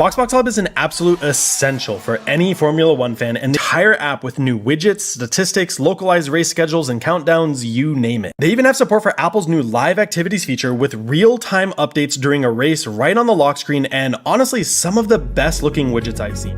BoxBox Hub is an absolute essential for any Formula One fan, and the entire app with new widgets, statistics, localized race schedules, and countdowns, you name it. They even have support for Apple's new live activities feature with real-time updates during a race right on the lock screen, and honestly, some of the best looking widgets I've seen.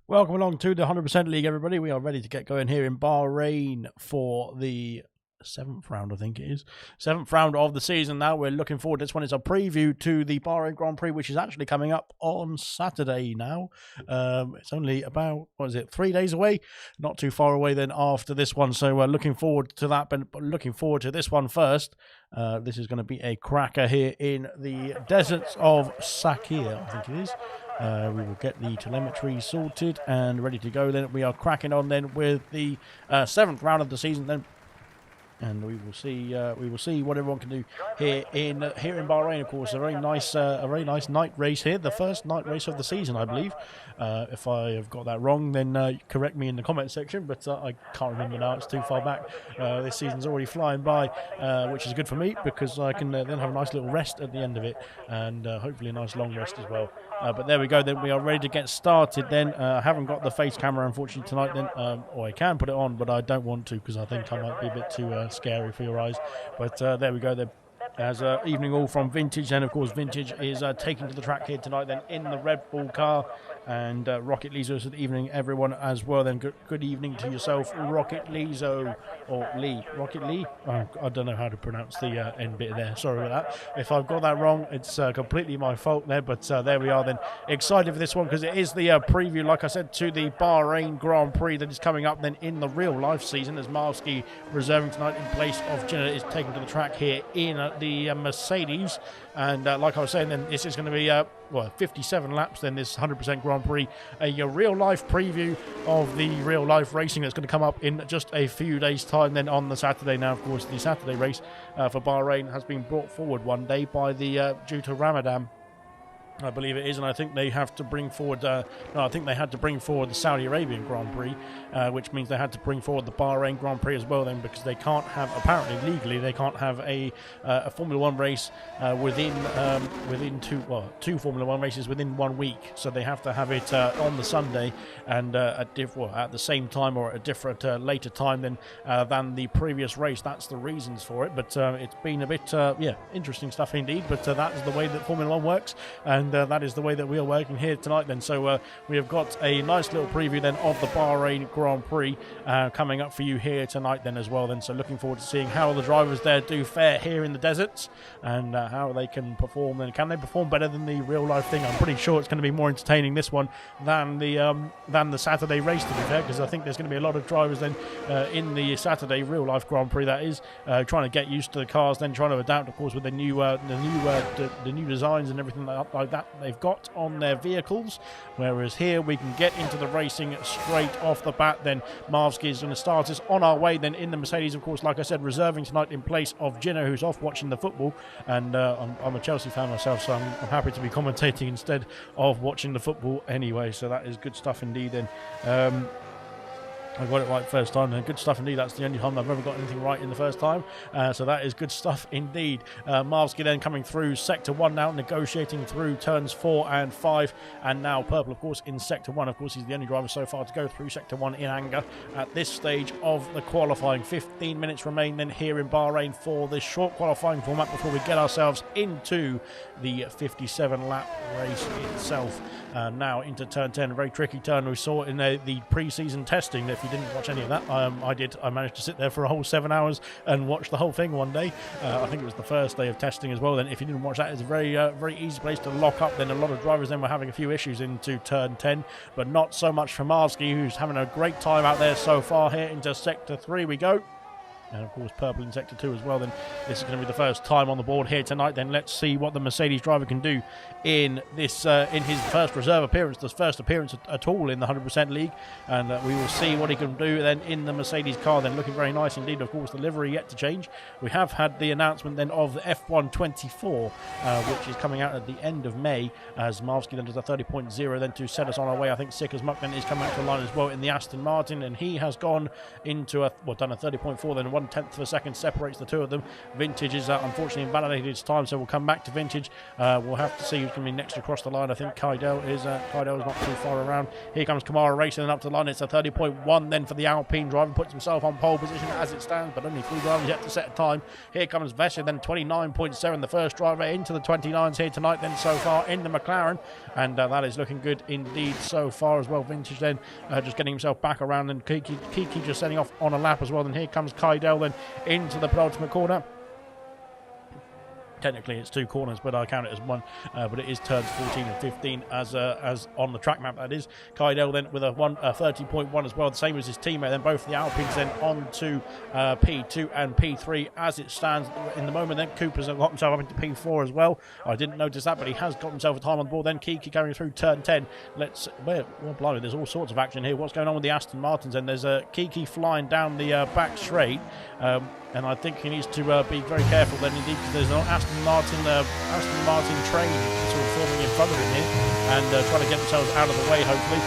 Welcome along to the 100% League, everybody. We are ready to get going here in Bahrain for the 7th round, I think it is. 7th round of the season now. We're looking forward. This one is a preview to the Bahrain Grand Prix, which is actually coming up on Saturday now. It's only about, 3 days away? Not too far away then after this one. So we're looking forward to that, but looking forward to this one first. This is going to be a cracker here in the deserts of Sakir, I think it is. We will get the telemetry sorted and ready to go. Then we are cracking on then with the 7th round of the season then. And we will see what everyone can do here in Bahrain. Of course, a very nice night race here, the first night race of the season, I believe. If I have got that wrong, then correct me in the comment section. But I can't remember now; it's too far back. This season's already flying by, which is good for me because I can then have a nice little rest at the end of it, and hopefully a nice long rest as well. But there we go. Then we are ready to get started. Then I haven't got the face camera unfortunately tonight. Then or I can put it on, but I don't want to because I think I might be a bit too scary for your eyes. But there we go. Then as evening all from Vintage, and of course Vintage is taking to the track here tonight. Then in the Red Bull car. And Rocket Lizo said evening everyone as well. Then good evening to yourself, Rocket Lizo, or Lee, Rocket Lee. I don't know how to pronounce the end bit there. Sorry about that. If I've got that wrong, it's completely my fault there. But there we are. Then excited for this one because it is the preview, like I said, to the Bahrain Grand Prix that is coming up. Then in the real life season, as Marski reserving tonight in place of Jenna is taken to the track here in the Mercedes. And like I was saying, then this is going to be 57 laps. Then this 100% Grand Prix, a real life preview of the real life racing that's going to come up in just a few days' time. Then on the Saturday, now of course the Saturday race for Bahrain has been brought forward one day by the due to Ramadan. I believe it is, and I think they have to bring forward. I think they had to bring forward the Saudi Arabian Grand Prix, which means they had to bring forward the Bahrain Grand Prix as well. Then, because they can't have, apparently legally, they can't have a Formula One race within two Formula One races within 1 week. So they have to have it on the Sunday and at the same time or at a different later time than the previous race. That's the reasons for it. But it's been a bit interesting stuff indeed. But that is the way that Formula One works, and that is the way that we are working here tonight then. So we have got a nice little preview then of the Bahrain Grand Prix coming up for you here tonight then as well then. So looking forward to seeing how the drivers there do fare here in the deserts and how they can perform. And can they perform better than the real life thing? I'm pretty sure it's going to be more entertaining, this one, than the Saturday race, to be fair, because I think there's going to be a lot of drivers then in the Saturday real life Grand Prix, that is, trying to get used to the cars, then trying to adapt, of course, with the new designs and everything like that they've got on their vehicles. Whereas here we can get into the racing straight off the bat. Then Marvski is going to start us on our way then in the Mercedes, of course, like I said, reserving tonight in place of Gino, who's off watching the football. And I'm a Chelsea fan myself, so I'm happy to be commentating instead of watching the football anyway. So that is good stuff indeed then. I got it right first time, and good stuff indeed. That's the only time I've ever got anything right in the first time, so that is good stuff indeed. Marvski then coming through Sector 1 now, negotiating through turns 4 and 5, and now Purple, of course, in Sector 1. Of course, he's the only driver so far to go through Sector 1 in anger at this stage of the qualifying. 15 minutes remain then here in Bahrain for this short qualifying format before we get ourselves into the 57-lap race itself. Now into turn 10, a very tricky turn. We saw in the pre-season testing. If you didn't watch any of that, I did. I managed to sit there for a whole 7 hours and watch the whole thing one day. I think it was the first day of testing as well. Then, if you didn't watch that, it's a very easy place to lock up. Then a lot of drivers then were having a few issues into turn 10, but not so much for Marski, who's having a great time out there so far. Here into Sector 3 we go. And of course Purple in Sector 2 as well. Then this is going to be the first time on the board here tonight. Then let's see what the Mercedes driver can do in this in his first reserve appearance, the first appearance at all in the 100% league. And we will see what he can do then in the Mercedes car. Then looking very nice indeed. Of course the livery yet to change. We have had the announcement then of the F124, which is coming out at the end of May, as Marvski then does a 30.0 then to set us on our way. I think Sick as Muck then is coming out to the line as well in the Aston Martin, and he has gone into done a 30.4 then 1/10 of a second separates the two of them. Vintage is unfortunately invalidated his time, so we'll come back to Vintage. We'll have to see who's going to be next across the line. I think Kydell is not too far around. Here comes Kamara racing up to the line. It's a 30.1 then for the Alpine driver, puts himself on pole position as it stands, but only 3 drivers yet to set a time. Here comes Vesser, then 29.7, the first driver into the 29s here tonight then so far in the McLaren, and that is looking good indeed so far as well. Vintage then just getting himself back around, and Kiki just setting off on a lap as well. Then here comes Kydell shell then into the penultimate corner. Technically it's 2 corners, but I count it as 1, but it is turns 14 and 15 as on the track map, that is. Kaidel then with a 30.1 as well, the same as his teammate. Then both the Alpines then on to P2 and P3 as it stands in the moment. Then Cooper's got himself up into P4 as well. I didn't notice that, but he has got himself a time on the board. Then Kiki going through turn 10. Well, blimey, there's all sorts of action here. What's going on with the Aston Martins? And there's Kiki flying down the back straight. And I think he needs to be very careful then indeed, because there's an Aston Martin train sort of forming in front of him here, and trying to get themselves out of the way, hopefully.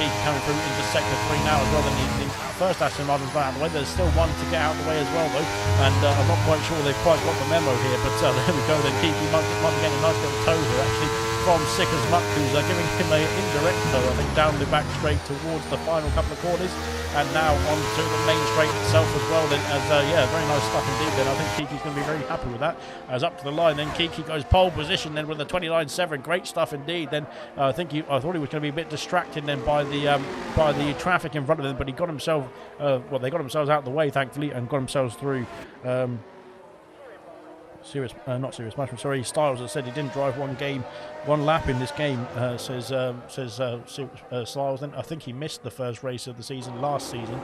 Kiki coming through into sector 3 now as well. Then the first Aston Martin's got out of the way. There's still one to get out of the way as well, though, and I'm not quite sure they've quite got the memo here, but there we go. Then Kiki might be getting a nice little tow here, actually, from Sick as Muck, who's giving him an indirect tow, I think, down the back straight towards the final couple of corners, and now onto the main straight itself as well. Then, as very nice stuff indeed. Then I think Kiki's going to be very happy with that. As up to the line, then Kiki goes pole position. Then with the 29.7, great stuff indeed. Then I thought he was going to be a bit distracted then by the traffic in front of him, but he got himself. They got themselves out of the way, thankfully, and got themselves through. Not Serious Mushroom, sorry, Styles has said he didn't drive one lap in this game, says Styles. Then I think he missed the first race of the season last season,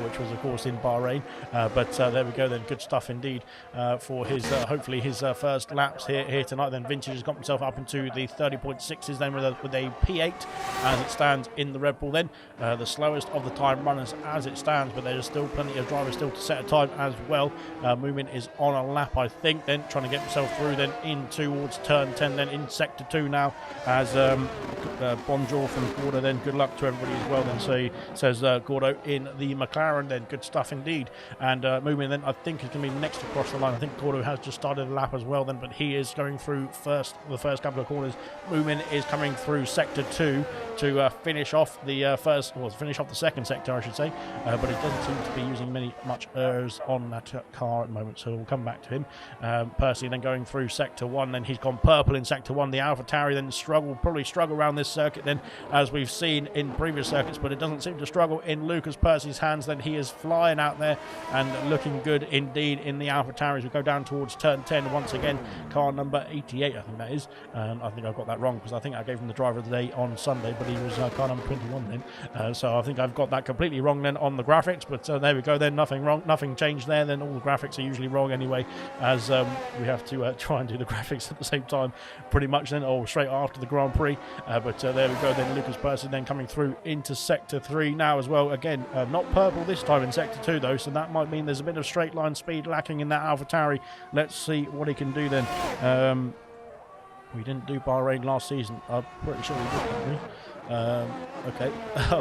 which was of course in Bahrain, but there we go then, good stuff indeed for his hopefully his first laps here tonight. Then Vintage has got himself up into the 30.6s then with a P8 as it stands in the Red Bull. Then the slowest of the time runners as it stands, but there's still plenty of drivers still to set a time as well. Movement is on a lap, I think, then trying to get himself through then in towards turn 10, then in sector 2 now as bonjour from Gordo. Then good luck to everybody as well, then says Gordo in the McLaren. Then good stuff indeed. And moving then, I think it's going to be next across the line. I think Gordo has just started a lap as well then, but he is going through the first couple of corners. Moomin is coming through sector 2 to finish off the finish off the second sector, I should say, but it doesn't seem to be using much ERS on that car at the moment, so we'll come back to him. Percy then going through sector 1, then he's gone purple in sector 1. The AlphaTauri then probably struggle around this circuit then, as we've seen in previous circuits, but it doesn't seem to struggle in Lucas Percy's hands. Then he is flying out there and looking good indeed in the AlphaTauri as we go down towards turn 10 once again. Car number 88, I think that is. I think I've got that wrong, because I think I gave him the driver of the day on Sunday, but he was car number 21 then, so I think I've got that completely wrong then on the graphics, but there we go then, nothing changed there. Then all the graphics are usually wrong anyway, as we have to try and do the graphics at the same time pretty much then, or straight after the Grand Prix, but there we go then. Lucas Percy then coming through into sector 3 now as well, again not purple this time in sector 2 though, so that might mean there's a bit of straight line speed lacking in that AlphaTauri. Let's see what he can do then. We didn't do Bahrain last season, I'm pretty sure we did, didn't we? Okay,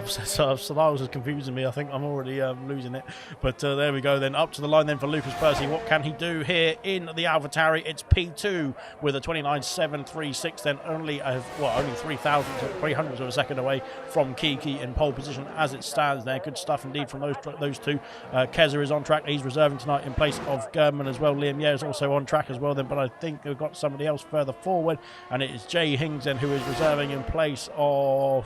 so Styles is confusing me. I think I'm already losing it, but there we go then. Up to the line then for Lucas Percy. What can he do here in the AlphaTauri? It's P2 with a 29.736, then only 3,300 of a second away from Kiki in pole position as it stands there. Good stuff indeed from those two. Keza is on track. He's reserving tonight in place of Gurman as well. Liam Yeh is also on track as well then, but I think we've got somebody else further forward, and it is Jay Hings then who is reserving in place of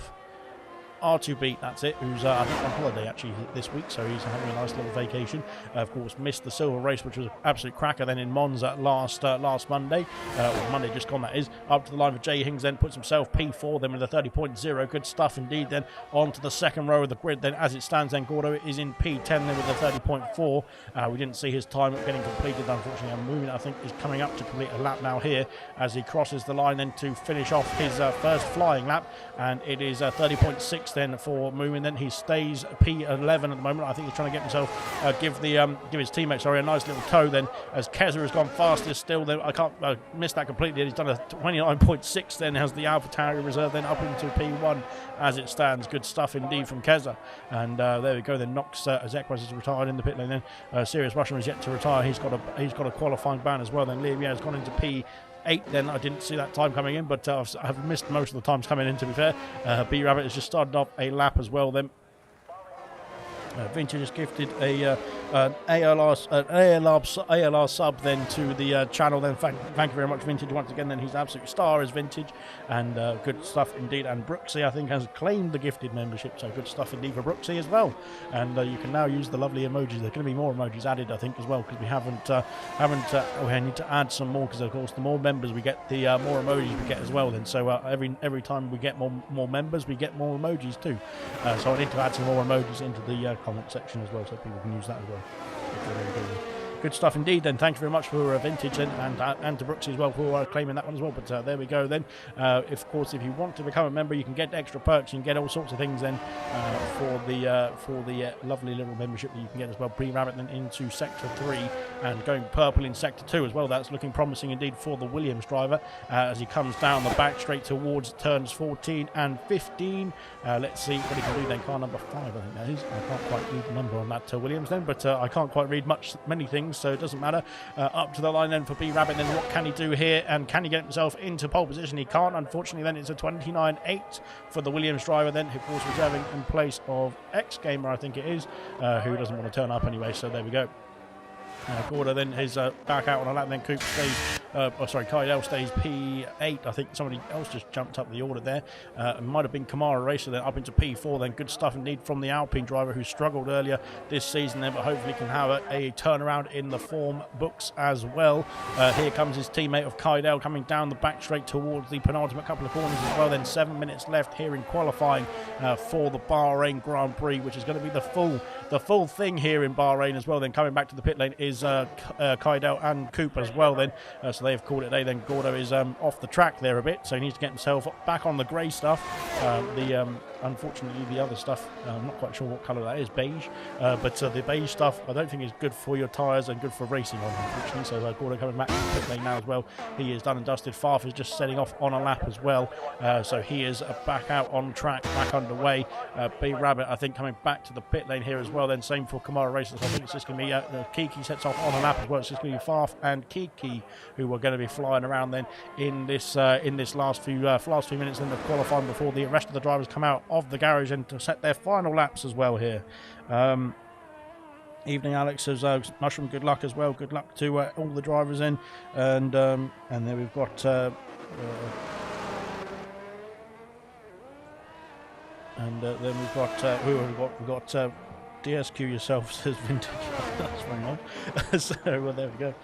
R2B, that's it, who's I think on holiday actually this week, so he's having a nice little vacation. Of course, missed the silver race, which was an absolute cracker then in Monza last Monday, or Monday just gone that is. Up to the line for Jay Hings then, puts himself P4 then with a 30.0, good stuff indeed then. On to the second row of the grid then, as it stands then, Gordo is in P10 then with a 30.4. We didn't see his time getting completed, unfortunately. And Moomin, I think, is coming up to complete a lap now here as he crosses the line then to finish off his first flying lap, and it is 30.6 then for Moomin. Then he stays P11 at the moment. I think he's trying to get himself give his teammates a nice little tow then, as Keza has gone fastest still. Then I can't miss that completely. He's done a 29.6 then, has the AlphaTauri reserve then up into P1 as it stands. Good stuff indeed from Keza. And there we go then. Nox Zekwas is retired in the pit lane then. Serious Mushroom is yet to retire. He's got a qualifying ban as well then. Liam Yeh has gone into P8 then. I didn't see that time coming in, but I've missed most of the times coming in, to be fair. B Rabbit has just started off a lap as well then. Vintage has gifted an ALR sub then to the channel. Then thank you very much, Vintage, once again. Then he's an absolute star as Vintage, and good stuff indeed. And Brooksy, I think, has claimed the gifted membership, so good stuff indeed for Brooksy as well. And you can now use the lovely emojis. There's going to be more emojis added, I think, as well, because we we need to add some more, because of course the more members we get, the more emojis we get as well. Then so every time we get more members, we get more emojis too. So I need to add some more emojis into the comment section as well, so people can use that as well. Good stuff indeed. Then thank you very much for Vintage and to Brooksy as well for claiming that one as well. But there we go. Then, of course, if you want to become a member, you can get extra perks. You can get all sorts of things then for the lovely little membership that you can get as well. Pre-rabbit then into Sector 3 and going purple in Sector 2 as well. That's looking promising indeed for the Williams driver as he comes down the back straight towards turns 14 and 15. Let's see what he can do then. Car number 5, I think that is. I can't quite read the number on that Williams then, but I can't quite read many things, so it doesn't matter. Up to the line then for B-Rabbit. Then what can he do here, and can he get himself into pole position? He can't, unfortunately. Then it's a 29.8 for the Williams driver then, of course reserving in place of X-Gamer, I think it is, who doesn't want to turn up anyway, so there we go. Gorda then is back out on a lap, then Coop stays, Kydell stays P8. I think somebody else just jumped up the order there. It might have been Kamara Racer then up into P4. Then good stuff indeed from the Alpine driver who struggled earlier this season then, but hopefully can have a turnaround in the form books as well. Here comes his teammate of Kydell coming down the back straight towards the penultimate couple of corners as well. Then 7 minutes left here in qualifying for the Bahrain Grand Prix, which is going to be the full thing here in Bahrain as well. Then coming back to the pit lane is Kydell and Coop as well then, so they've called it a day. Then Gordo is off the track there a bit, so he needs to get himself back on the grey stuff. Unfortunately the other stuff, I'm not quite sure what colour that is, beige, but the beige stuff I don't think is good for your tyres and good for racing on, unfortunately. So Gordo coming back to the pit lane now as well. He is done and dusted. Farf is just setting off on a lap as well, so he is back out on track, back underway. B-Rabbit I think coming back to the pit lane here as well. Then same for Kamara Racers. I think it's just going to be Kiki sets off on a lap as well. It's just going to be Farf and Kiki who are going to be flying around then in this last few minutes then of qualifying before the rest of the drivers come out of the garage and to set their final laps as well here. Evening Alex says Mushroom, good luck as well. Good luck to all the drivers in, and then we've got then we've got DSQ yourself, says Vintage. That's very odd. So there we go.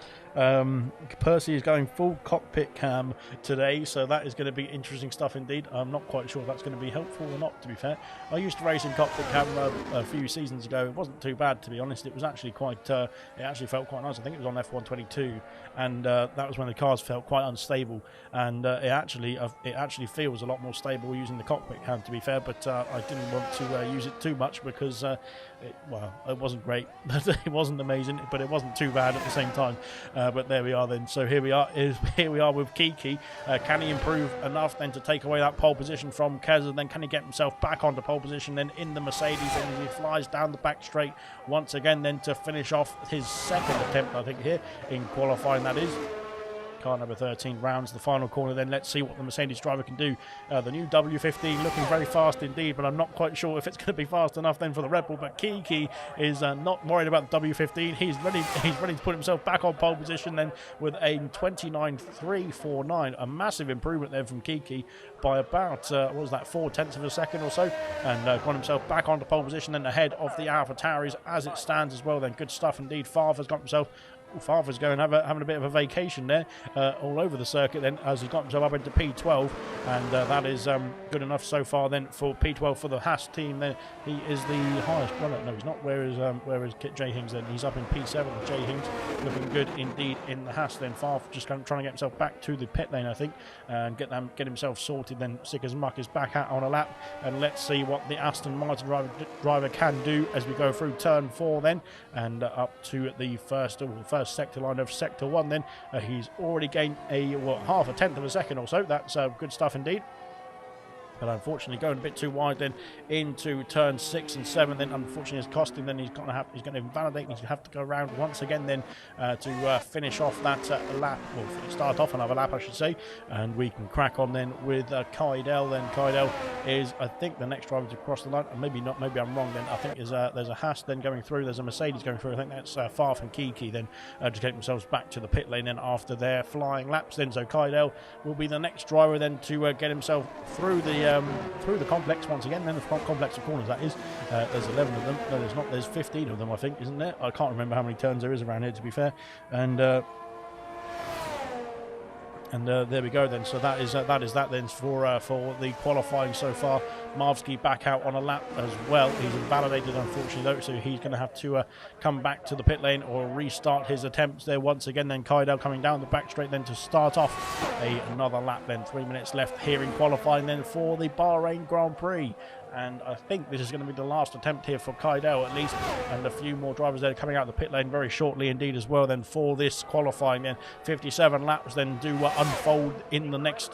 Percy is going full cockpit cam today, so that is going to be interesting stuff indeed. I'm not quite sure if that's going to be helpful or not, to be fair. I used to race in cockpit cam a few seasons ago. It wasn't too bad, to be honest. It was actually quite it actually felt quite nice. I think it was on F122, and that was when the cars felt quite unstable, and it actually feels a lot more stable using the cockpit cam, to be fair, but I didn't want to use it too much because it wasn't great. It wasn't amazing, but it wasn't too bad at the same time. But there we are then. So here we are with Kiki. Can he improve enough then to take away that pole position from Keza? Then can he get himself back onto pole position then in the Mercedes, and he flies down the back straight once again then to finish off his second attempt, I think, here in qualifying, that is. Car number 13 rounds the final corner then. Let's see what the Mercedes driver can do. The new W15 looking very fast indeed, but I'm not quite sure if it's going to be fast enough then for the Red Bull. But Kiki is not worried about the W15. He's ready to put himself back on pole position then with a 29.349, a massive improvement there from Kiki by about 4/10 of a second or so, and got himself back onto pole position then ahead of the AlphaTauris as it stands as well. Then good stuff indeed. Farf has got himself. Farfer's going having a bit of a vacation there all over the circuit then, as he's got himself up into P12, and that is good enough so far then for P12 for the Haas team. Then he is the highest runner. No, he's not. Where is Jay Hings then? He's up in P7 with Jay Hings, looking good indeed in the Haas. Then Farf just trying to get himself back to the pit lane, I think, and get himself sorted. Then Sick as Muck is back out on a lap, and let's see what the Aston Martin driver can do as we go through turn 4 then, and up to the first sector line of sector 1 then. He's already gained a 0.5 of a second or so. That's good stuff indeed. But unfortunately, going a bit too wide then into turn 6 and 7, then unfortunately it's costing. Then he's going to invalidate. He's going to have to go around once again then to finish off that lap, or start off another lap, I should say. And we can crack on then with Kydell. Then Kydell is, I think, the next driver to cross the line. Maybe not. Maybe I'm wrong. Then I think there's a Haas then going through. There's a Mercedes going through. I think that's far from Kiki then to get themselves back to the pit lane. Then after their flying laps, then so Kydell will be the next driver then to get himself through the complex once again. Then the complex of corners, that is. There's 11 of them. No, there's not. There's 15 of them, I think, isn't there? I can't remember how many turns there is around here, to be fair. And there we go then. So that is that then for the qualifying so far. Marvsky back out on a lap as well. He's invalidated, unfortunately, though, so he's going to have to come back to the pit lane or restart his attempts there once again. Then Kydell coming down the back straight then to start off another lap. Then 3 minutes left here in qualifying then for the Bahrain Grand Prix. And I think this is going to be the last attempt here for Kydell, at least, and a few more drivers there coming out the pit lane very shortly indeed as well. Then for this qualifying, then 57 laps then do unfold in the next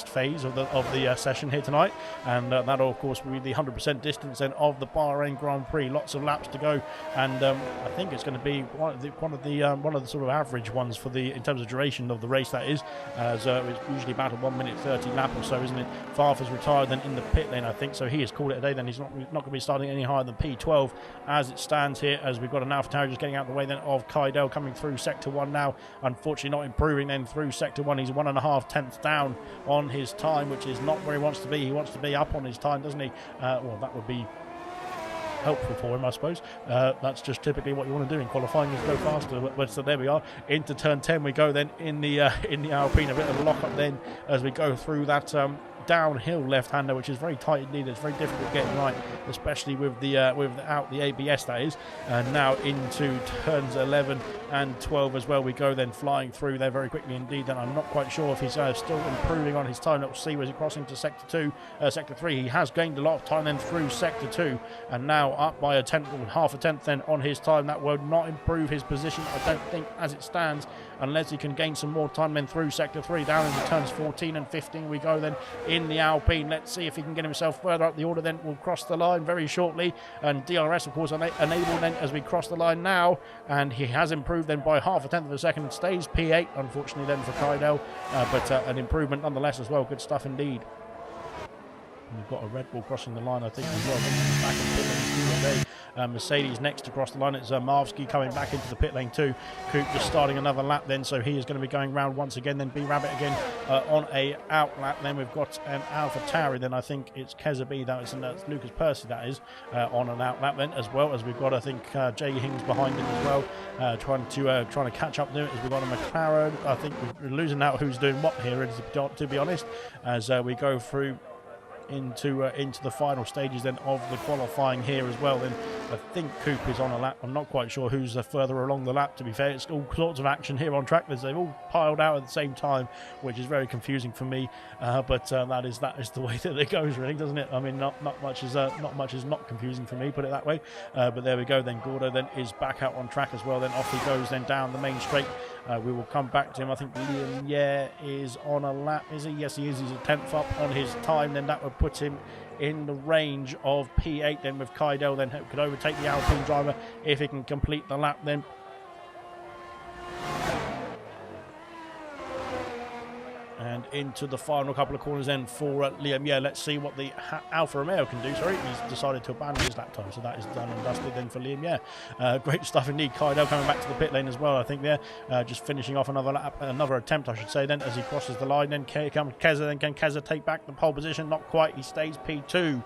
phase of the session here tonight, and that'll of course be the 100% distance then of the Bahrain Grand Prix. Lots of laps to go, and I think it's going to be one of the sort of average ones for in terms of duration of the race. That is, as it's usually about a 1 minute 30 lap or so, isn't it? Farfus retired then in the pit lane, I think, so he is called it a day. Then he's not going to be starting any higher than P12 as it stands here, as we've got an AlphaTauri just getting out of the way then of Kydell coming through sector 1 now. Unfortunately not improving then through sector 1. He's 1.5 tenths down on his time, which is not where he wants to be. He wants to be up on his time, doesn't he? Well, that would be helpful for him, I suppose. That's just typically what you want to do in qualifying, is go faster. But so there we are, into turn 10 we go then in the Alpine. A bit of a lock up then as we go through that downhill left-hander, which is very tight indeed. It's very difficult getting right, especially with without the ABS, that is. And now into turns 11 and 12 as well we go, then flying through there very quickly indeed. Then I'm not quite sure if he's still improving on his time. Let's see, as he crossing to sector 3. He has gained a lot of time then through sector 2, and now up by half a tenth then on his time. That will not improve his position, I don't think, as it stands, unless he can gain some more time then through sector 3. Down into turns 14 and 15 we go then in the Alpine. Let's see if he can get himself further up the order. Then we'll cross the line very shortly, and DRS of course enabled then as we cross the line now, and he has improved then by half a tenth of a second. Stays P8 unfortunately then for Kydell, but an improvement nonetheless as well. Good stuff indeed. We've got a Red Bull crossing the line, I think, as well. Back in the pit lane. Mercedes next to cross the line. It's Marvsky coming back into the pit lane too. Coop just starting another lap then, so he is going to be going round once again. Then B-Rabbit again on a out lap. Then we've got an AlphaTauri. Then I think it's Keza, that's Lucas Percy, that is, on an out lap then, as well as we've got, I think, Jay Hings behind him as well, trying to catch up to it. As we've got a McLaren. I think we're losing out who's doing what here, to be honest, as we go through into the final stages then of the qualifying here as well. Then I think Coop is on a lap. I'm not quite sure who's further along the lap, to be fair. It's all sorts of action here on track. They've all piled out at the same time, which is very confusing for me, but that is the way that it goes, really, doesn't it? I mean, not much is not confusing for me, put it that way. But there we go. Then Gordo then is back out on track as well. Then off he goes then down the main straight. We will come back to him. I think Liam is on a lap, is he? Yes, he is. He's a 10th up on his time. Then that would put him in the range of P8 then with Kydell. Then could overtake the Alpine driver if he can complete the lap then. And into the final couple of corners then for Liam. Yeah, let's see what the Alfa Romeo can do. Sorry, he's decided to abandon his lap time, so that is done and dusted then for Liam. Yeah, great stuff indeed. Kydell coming back to the pit lane as well, I think there. Just finishing off another attempt, I should say, then, as he crosses the line. Then comes Keza. Then can Keza take back the pole position? Not quite. He stays P2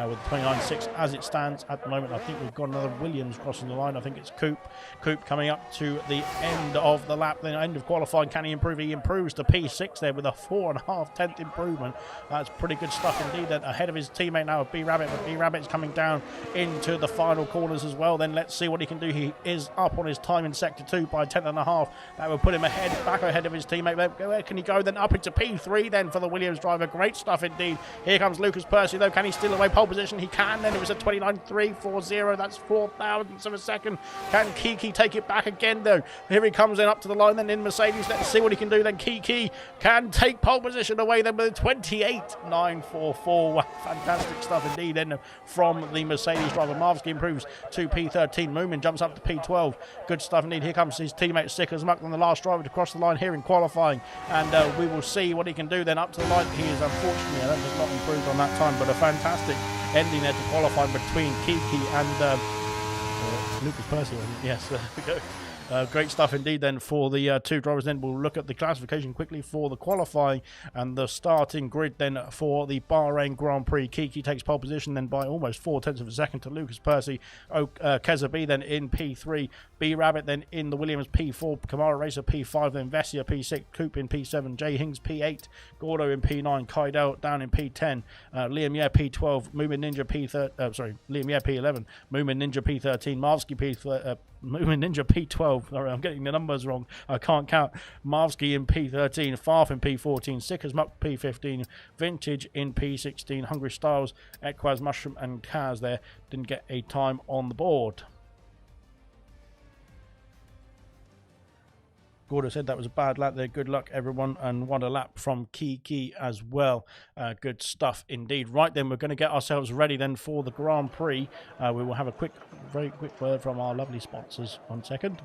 with 29.6 as it stands at the moment. I think we've got another Williams crossing the line. I think it's Coop. Coop coming up to the end of the lap, then end of qualifying. Can he improve? He improves to P6 there with a 4.5 tenth improvement. That's pretty good stuff indeed. Then ahead of his teammate now of B-Rabbit, but B-Rabbit's coming down into the final corners as well. Then let's see what he can do. He is up on his time in sector 2 by 10.5. That will put him back ahead of his teammate. Where can he go? Then up into P3 then for the Williams driver. Great stuff indeed. Here comes Lucas Percy though. Can he steal away pole position? He can. Then it was a 29.340. That's 4 thousandths of a second. Can Kiki take it back again though? Here he comes then up to the line then in Mercedes. Let's see what he can do then. Kiki can and take pole position away then with 28.944. Wow, fantastic stuff indeed then from the Mercedes driver. Marvsky improves to P13. Moomin jumps up to P12. Good stuff indeed. Here comes his teammate Stickers Muck, on the last driver to cross the line here in qualifying, and we will see what he can do then up to the line. He is unfortunately, I don't think, not improved on that time, but a fantastic ending there to qualifying between Kiki and Lucas Percy. Yes, there we go. Great stuff indeed then for the two drivers. Then we'll look at the classification quickly for the qualifying and the starting grid then for the Bahrain Grand Prix. Kiki takes pole position then by almost 0.4 of a second to Lucas Percy. Keza B then in P3, B Rabbit then in the Williams P4, Kamara Racer P5, then Vessia P6, Coop in P7, Jay Hings P8, Gordo in P9, Kaidel down in P10, Liam Yeh P12, Moomin Ninja Liam Yeh P11, Moomin Ninja P13, Marvsky Moomin Ninja P12. Sorry, I'm getting the numbers wrong. I can't count. Marvsky in P13, Farf in P14, Sickers Muck P15, Vintage in P16, Hungry Styles, Equaz, Mushroom, and Kaz there didn't get a time on the board. Gordo said that was a bad lap there. Good luck, everyone, and what a lap from Kiki as well. Good stuff indeed. Right then, we're going to get ourselves ready then for the Grand Prix. We will have a very quick word from our lovely sponsors. 1 second.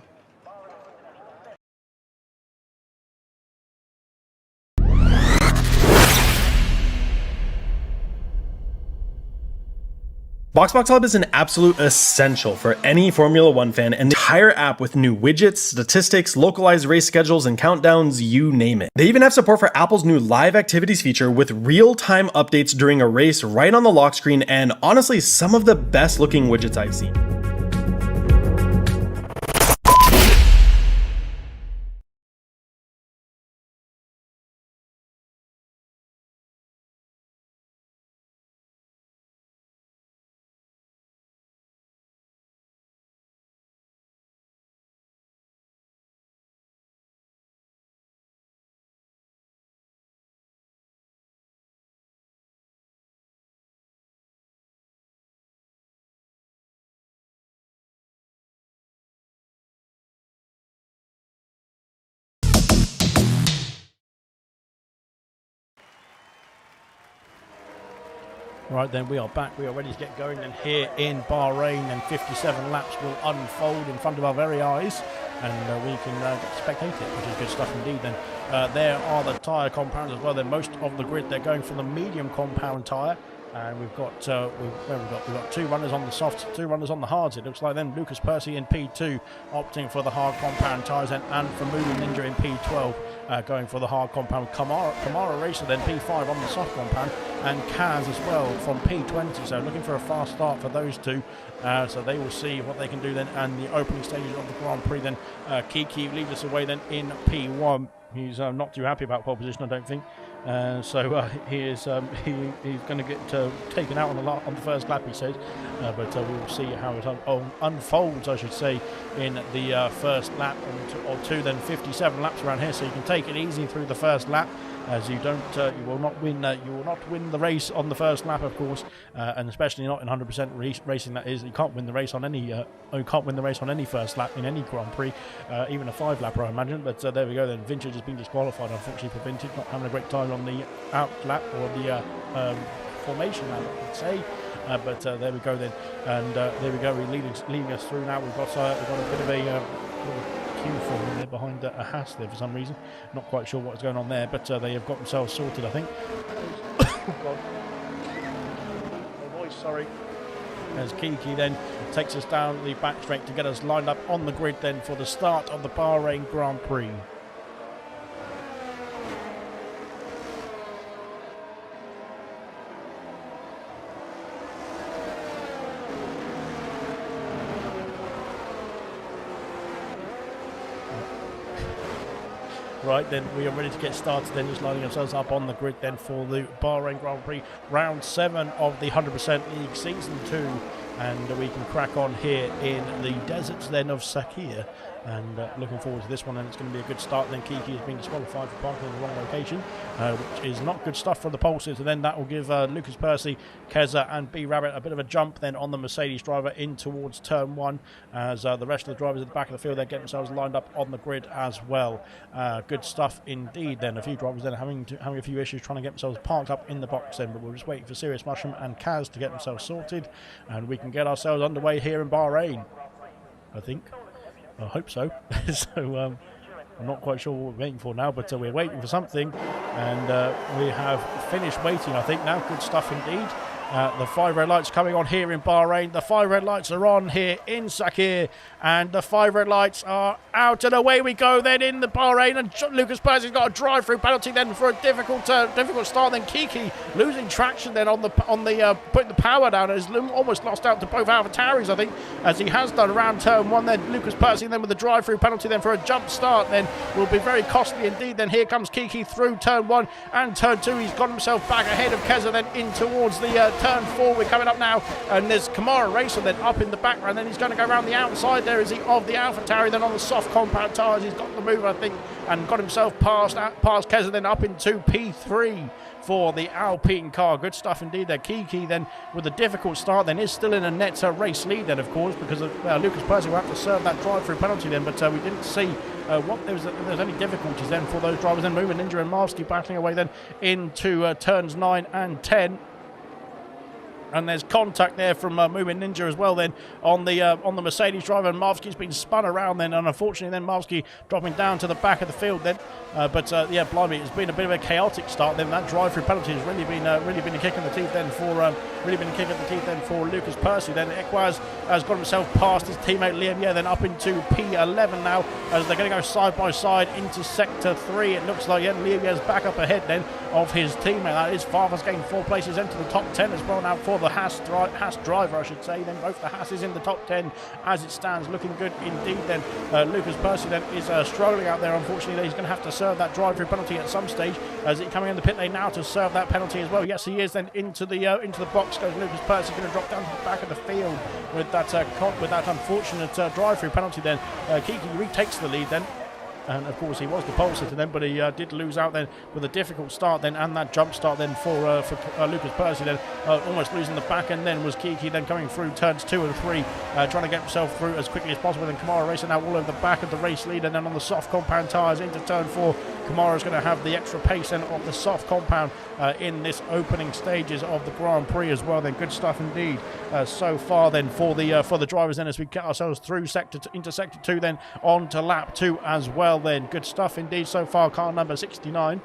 BoxBox Hub is an absolute essential for any Formula One fan, and the entire app with new widgets, statistics, localized race schedules, and countdowns, you name it. They even have support for Apple's new live activities feature with real-time updates during a race right on the lock screen, and honestly, some of the best looking widgets I've seen. Right then, we are back. We are ready to get going. And here in Bahrain, and 57 laps will unfold in front of our very eyes, and we can spectate it, which is good stuff indeed. Then there are the tyre compounds as well. Then most of the grid, they're going for the medium compound tyre. And we've got we've got two runners on the softs, two runners on the hards. It looks like then Lucas Percy in P2 opting for the hard compound tyres, and for Moving Ninja in P12 going for the hard compound. Kamara Racer then P5 on the soft compound, and Kaz as well from P20. So looking for a fast start for those two. So they will see what they can do then. And the opening stages of the Grand Prix then, Kiki leads us away then in P1. He's not too happy about pole position, I don't think. So he's going to get taken out on the first lap, he says. But we will see how it unfolds, I should say, in the first lap or two. Then 57 laps around here, so you can take it easy through the first lap, as you will not win the race on the first lap, of course, and especially not in 100% racing. That is, you can't win the race on any first lap in any Grand Prix, even a 5-lapper, I imagine. But there we go. Then Vintage has been disqualified, unfortunately, for Vintage, not having a great time on the out lap or the formation lap, I would say. But there we go then, and there we go. We're leading us through now. We've got a bit of a queue forming there behind a Haas there for some reason. Not quite sure what's going on there, but they have got themselves sorted, I think. Oh God, my voice, sorry. As Kiki then takes us down the back straight to get us lined up on the grid then for the start of the Bahrain Grand Prix. Right then, we are ready to get started then, just lining ourselves up on the grid then for the Bahrain Grand Prix, round 7 of the 100% League Season 2, and we can crack on here in the deserts then of Sakir, And looking forward to this one, and it's going to be a good start. Then Kiki has been disqualified for parking in the wrong location, which is not good stuff for the pulses. And then that will give Lucas Percy, Keza and B-Rabbit a bit of a jump then on the Mercedes driver in towards turn 1, as the rest of the drivers at the back of the field, they get themselves lined up on the grid as well. Good stuff indeed then. A few drivers then having a few issues trying to get themselves parked up in the box then, but we're just waiting for Serious Mushroom and Kaz to get themselves sorted, and we can get ourselves underway here in Bahrain, I think. I hope so. So I'm not quite sure what we're waiting for now, but we're waiting for something, and we have finished waiting, I think, now. Good stuff indeed. The 5 red lights coming on here in Bahrain. The 5 red lights are on here in Sakir, and the 5 red lights are out, and away we go then in the Bahrain. And Lucas Percy's got a drive-through penalty then for a difficult start. Then Kiki losing traction then on the putting the power down, and has almost lost out to both AlphaTauris, I think, as he has done around turn 1. Then Lucas Percy then with the drive-through penalty then for a jump start then will be very costly indeed. Then here comes Kiki through turn 1 and turn 2. He's got himself back ahead of Keza then in towards the turn 4. We're coming up now, and there's Kamara Racer then up in the background. Then he's going to go around the outside there, is he, of the AlphaTauri, then on the soft compound tyres. He's got the move, I think, and got himself past Keza, then up into P3 for the Alpine car. Good stuff indeed there. Kiki then with a difficult start then is still in a net race lead then, of course, because of Lucas Percy will have to serve that drive-through penalty then, but we didn't see what there was any difficulties then for those drivers. Then Moving Ninja and Marsky battling away then into turns 9 and 10. And there's contact there from Moving Ninja as well then on the Mercedes driver, and Marvsky's been spun around then, and unfortunately then Marvsky dropping down to the back of the field then. But yeah, blimey, it's been a bit of a chaotic start then. That drive-through penalty has really been a kick in the teeth then for Lucas Percy. Then Equaz has got himself past his teammate Liam Ye, then up into P11 now, as they're going to go side by side into sector 3. It looks like Liam Ye's back up ahead then of his teammate. That is Farmer's gained 4 places into the top 10 as well now for the Haas driver, I should say. Then both the Haas's in the top 10 as it stands, looking good indeed. Then Lucas Percy then is struggling out there. Unfortunately, he's going to have to serve that drive-through penalty at some stage. As he coming in the pit lane now to serve that penalty as well. Yes, he is. Then into the box goes Lucas Percy, going to drop down to the back of the field with that unfortunate drive-through penalty. Then Kiki retakes the lead then. And of course he was the pole sitter then, but he did lose out then with a difficult start then, and that jump start then for Lucas Percy then, almost losing the back end. Then was Kiki then coming through turns 2 and 3, trying to get himself through as quickly as possible. Then Kamara Racer now all over the back of the race lead, and then on the soft compound tyres into turn 4. Kamara's going to have the extra pace then of the soft compound in this opening stages of the Grand Prix as well. Then good stuff indeed so far then for the drivers then, as we get ourselves through into sector 2 then on to lap 2 as well. Then good stuff indeed so far. Car number 69,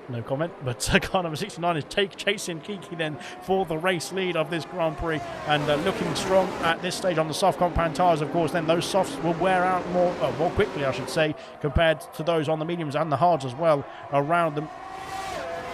no comment, but car number 69 is chasing Kiki then for the race lead of this Grand Prix, and looking strong at this stage on the soft compound tyres. Of course then those softs will wear out more quickly, I should say, compared to those on the mediums and the hards as well around them.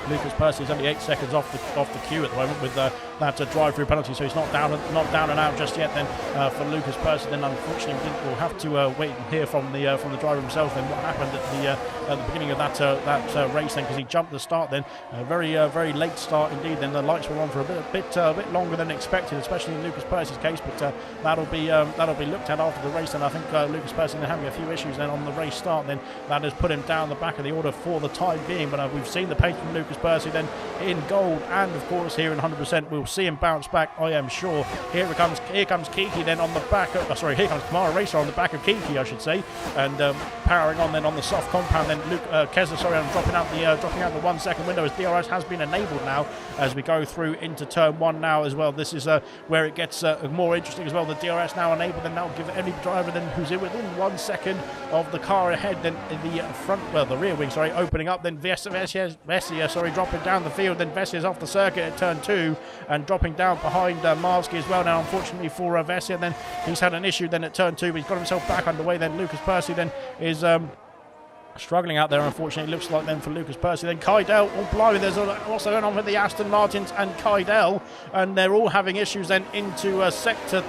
Lucas Percy is only 8 seconds off the queue at the moment with that drive-through penalty, so he's not down and out just yet. Then for Lucas Percy, then unfortunately we'll have to wait and hear from the driver himself. Then what happened at the beginning of that race then, because he jumped the start then, very late start indeed. Then the lights were on for a bit longer than expected, especially in Lucas Percy's case. But that'll be looked at after the race. And I think Lucas Percy then having a few issues then on the race start. Then that has put him down the back of the order for the time being. But we've seen the pace from Lucas Percy then in gold, and of course here in 100%. We'll see him bounce back, I am sure. Here comes Kiki then on the back of, here comes Kamara Racer on the back of Kiki, I should say, and powering on then on the soft compound. Then Keza, I'm dropping out the 1 second window, as DRS has been enabled now as we go through into turn 1 now as well. This is where it gets more interesting as well. The DRS now enabled, and now give any driver then who's within 1 second of the car ahead then the rear wing, opening up. Then Vessia, dropping down the field. Then Vessia's off the circuit at turn 2 and dropping down behind Marsky as well. Now unfortunately for Vessia, then he's had an issue then at turn 2, but he's got himself back underway. Then Lucas Percy then is struggling out there, unfortunately, it looks like then for Lucas Percy. Then Kydell, blimey, there's also going on with the Aston Martins and Kydell, and they're all having issues then into sector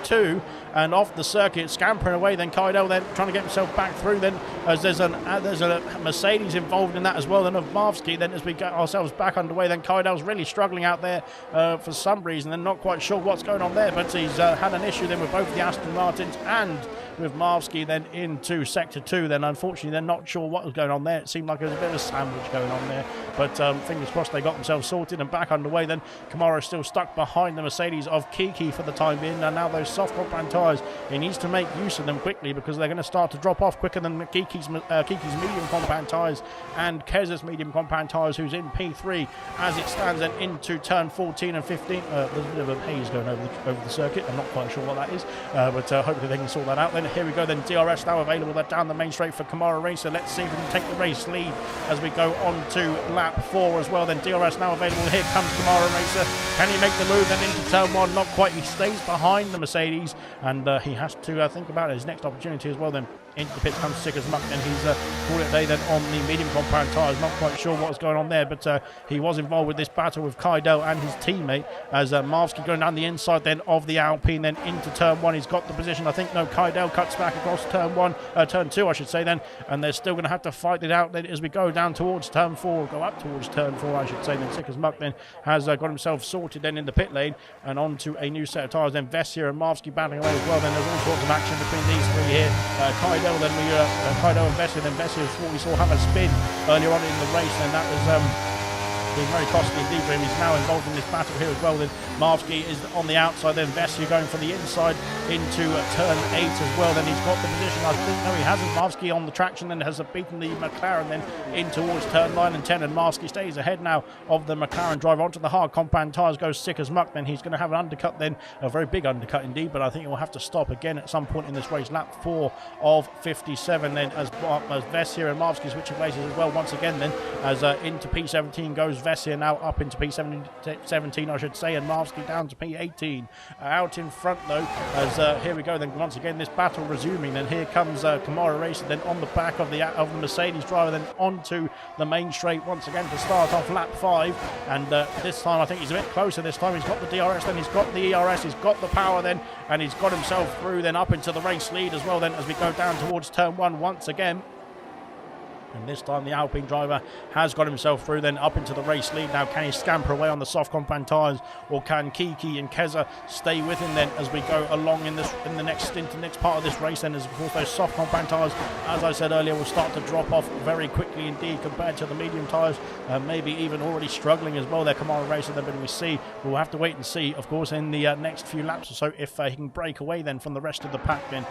2 and off the circuit, scampering away. Then Kydell then trying to get himself back through then, as there's a Mercedes involved in that as well then of Marvsky. Then as we get ourselves back underway, then Kydell's really struggling out there for some reason, and not quite sure what's going on there, but he's had an issue then with both the Aston Martins and with Marski then into sector 2. Then unfortunately they're not sure what was going on there. It seemed like there was a bit of a sandwich going on there, but fingers crossed they got themselves sorted and back underway. Then Kamara is still stuck behind the Mercedes of Kiki for the time being, and now those soft compound tyres, he needs to make use of them quickly because they're going to start to drop off quicker than Kiki's medium compound tyres and Kez's medium compound tyres, who's in P3 as it stands then into turn 14 and 15. There's a bit of a haze going over the circuit. I'm not quite sure what that is, but hopefully they can sort that out. Then here we go, then DRS now available there down the main straight for Kamara Racer. Let's see if we can take the race lead as we go on to lap 4 as well. Then DRS now available. Here comes Kamara Racer. Can he make the move then into turn 1? Not quite. He stays behind the Mercedes, and he has to think about his next opportunity as well. Then into the pits comes Sick as Muck, and he's called it day then on the medium compound tyres. Not quite sure what was going on there, but he was involved with this battle with Kaidel and his teammate as Marski going down the inside then of the Alpine then into turn 1. He's got the position. I think no, Kaidel cuts back across turn 2 I should say then, and they're still going to have to fight it out then as we go down towards turn 4, go up towards turn 4 I should say. Then Sick as Muck then has got himself sorted then in the pit lane and onto a new set of tyres. Then Vessier and Marski battling away as well. Then there's all sorts of action between these three here. Kaidel then Kaidel and Vessier. Then Vessier is what we saw have a spin earlier on in the race, and that was being very costly indeed for him. He's now involved in this battle here as well. Then Marski is on the outside, then Vessier going for the inside into turn 8 as well. Then he's got the position. I think no, he hasn't. Marski on the traction then has beaten the McLaren then in towards turn 9 and 10, and Marski stays ahead now of the McLaren driver. Onto the hard compound tyres goes Sick as Muck. Then he's going to have an undercut then, a very big undercut indeed, but I think he will have to stop again at some point in this race. Lap 4 of 57 then as Vessier and Marski switching places as well once again then as into P17 goes Vessier, now up into P17 I should say, and Marski down to P18. Out in front though as here we go then once again this battle resuming. Then here comes Kamara Racer then on the back of the Mercedes driver then onto the main straight once again to start off lap 5, and this time I think he's a bit closer. This time he's got the DRS, then he's got the ERS, he's got the power then, and he's got himself through then up into the race lead as well then as we go down towards turn 1 once again. And this time the Alpine driver has got himself through then up into the race lead. Now can he scamper away on the soft compound tyres, or can Kiki and Keza stay with him then as we go along in the next part of this race? Then as of course those soft compound tyres, as I said earlier, will start to drop off very quickly indeed compared to the medium tyres, maybe even already struggling as well. They're Kamara Racer then, but we see, we'll have to wait and see of course in the next few laps or so if he can break away then from the rest of the pack then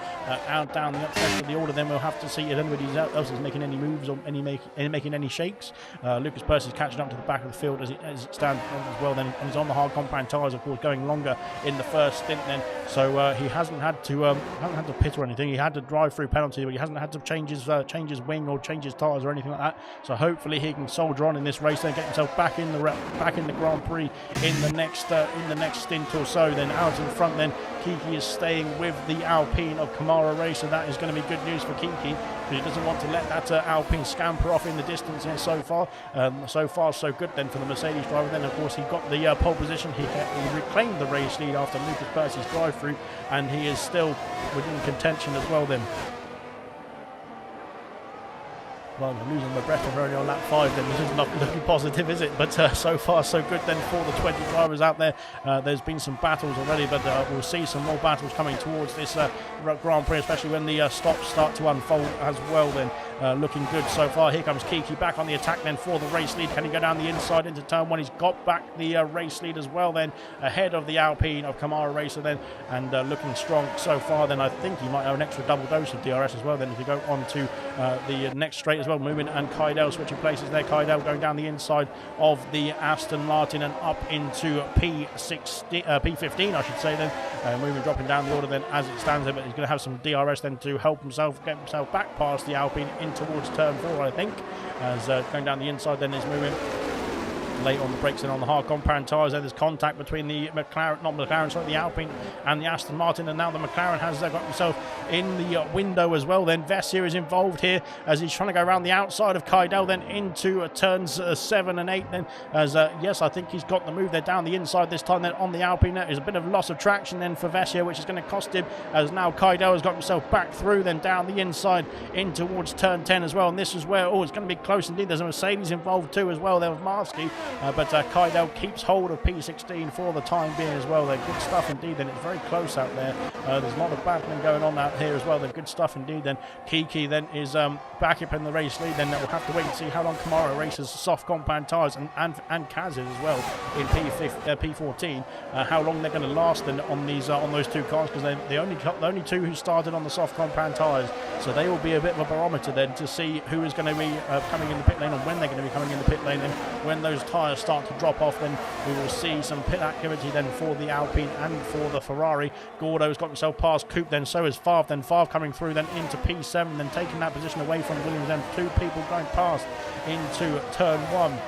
out down the rest of the order. Then we'll have to see if anybody else is making any moves or making any shakes. Lucas Percy's catching up to the back of the field as it stands as well then, and he's on the hard compound tyres of course, going longer in the first stint then, so he hasn't had to pit or anything. He had to drive through penalty, but he hasn't had to change his wing or change his tyres or anything like that, so hopefully he can soldier on in this race and get himself back in the Grand Prix in the next stint or so. Then out in front then Kiki is staying with the Alpine of Kamara Racer. That is going to be good news for Kiki, because he doesn't want to let that Alpine scamper off in the distance here so far. So far so good then for the Mercedes driver. Then of course he got the pole position. He reclaimed the race lead after Lucas Percy's drive through, and he is still within contention as well then. Well, losing my breath already on lap 5 then, this is not looking positive, is it? But so far so good then for the 20 drivers out there. There's been some battles already, but we'll see some more battles coming towards this Grand Prix, especially when the stops start to unfold as well then. Looking good so far. Here comes Kiki back on the attack then for the race lead. Can he go down the inside into turn 1? He's got back the race lead as well then, ahead of the Alpine of Kamara Racer then, and looking strong so far. Then I think he might have an extra double dose of DRS as well then if you go on to the next straight as well, moving, and Kaidel switching places there. Kaidel going down the inside of the Aston Martin and up into P15 I should say then, moving, dropping down the order then as it stands there, but he's going to have some DRS then to help himself get himself back past the Alpine in towards turn 4 I think, as going down the inside then is moving late on the brakes and on the hard compound tyres. There's contact between the the Alpine and the Aston Martin, and now the McLaren has got himself in the window as well. Then Vessier is involved here as he's trying to go around the outside of Kaidel then into turns 7 and 8 then, as yes, I think he's got the move there down the inside this time then on the Alpine. There's a bit of loss of traction then for Vessier, which is going to cost him, as now Kaidel has got himself back through then down the inside in towards turn 10 as well, and this is where, it's going to be close indeed. There's a Mercedes involved too as well there with Marski, but Kydell keeps hold of P16 for the time being as well. They're good stuff indeed. Then it's very close out there. There's a lot of battling going on out here as well. They're good stuff indeed. Then Kiki then is back up in the race lead. Then we'll have to wait and see how long Kamara races soft compound tyres and Kaz is as well in P14. How long they're going to last then on these on those two cars, because they're the only two who started on the soft compound tyres. So they will be a bit of a barometer then to see who is going to be coming in the pit lane and when they're going to be coming in the pit lane. And when those tyres start to drop off, then we will see some pit activity then for the Alpine and for the Ferrari. Gordo's got himself past Coupe, then so is Favre. Then Favre coming through then into P7, then taking that position away from Williams. Then two people going past into turn 1.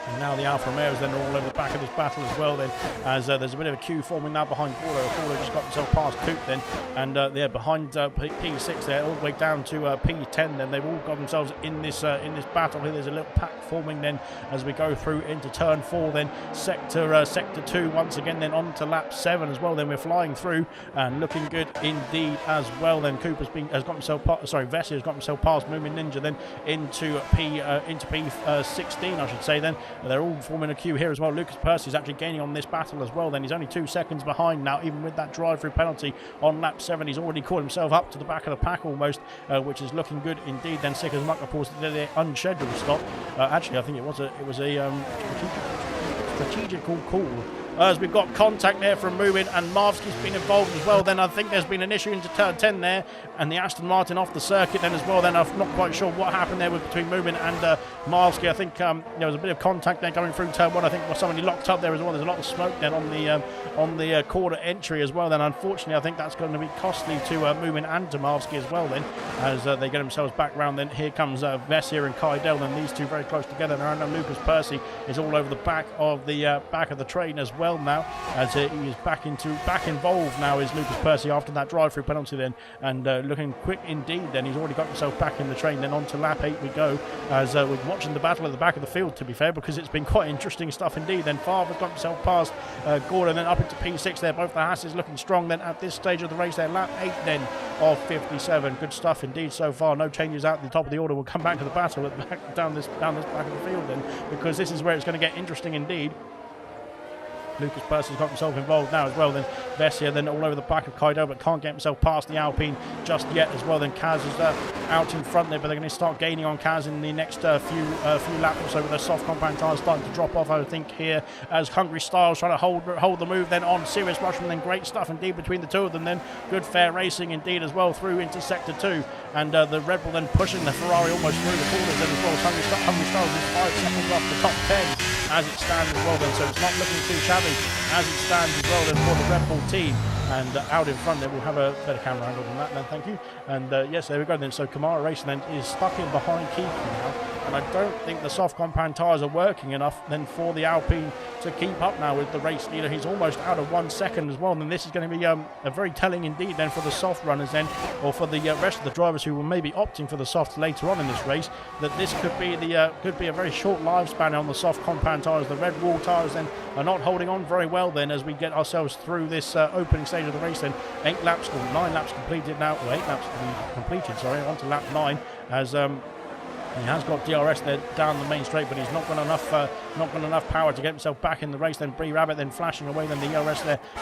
And now the Alfa Romeos then are all over the back of this battle as well then, as there's a bit of a queue forming now behind Gordo. Gordo just got himself past Coupe then, and they're behind P6 there, all the way down to P10 then. They've all got themselves in this battle here. There's a little pack forming then as we go through into turn 4 then, sector 2 once again then on to lap 7 as well. Then we're flying through and looking good indeed as well. Then Coupe has got himself Vessi has got himself past Moomin Ninja then into P16 I should say then. They're all forming a queue here as well. Lucas Percy is actually gaining on this battle as well then. He's only 2 seconds behind now, even with that drive-through penalty on lap 7. He's already caught himself up to the back of the pack almost, which is looking good indeed. Then Sickers Muck, of course, did the unscheduled stop. Actually, I think it was a strategical call. As we've got contact there from Moomin, and Marvsky's been involved as well. Then I think there's been an issue into turn 10 there, and the Aston Martin off the circuit then as well. Then I'm not quite sure what happened there between Moomin and Marvsky. I think there was a bit of contact there coming through turn 1. I think somebody locked up there as well. There's a lot of smoke then on the corner entry as well. Then unfortunately, I think that's going to be costly to Moomin and to Marvsky as well then, as they get themselves back round. Then here comes Vessier and Kydell, and these two very close together. And Lucas Percy is all over the back of the train as well now, as he is back involved now is Lucas Percy after that drive-through penalty then, and looking quick indeed then. He's already got himself back in the train. Then on to lap 8 we go, as we're watching the battle at the back of the field, to be fair, because it's been quite interesting stuff indeed. Then Favre has got himself past Gordon, then up into P6 there. Both the Hasses looking strong then at this stage of the race there. Lap 8 then of 57. Good stuff indeed so far. No changes out at the top of the order. We'll come back to the battle down this back of the field then, because this is where it's going to get interesting indeed. Lucas Percy's got himself involved now as well. Then Vessia then all over the back of Kydell, but can't get himself past the Alpine just yet as well. Then Kaz is out in front there, but they're going to start gaining on Kaz in the next few laps or so, with those soft compound tyres starting to drop off, I think, here, as Hungry Styles trying to hold the move then on Serious Rushman. Then great stuff indeed between the two of them. Then good fair racing indeed as well through into sector 2, and the Red Bull then pushing the Ferrari almost through the corners then as well. Hungry Styles is 5 seconds off the top 10 as it stands as well then, so it's not looking too shabby as it stands as well then for the Red Bull team. And out in front there, we'll have a better camera angle than that then, thank you. And yes, there we go then. So Kamara Racing then is stuck in behind Kiki now, and I don't think the soft compound tyres are working enough then for the Alpine to keep up now with the race leader. He's almost out of 1 second as well, and this is going to be a very telling indeed then for the soft runners then, or for the rest of the drivers who will maybe opting for the softs later on in this race, that this could be a very short lifespan on the soft compound tyres. The red wall tyres then are not holding on very well then as we get ourselves through this opening stage of the race then. 9 laps completed now, or 8 laps completed, sorry, on to lap 9, as he has got DRS there down the main straight, but he's not got enough power to get himself back in the race. Then Bree Rabbit then flashing away. Then the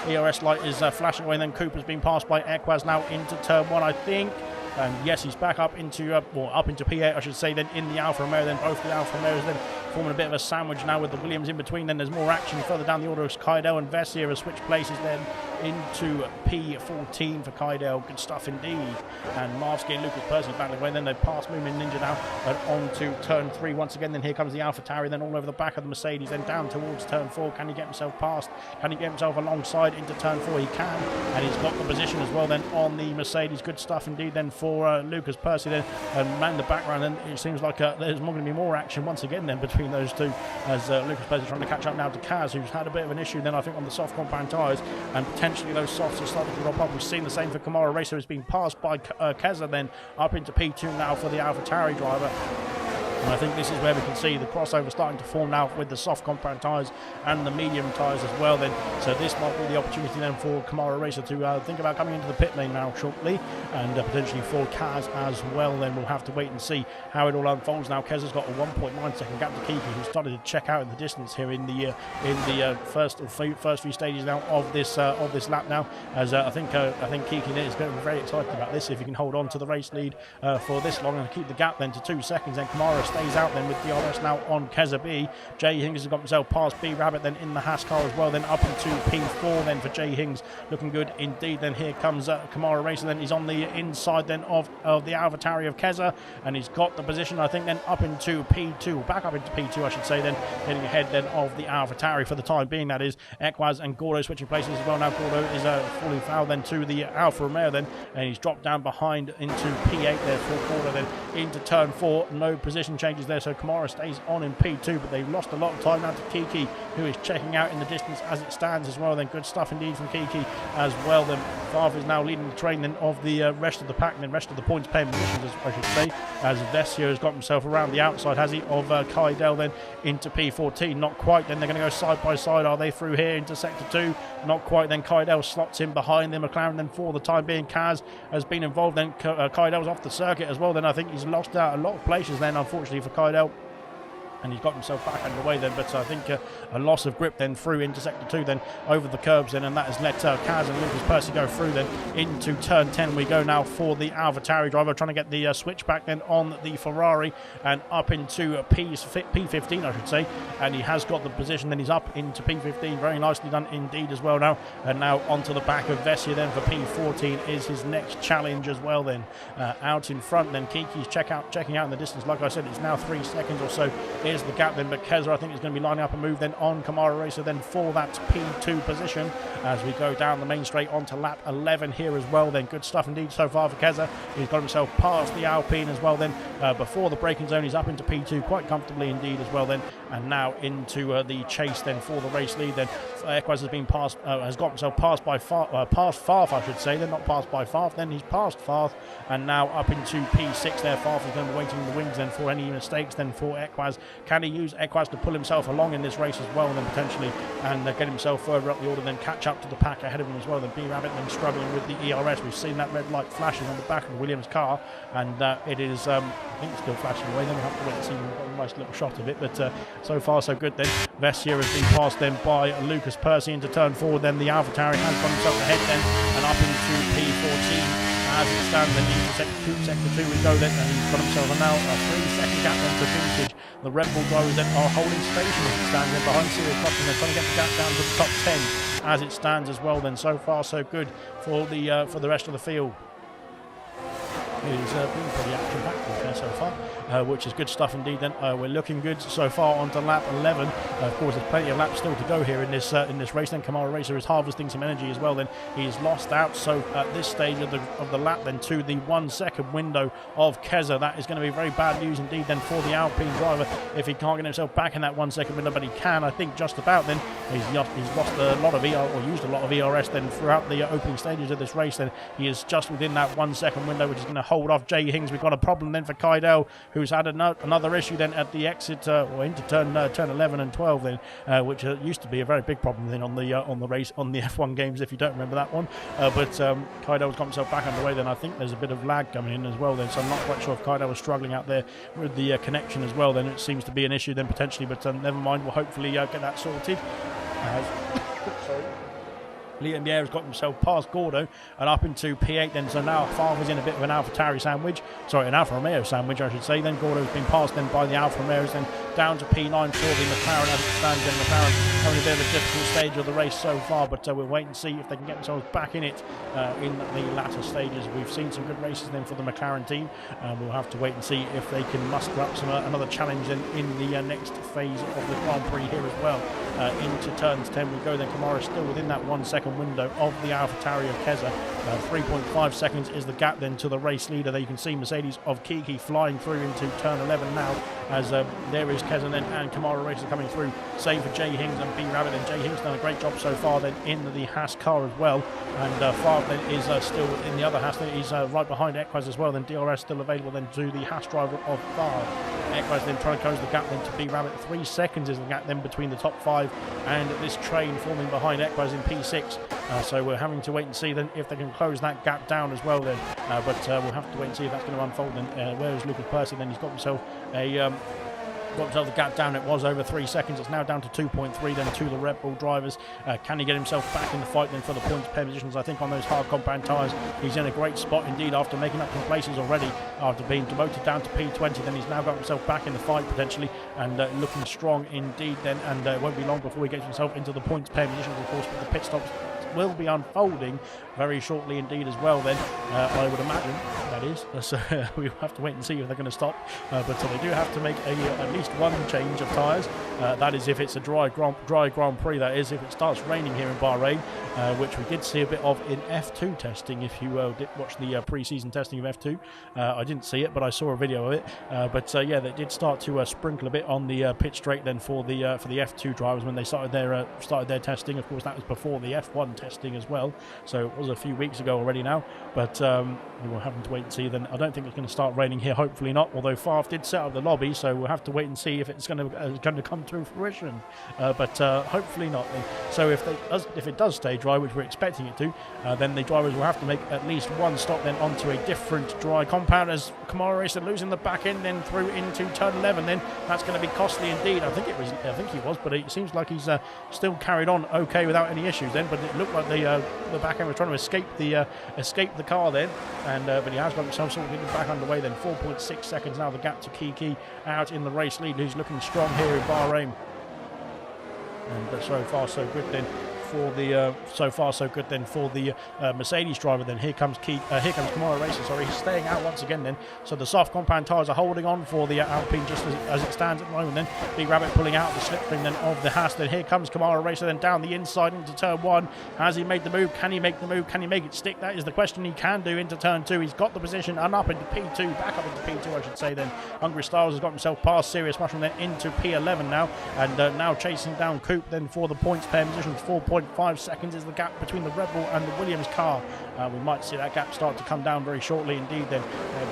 ERS light is flashing away. Then Cooper's been passed by Equaz now into turn 1, I think. And yes, he's back up into P8, I should say, then in the Alfa Romeo. Then both the Alfa Romeos then forming a bit of a sandwich now with the Williams in between. Then there's more action further down the order as Kydell and Vessier have switched places then into P14 for Kydell. Good stuff indeed. And Marvsky and Lucas Percy battling away. Then they pass Moomin Ninja now and on to turn 3 once again. Then here comes the Alpha Tauri then all over the back of the Mercedes. Then down towards turn 4. Can he get himself past? Can he get himself alongside into turn 4? He can. And he's got the position as well then on the Mercedes. Good stuff indeed then for Lucas Percy then. And man in the background, and it seems like there's going to be more action once again then between those two, as Lucas Percy trying to catch up now to Kaz, who's had a bit of an issue then I think on the soft compound tyres, and potentially those softs are starting to drop off. We've seen the same for Kamara Racer, who's been passed by Keza then up into P2 now for the AlphaTauri driver. And I think this is where we can see the crossover starting to form now with the soft compact tyres and the medium tyres as well then. So this might be the opportunity then for Kamara Racer to think about coming into the pit lane now shortly, and potentially for Kaz as well. Then we'll have to wait and see how it all unfolds. Now Kez has got a 1.9 second gap to Kiki, who started to check out in the distance here in the first few stages now of this lap now. As I think Kiki is going to be very excited about this if he can hold on to the race lead for this long and keep the gap then to 2 seconds. Then Kamara stays out then with DRS now on Keza B. Jay Hings has got himself past B Rabbit then in the Haas car as well, then up into P4 then for Jay Hings, looking good indeed. Then here comes Kamara Racer, then he's on the inside then of the AlphaTauri of Keza, and he's got the position I think then up into P2, back up into P2 I should say, then getting ahead then of the AlphaTauri for the time being, that is. Equaz and Gordo switching places as well. Now Gordo is falling foul then to the Alfa Romeo then, and he's dropped down behind into P8 there for Gordo then into turn 4. No position changes there, so Kamara stays on in P2, but they've lost a lot of time now to Kiki, who is checking out in the distance as it stands as well. Then good stuff indeed from Kiki as well. Then Favre is now leading the train then of the rest of the pack and then rest of the points paying positions, as I should say, as Vesio has got himself around the outside, has he, of Kaidel then into P14. Not quite, then they're going to go side by side. Are they through here into sector 2? Not quite, then Kaidel slots in behind them. McLaren then for the time being. Kaz has been involved, then Kaidel's off the circuit as well. Then I think he's lost out a lot of places then, unfortunately for Kaidel, and he's got himself back underway then, but I think a loss of grip then through into sector 2 then over the curbs then, and that has let Kaz and Lucas Percy go through then into turn 10 we go now for the AlphaTauri driver, trying to get the switch back then on the Ferrari and up into P15 I should say, and he has got the position, then he's up into P15, very nicely done indeed as well now, and now onto the back of Vessia then for P14 is his next challenge as well then. Out in front then Kiki's checking out in the distance, like I said it's now 3 seconds or so. Here's the gap then, but Keza I think is going to be lining up a move then on Kamara Racer then for that P2 position as we go down the main straight onto lap 11 here as well then. Good stuff indeed so far for Keza. He's got himself past the Alpine as well then before the braking zone. He's up into P2 quite comfortably indeed as well then, and now into the chase then for the race lead then. Equaz has been passed, has got himself past by past Farf I should say, then not passed by Farf, then he's past Farf and now up into P6 there. Farf is going to be waiting in the wings then for any mistakes then for Equaz. Can he use Equaz to pull himself along in this race as well then potentially, and get himself further up the order, then catch up to the pack ahead of him as well. Then B-Rabbit then struggling with the ERS. We've seen that red light flashing on the back of the Williams car, and it is I think it's still flashing away. Then we'll have to wait and see. We've got a nice little shot of it, but so far so good then. Vessia has been passed then by Lucas Percy into turn 4. Then the AlphaTauri has got himself ahead then and up into P14 as it stands. Then into sector 2 we go then, and he's got himself now a 3-second gap then to Vintage. The Red Bull drivers then are holding station as it stands then behind Serious Crossing. They're trying to get the gap down to the top 10 as it stands as well then. So far so good for the rest of the field. It's been pretty action-packed there so far, which is good stuff indeed. Then we're looking good so far onto lap 11. Of course, there's plenty of laps still to go here in this race. Then Kamara Racer is harvesting some energy as well. Then he's lost out. So at this stage of the lap, then to the 1 second window of Keza, that is going to be very bad news indeed. Then for the Alpine driver, if he can't get himself back in that 1 second window, but he can, I think, just about. Then he's lost a lot of used a lot of ERS. Then throughout the opening stages of this race, then he is just within that 1 second window, which is going to hold off Jay Hings. We've got a problem then for Kaidel, who's had another issue then at the exit or into turn 11 and 12 then, which used to be a very big problem then on the race on the F1 games, if you don't remember that one. But Kaidel's got himself back underway then. I think there's a bit of lag coming in as well then, so I'm not quite sure if Kaidel was struggling out there with the connection as well. Then it seems to be an issue then potentially, but never mind. We'll hopefully get that sorted. Sorry. Liam Bier has got himself past Gordo and up into P8 then, so now Favre's in a bit of an AlphaTauri sandwich, sorry, an Alfa Romeo sandwich I should say. Then Gordo's been passed then by the Alfa Romeos, then down to P9 for the McLaren as it stands. Then McLaren having a bit of a difficult stage of the race so far, but we'll wait and see if they can get themselves back in it in the latter stages. We've seen some good races then for the McLaren team, and we'll have to wait and see if they can muster up another challenge then in the next phase of the Grand Prix here as well. Into turns 10 we go then. Kamara still within that 1 second window of the AlphaTauri of Keza. 3.5 seconds is the gap then to the race leader. There you can see Mercedes of Kiki flying through into turn 11 now, as there is is Keza then, and Kamara Racer coming through, save for Jay Hings and B Rabbit. And Jay Hings done a great job so far then in the Haas car as well, and Favre then is still in the other Haas. He's right behind Equaz as well. Then DRS still available then to the Haas driver of Favre. Equaz then trying to close the gap then to B Rabbit. 3 seconds is the gap then between the top 5 and this train forming behind Equaz in P6. So we're having to wait and see then if they can close that gap down as well then. But we'll have to wait and see if that's going to unfold then. Where is Lucas Percy then? He's got himself the gap down. It was over 3 seconds. It's now down to 2.3 then to the Red Bull drivers. Can he get himself back in the fight then for the points pair positions? I think on those hard compound tyres he's in a great spot indeed after making up some places already, after being demoted down to P20. Then he's now got himself back in the fight potentially, and looking strong indeed then, and it won't be long before he gets himself into the points pair positions, of course, with the pit stops will be unfolding very shortly indeed as well then, I would imagine, that is. So we'll have to wait and see if they're going to stop, but they do have to make at least one change of tyres. That is if it's a dry Grand Prix, that is if it starts raining here in Bahrain, which we did see a bit of in F2 testing. If you did watch the pre-season testing of F2, I didn't see it, but I saw a video of it. But yeah, they did start to sprinkle a bit on the pit straight then for the F2 drivers when they started their testing. Of course, that was before the F1 testing as well, so it was a few weeks ago already now. But we'll have to wait and see then. I don't think it's going to start raining here, hopefully not, although Favre did set up the lobby, so we'll have to wait and see if it's going to come to fruition, but hopefully not then. So if it does stay dry, which we're expecting it to, then the drivers will have to make at least one stop then onto a different dry compound, as Kamara Racer losing the back end then through into turn 11. Then that's going to be costly indeed. I think he was, but it seems like he's still carried on okay without any issues then. But it looked like the back end was trying to escape the car then, and but he has got himself sort of back underway then. 4.6 seconds now the gap to Kiki out in the race lead, who's looking strong here in Bahrain. And so far so good then for the Mercedes driver. Then here comes Kamara Racer. Sorry, he's staying out once again then. So the soft compound tyres are holding on for the Alpine just as it stands at the moment. Then Big Rabbit pulling out the slipstream then of the Haas. Then here comes Kamara Racer then down the inside into turn 1. Has he made the move? Can he make the move? Can he make it stick? That is the question. He can do into turn 2. He's got the position and up into P2, back up into P2 I should say then. Hungry Styles has got himself past Serious Mushroom then into P11 now, and now chasing down Coop then for the points pair positions. 4.5 seconds is the gap between the Red Bull and the Williams car. We might see that gap start to come down very shortly indeed then.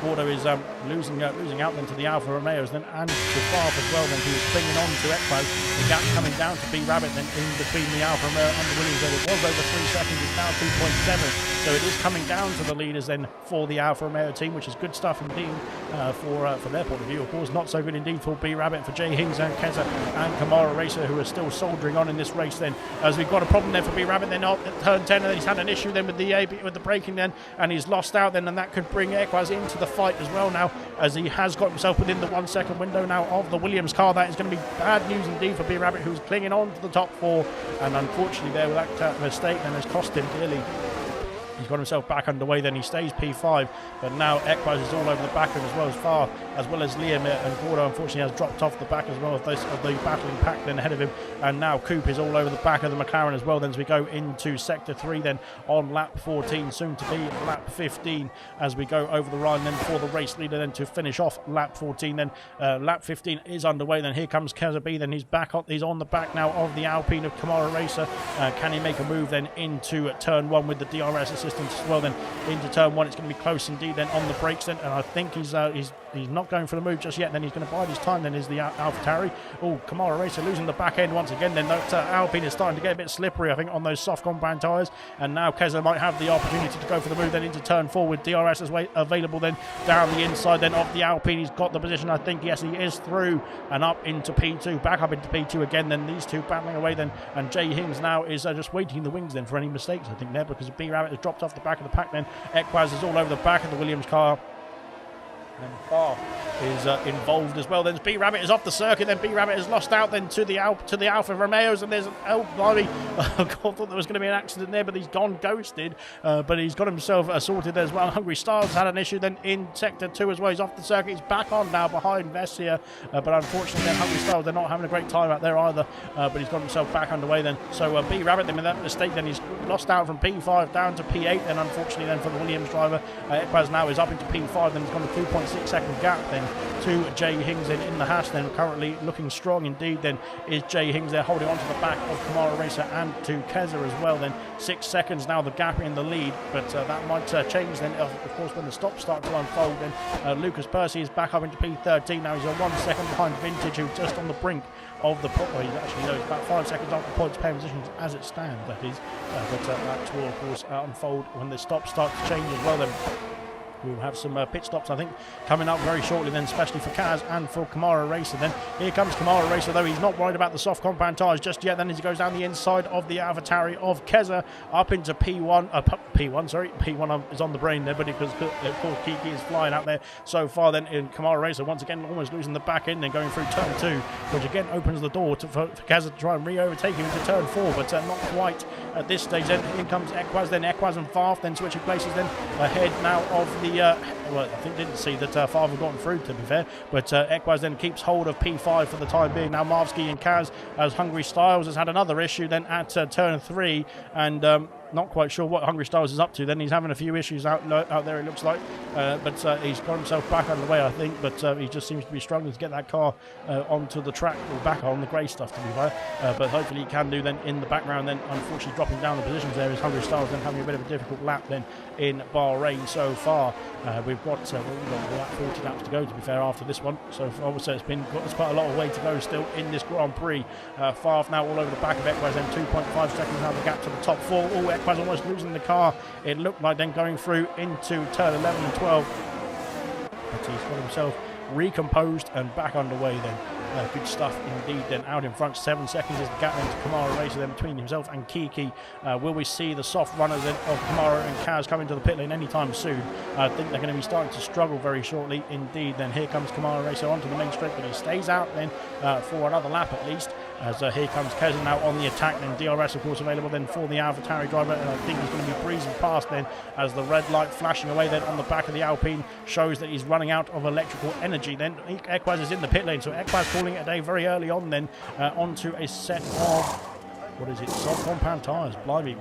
Bordeaux is losing out then to the Alfa Romeos then, and to Favre as well then, who is clinging on to Equaz. The gap coming down to B Rabbit then in between the Alfa Romeo and the Williams. It was over 3 seconds, it's now 2.7, so it is coming down to the leaders then for the Alfa Romeo team, which is good stuff indeed for their point of view. Of course, not so good indeed for B Rabbit, for Jay Hings and Keza and Kamara Racer, who are still soldiering on in this race then, as we've got a problem there for B Rabbit then at turn 10, and then he's had an issue then with the braking then, and he's lost out then, and that could bring Equaz into the fight as well now, as he has got himself within the 1 second window now of the Williams car. That is going to be bad news indeed for B Rabbit, who's clinging on to the top 4, and unfortunately there with that mistake then has cost him dearly. He's got himself back underway then. He stays P5, but now Equaz is all over the back of him as well as Liam, and Gordo unfortunately has dropped off the back as well of the battling pack then ahead of him, and now Coop is all over the back of the McLaren as well then, as we go into sector 3 then on lap 14, soon to be lap 15, as we go over the line then for the race leader then to finish off lap 14 then. Lap 15 is underway then. Here comes Keza B then. He's on the back now of the Alpine of Kamara Racer. Can he make a move then into turn 1 with the DRS assistance as well then? Into turn 1 it's going to be close indeed then on the brakes then, and I think he's not going for the move just yet. Then he's going to bide his time then, is the AlphaTauri. Oh, Kamara Racer losing the back end once again then. That Alpine is starting to get a bit slippery I think on those soft compound tyres, and now Keza might have the opportunity to go for the move then into turn 4 with DRS as available then down the inside then of the Alpine. He's got the position, I think. Yes, he is through and up into P2, back up into P2 again then. These two battling away then, and Jay Hings now is just waiting in the wings then for any mistakes I think there, because B Rabbit has dropped off the back of the pack then. Equaz is all over the back of the Williams car, and Favre is involved as well. Then B Rabbit is off the circuit. Then B Rabbit has lost out then to the Alfa Romeos, and there's an blimey. I thought there was going to be an accident there, but he's gone ghosted. But he's got himself sorted there as well. Hungry Stars had an issue then in sector 2 as well. He's off the circuit. He's back on now behind Vessia, but unfortunately then Hungry Stars, they're not having a great time out there either. But he's got himself back underway then. So B Rabbit then with that mistake then he's lost out from P5 down to P8. Then unfortunately then for the Williams driver, Equaz now is up into P5. Then he's gone to 2.6 a 6-second gap then to Jay Hings in the hash, then currently looking strong indeed then is Jay Hings there, holding on to the back of Kamara Racer and to Keza as well then. 6 seconds now the gap in the lead, but that might change then of course when the stops start to unfold. Then Lucas Percy is back up into P13 now. He's 1 second behind Vintage, who's just on the brink of the point. Well, he actually knows about 5 seconds off the points pay positions as it stands, that is, but that will of course unfold when the stops start to change as well then. We'll have some pit stops, I think, coming up very shortly then, especially for Kaz and for Kamara Racer then. Here comes Kamara Racer, though he's not worried about the soft compound tyres just yet then, as he goes down the inside of the AlphaTauri of Keza up into P1. P1 is on the brain there, but because of course Kiki is flying out there so far then in Kamara Racer, once again almost losing the back end, then going through turn 2, which again opens the door for Keza to try and re-overtake him into turn 4, but not quite at this stage then. In comes Equaz, then Equaz and Farf then switching places then ahead now of the well, I think didn't see that Farf had gotten through, to be fair, but Equaz then keeps hold of P5 for the time being. Now Marvsky and Kaz, as Hungry Styles has had another issue then at turn 3, and not quite sure what Hungry Styles is up to then. He's having a few issues out there, it looks like, but he's got himself back underway, I think, but he just seems to be struggling to get that car onto the track, or back on the grey stuff, to be fair, but hopefully he can do then in the background then. Unfortunately dropping down the positions there is Hungry Styles then having a bit of a difficult lap then in Bahrain so far. We've got about 40 laps to go, to be fair, after this one, so obviously it's quite a lot of way to go still in this Grand Prix. Farf now all over the back of Equaz, then 2.5 seconds now the gap to the top 4. Equaz almost losing the car, it looked like, then going through into turn 11 and 12, but he's got himself recomposed and back underway then. Good stuff indeed then. Out in front, 7 seconds is the gap then to Kamara Racer then between himself and Kiki. Will we see the soft runners then of Kamara and Kaz coming to the pit lane anytime soon? I think they're going to be starting to struggle very shortly indeed. Then here comes Kamara Racer onto the main straight, but he stays out then for another lap at least, as here comes Keza now on the attack. Then DRS of course available then for the AlphaTauri driver, and I think he's going to be breezing past then, as the red light flashing away then on the back of the Alpine shows that he's running out of electrical energy. Then Equaz is in the pit lane, so Equaz calling it a day very early on then, onto a set of, what is it, soft compound tyres, blimey.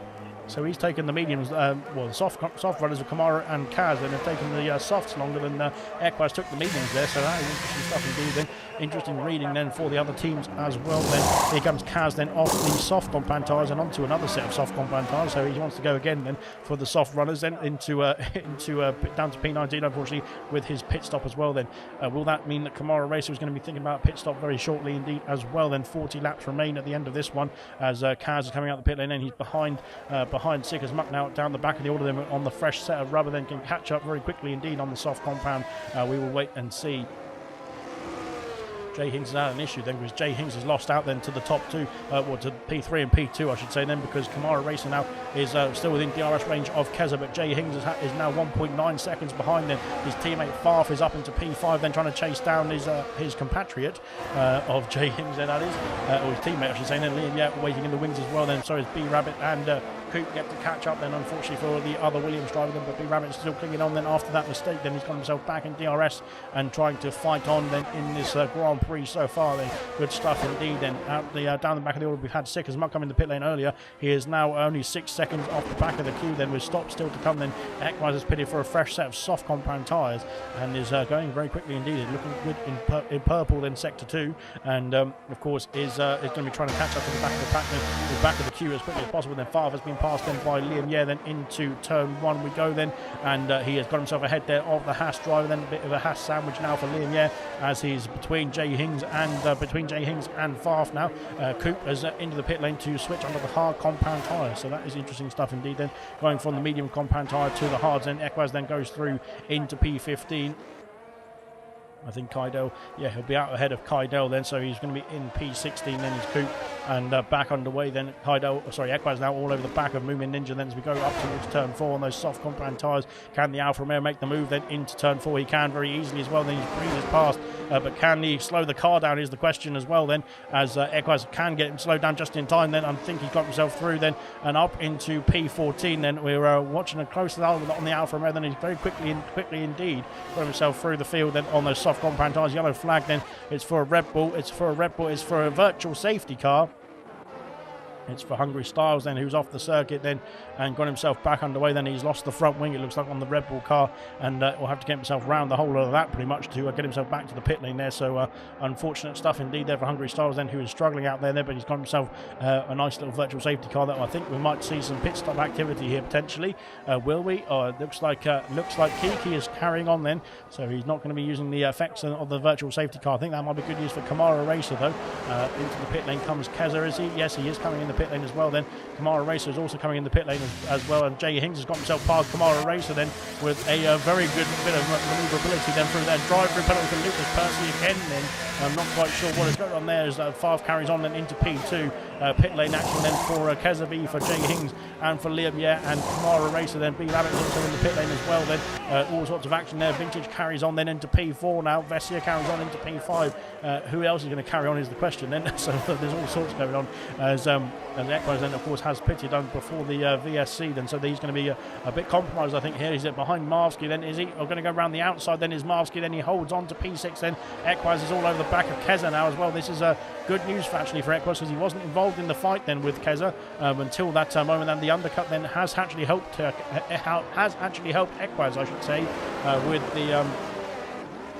So he's taken the mediums, well, soft runners of Kamara and Kaz, and have taken the softs longer than Equaz took the mediums there. So that is interesting stuff indeed then. Interesting reading then for the other teams as well then. Here comes Kaz then off the soft compound tyres and onto another set of soft compound tyres. So he wants to go again then for the soft runners then into down to P19, unfortunately, with his pit stop as well then. Will that mean that Kamara Racer is going to be thinking about pit stop very shortly indeed as well then? 40 laps remain at the end of this one, as Kaz is coming out the pit lane and he's behind Sick as Muck now down the back of the order then on the fresh set of rubber, then can catch up very quickly indeed on the soft compound. We will wait and see. Jay Hings has had an issue then, because Jay Hings has lost out then to the top 2, or to P3 and P2 I should say then, because Kamara Racer now is still within DRS range of Keza, but Jay Hings is now 1.9 seconds behind then. His teammate Farf is up into P5 then, trying to chase down his compatriot of Jay Hings then, that is, or his teammate I should say then. Liam waiting in the wings as well then, so is B-Rabbit and Coop get to catch up then, unfortunately for the other Williams driver then, but B-Rabbit is still clinging on then after that mistake. Then he's got himself back in DRS and trying to fight on then in this Grand Prix so far then. Good stuff indeed then. Out the down the back of the order we've had Sick as Muck come in the pit lane earlier. He is now only 6 seconds off the back of the queue then, with stops still to come then. Equaz is pitted for a fresh set of soft compound tyres and is going very quickly indeed. It's looking good in purple then sector 2, and of course is going to be trying to catch up to the back of the pack then, the back of the queue as quickly as possible. Then Farf has been passed then by Liam then into turn 1 we go then, and he has got himself ahead there of the Haas driver then. A bit of a Haas sandwich now for Liam as he's between Jay Hings and Farf now. Coop is into the pit lane to switch onto the hard compound tyre, so that is interesting stuff indeed then, going from the medium compound tyre to the hards. Then Equaz then goes through into P15. I think Kydell, he'll be out ahead of Kydell then, so he's going to be in P16 then. He's Coop and back underway then. Equaz now all over the back of Moomin Ninja then as we go up towards turn 4 on those soft compound tyres. Can the Alfa Romeo make the move then into turn 4? He can very easily as well. Then he's breezes past, but can he slow the car down is the question as well then, as Equaz can get him slowed down just in time then. I think he got himself through then and up into P14 then. We're watching a close on the Alfa Romeo then. He's very quickly indeed got himself through the field then on those soft compound tyres. Yellow flag then. It's for a Red Bull. It's for a virtual safety car. It's for Hungry Styles then, who's off the circuit then and got himself back underway. Then he's lost the front wing, it looks like, on the Red Bull car, and will have to get himself round the whole of that pretty much to get himself back to the pit lane there. So unfortunate stuff indeed there for Hungry Styles then, who is struggling out there, but he's got himself a nice little virtual safety car that I think we might see some pit stop activity here potentially. Will we? It looks like Kiki is carrying on then, so he's not going to be using the effects of the virtual safety car. I think that might be good news for Kamara Racer though. Into the pit lane comes Keza, is he? Yes, he is coming in the pit lane as well then. Kamara Racer is also coming in the pit lane as well, and Jay Hings has got himself past Kamara Racer then with a very good bit of manoeuvrability then through their drive-through penalty for Lucas Percy again then. I'm not quite sure what is going on there as Favre carries on then into P2. Pit lane action then for Keza B, for Jay Hings and for Liam and Kamara Racer then. B Rabbit is also in the pit lane as well then. All sorts of action there. Vintage carries on then into P4 now. Vessia carries on into P5. Who else is going to carry on is the question then. So there's all sorts going on as Equaz then of course has pitted on before the VSC then, so he's going to be a bit compromised I think here. Is it behind Marvsky then, is he? Or going to go around the outside then is Marvsky, then he holds on to P6 then. Equaz is all over the back of Keza now as well. This is good news actually for Equaz, because he wasn't involved in the fight then with Keza until that moment, and the undercut then has actually helped Equaz, I should say, with the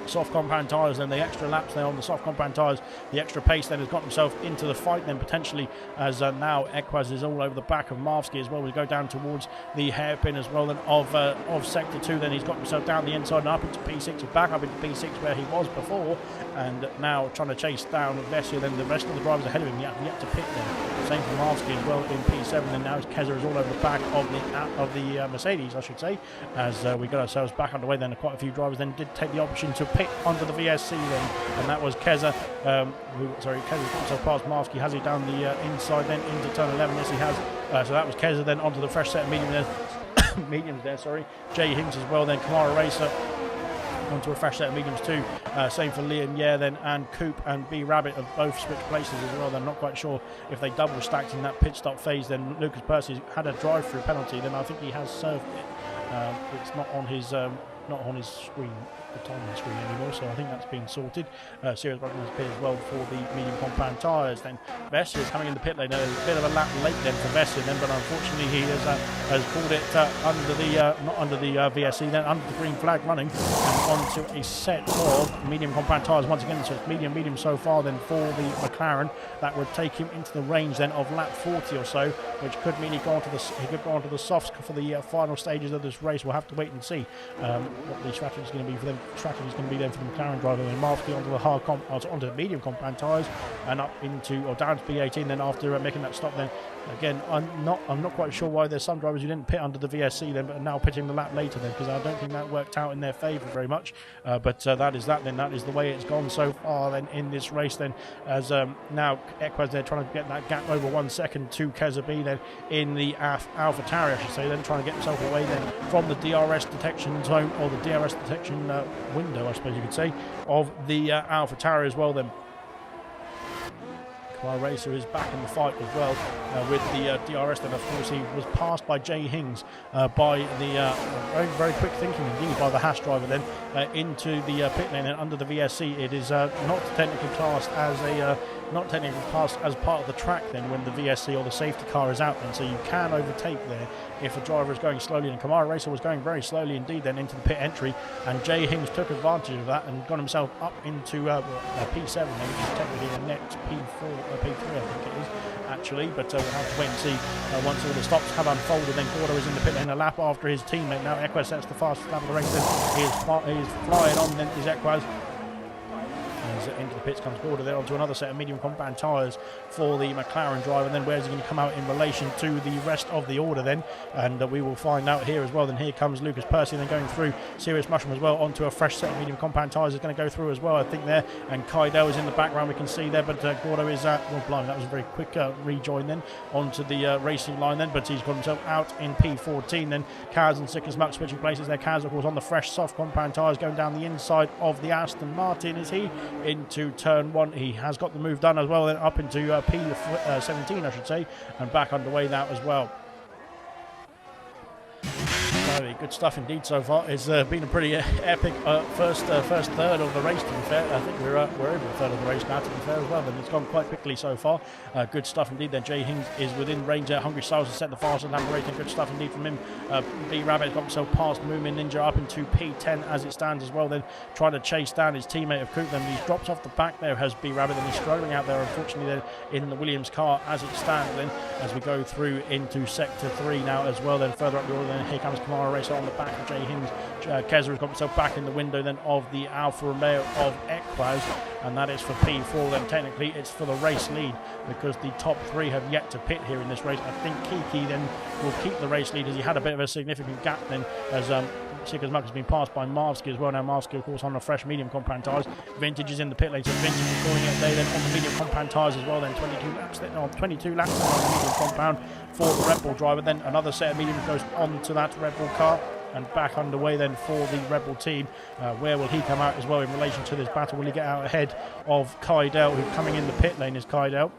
soft compound tyres and the extra laps there on the soft compound tyres. The extra pace then has got himself into the fight then potentially, as now Equaz is all over the back of Marvsky as well. We go down towards the hairpin as well then of sector 2. Then he's got himself down the inside and up into P6 and back up into P6 where he was before, and now trying to chase down Vessia. Then the rest of the drivers ahead of him yet to pit there. Same for Marvsky as well in P7. And now Keza is all over the back of the Mercedes, I should say, as we got ourselves back underway. Then quite a few drivers then did take the option to pit onto the VSC then, and that was Keza. Keza's got himself past Marvsky. Has he down the inside then into turn 11? Yes, he has. So that was Keza then onto the fresh set of mediums there. Sorry, Jay Hings as well. Then Kamara Racer onto a fresh set of mediums too. Same for Liam then, and Coop and B Rabbit have both switched places as well. They're not quite sure if they double stacked in that pit stop phase. Then Lucas Percy had a drive-through penalty. Then I think he has served it. It's not on his screen, the timing screen anymore, so I think that's been sorted. Serious Broken has appeared as well for the medium compound tyres. Then Vessia is coming in the pit lane. A bit of a lap late then for Vessia then, but unfortunately he has called it under the not under the VSC then, under the green flag running, and onto a set of medium compound tyres once again. So it's medium so far then for the McLaren. That would take him into the range then of lap 40 or so, which could mean he could go onto the softs for the final stages of this race. We'll have to wait and see what the strategy is going to be for them. Strategy is going to be then for the McLaren driver, and Marvsky onto the onto the medium compound tyres and up into or down to P18. Then after making that stop, then again I'm not quite sure why there's some drivers who didn't pit under the VSC then, but are now pitting the lap later then, because I don't think that worked out in their favour very much. But that is the way it's gone so far then in this race then, as now Equaz they're trying to get that gap over 1 second to Keza B then in the AlphaTauri, I should say, then trying to get himself away then from the DRS detection zone, or the DRS detection window, I suppose you could say, of the AlphaTauri as well then. Kamara Racer is back in the fight as well with the DRS. Then of course he was passed by Jay Hings by the very, very quick thinking indeed by the Haas driver then into the pit lane and under the VSC. It is not technically classed as part of the track then when the VSC or the safety car is out then, so you can overtake there if a driver is going slowly, and Kamara Racer was going very slowly indeed then into the pit entry, and Jay Hings took advantage of that and got himself up into P7 then, which is technically the next P3 I think it is actually, but we'll have to wait and see once all the stops have unfolded. Then Gordo is in the pit lane a lap after his teammate. Now Equaz sets the fastest lap of the race, then he is flying on then is Equaz. Into the pits comes Gordo there onto another set of medium compound tyres for the McLaren driver. And then where's he going to come out in relation to the rest of the order then, and we will find out here as well. Then here comes Lucas Percy then going through Serious Mushroom as well onto a fresh set of medium compound tyres is going to go through as well, I think there, and Kaidel is in the background we can see there, but Gordo is well blimey, that was a very quick rejoin then onto the racing line then, but he's got himself out in P14 then. Kaz and Sick as Muck switching places there. Kaz of course on the fresh soft compound tyres going down the inside of the Aston Martin, is he into turn 1. He has got the move done as well, then up into P17 I should say, and back underway now as well. There we good stuff indeed so far. It's been a pretty epic first third of the race, to be fair. I think we're over a third of the race now, to be fair, as well. Then it's gone quite quickly so far. Good stuff indeed. Then Jay Hings is within range there. Hungry Styles has set the fastest lap of the race. Good stuff indeed from him. B Rabbit got himself past Moomin Ninja up into P10 as it stands as well. Then trying to chase down his teammate of Coop. Then he drops off the back there, has B Rabbit. Then he's struggling out there, unfortunately, then in the Williams car as it stands. Then as we go through into sector 3 now as well. Then further up the order, then here comes Kamara Racer on the back of Jay Hings. Keza has got himself back in the window then of the Alfa Romeo of Equaz, and that is for P4. Then technically it's for the race lead, because the top 3 have yet to pit here in this race. I think Kiki then will keep the race lead, as he had a bit of a significant gap then, as Sick Muck has been passed by Marvsky as well. Now Marvsky, of course, on the fresh medium compound tyres. Vintage is in the pit lane, so Vintage is calling it a day then on the medium compound tyres as well. Then 22 laps then on the medium compound for the Red Bull driver. Then another set of mediums goes on to that Red Bull car, and back underway then for the Red Bull team. Where will he come out as well in relation to this battle? Will he get out ahead of Kaidel, who's coming in the pit lane is Kaidel?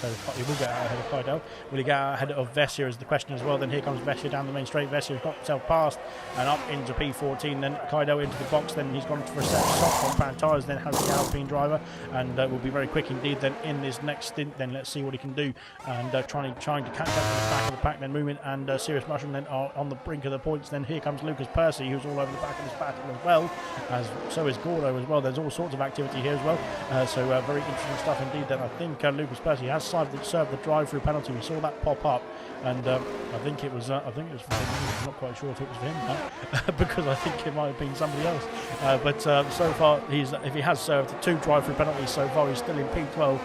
So he will get out ahead of Kaidel. Will he get out ahead of Vessia is the question as well. Then here comes Vessia down the main straight. Vessia has got himself past and up into P14. Then Kaidel into the box. Then he's gone for a set of soft compound tyres. Then has the Alpine driver, and will be very quick indeed then in this next stint. Then let's see what he can do, and trying to catch up with the back of the pack. Then Moomin and Serious Mushroom then are on the brink of the points. Then here comes Lucas Percy, who's all over the back of this battle as well, as so is Gordo as well. There's all sorts of activity here as well. So very interesting stuff indeed. Then I think Lucas Percy has served the drive-through penalty. We saw that pop up, and I think it was for him. I'm not quite sure if it was for him, because I think it might have been somebody else. But so far, if he has served 2 drive-through penalties so far, he's still in P12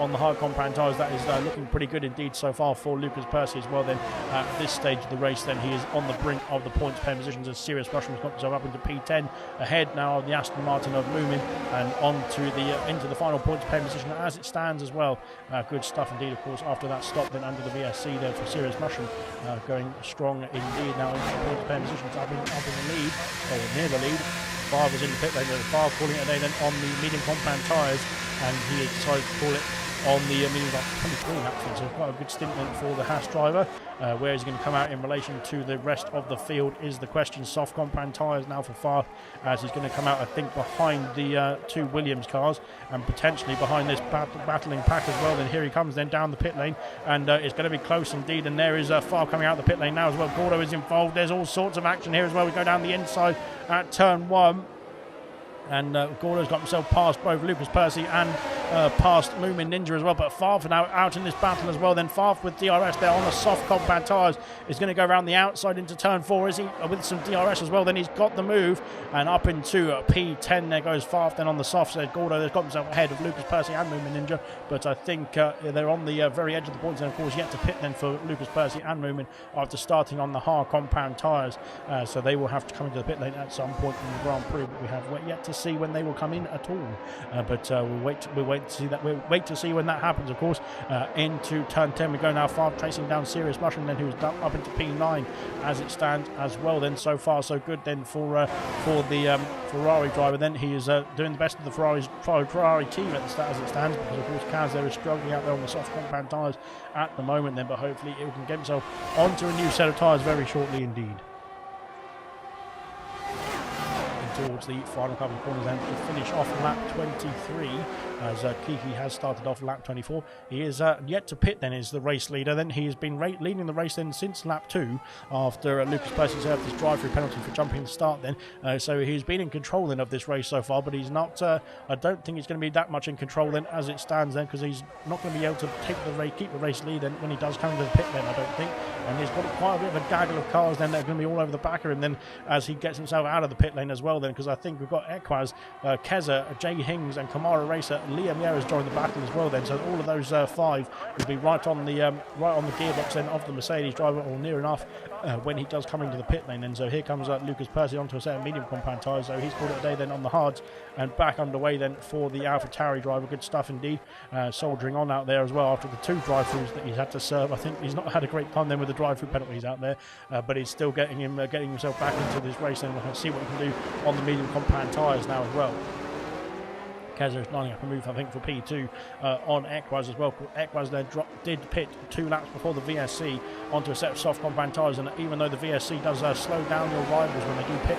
on the hard compound tyres. That is looking pretty good indeed so far for Lucas Percy as well. Then at this stage of the race, then he is on the brink of the points paying positions, as Sirius Russian has got himself up into P10, ahead now of the Aston Martin of Moomin, and on to into the final points paying position as it stands as well. Good stuff indeed, of course, after that stop then under the VSC there for Sirius Mushroom, going strong indeed now into the points paying positions, up in the lead, or near the lead. Favre was in the pit lane, Favre calling it a day then on the medium compound tyres, and he has decided to call it on the medium 23 actually, so quite a good stint then for the Haas driver. Where he's going to come out in relation to the rest of the field is the question. Soft compound tyres now for Favre, as he's going to come out, I think, behind the 2 Williams cars, and potentially behind this battling pack as well. Then here he comes then down the pit lane, and it's going to be close indeed. And there is Favre coming out the pit lane now as well. Gordo is involved. There's all sorts of action here as well. We go down the inside at turn 1. And Gordo's got himself past both Lucas Percy and past Moomin Ninja as well. But Favre now out in this battle as well. Then Favre with DRS there on the soft compound tyres is going to go around the outside into turn 4, is he? With some DRS as well. Then he's got the move, and up into P10 there goes Favre then on the soft side. Gordo has got himself ahead of Lucas Percy and Moomin Ninja. But I think they're on the very edge of the points, and of course yet to pit then for Lucas Percy and Moomin after starting on the hard compound tyres. So they will have to come into the pit lane at some point in the Grand Prix, but we have yet to see when they will come in at all. But we'll wait to see that. We'll wait to see when that happens, of course. Into turn 10 we go now. Favre tracing down Sirius Mushroom then, who's up into P9 as it stands as well. Then so far so good then for the Ferrari driver. Then he is doing the best of the Ferrari team as it stands, because of course Kaz there is struggling out there on the soft compound tyres at the moment then, but hopefully he can get himself onto a new set of tyres very shortly indeed. Towards the final couple of corners and to finish off lap 23, as Kiki has started off lap 24. He is yet to pit then, is the race leader. Then he has been leading the race then since lap 2, after Lucas Percy served his drive-through penalty for jumping the start then. So he's been in control then of this race so far, but he's not, I don't think he's going to be that much in control then as it stands then, because he's not going to be able to keep the race lead then when he does come into the pit then, I don't think. And he's got quite a bit of a gaggle of cars then that are going to be all over the back of him then, as he gets himself out of the pit lane as well then, because I think we've got Equaz, Keza, Jay Hings and Kamara Racer. Liam Yeo has joined the battle as well then, so all of those 5 will be right on the gearbox then of the Mercedes driver, or near enough, when he does come into the pit lane then. So here comes Lucas Percy onto a set of medium compound tyres, so he's called it a day then on the hards, and back underway then for the AlphaTauri driver. Good stuff indeed, soldiering on out there as well after the 2 drive-throughs that he's had to serve. I think he's not had a great time then with the drive-through penalties out there, but he's still getting himself back into this race, and we'll see what he can do on the medium compound tyres now as well. Keza is lining up a move, I think, for P2 on Equaz as well. Equaz then did pit 2 laps before the VSC onto a set of soft compound tyres, and even though the VSC does slow down your rivals when they do pit,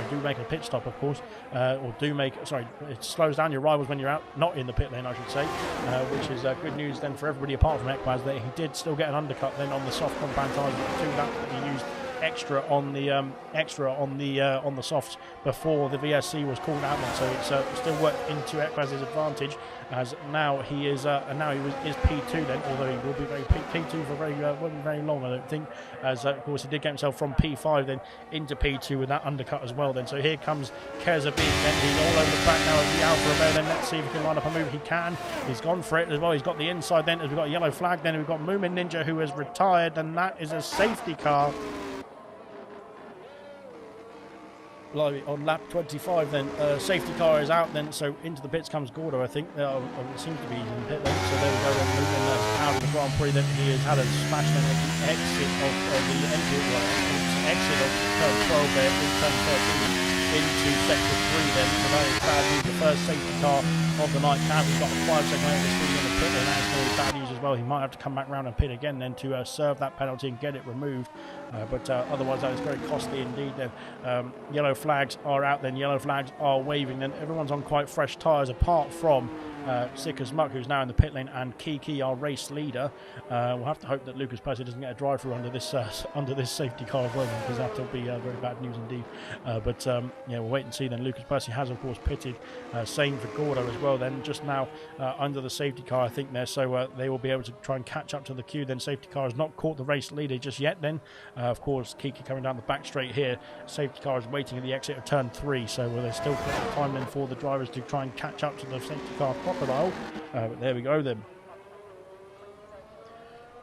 do make a pit stop, of course, it slows down your rivals when you're out, not in the pit lane, I should say, which is good news then for everybody apart from Equaz, that he did still get an undercut then on the soft compound tyres with the 2 laps that he used extra on the softs before the VSC was called out then, so it's still worked into Equaz's advantage, as now he is P2 then, although he will be P2 for won't be very long, I don't think, as of course he did get himself from P5 then into P2 with that undercut as well then. So here comes Keza being then, he's all over the track now of the Alfa Romeo then. Let's see if he can line up a move. He can, he's gone for it as well. He's got the inside then, as we've got a yellow flag then, we've got Moomin Ninja who has retired, and that is a safety car on lap 25 then. Safety car is out then, so into the pits comes Gordo, I think. It seems to be in the pit lane, so there we go then, moving out of the Grand Prix then. He has had a smash then at the exit of turn 12 there, in turn 13 into sector 3 then, so that is bad news. The first safety car of the night. He's got a 5-second overspeed in the pit lane, that is very bad news as well. He might have to come back round and pit again then to serve that penalty and get it removed. But otherwise that is very costly indeed then. Yellow flags are out then, yellow flags are waving then. Everyone's on quite fresh tyres apart from Sick as Muck, who's now in the pit lane, and Kiki, our race leader. We'll have to hope that Lucas Percy doesn't get a drive-through under this safety car as well, because that will be very bad news indeed. Yeah, we'll wait and see then. Lucas Percy has of course pitted, same for Gordo as well then, just now under the safety car I think there, so they will be able to try and catch up to the queue then. Safety car has not caught the race leader just yet then. Of course Kiki coming down the back straight here. Safety car is waiting at the exit of turn 3, so there's still plenty of time then for the drivers to try and catch up to the safety car crocodile. But there we go then.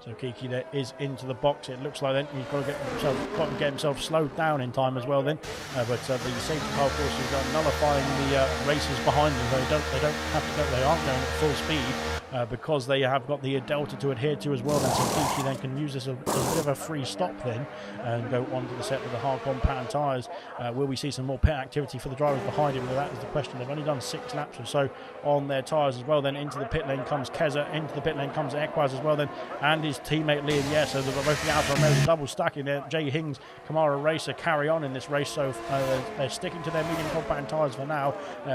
So Kiki there is into the box. It looks like then he's got to get himself slowed down in time as well then. But the safety car, of course, is nullifying the racers behind them. They aren't going at full speed because they have got the delta to adhere to as well. Then so Kiki then can use this as a bit of a free stop then and go onto the set with the hard compound tyres. Will we see some more pit activity for the drivers behind him? Well, that is the question. They've only done 6 laps or so on their tyres as well. Then into the pit lane comes Keza, into the pit lane comes Equaz as well then, and his teammate Liam. Yeah, so they're both the Alfa Romeo double stacking there. Jay Hings, Kamara Racer carry on in this race, so they're sticking to their medium compound tyres for now.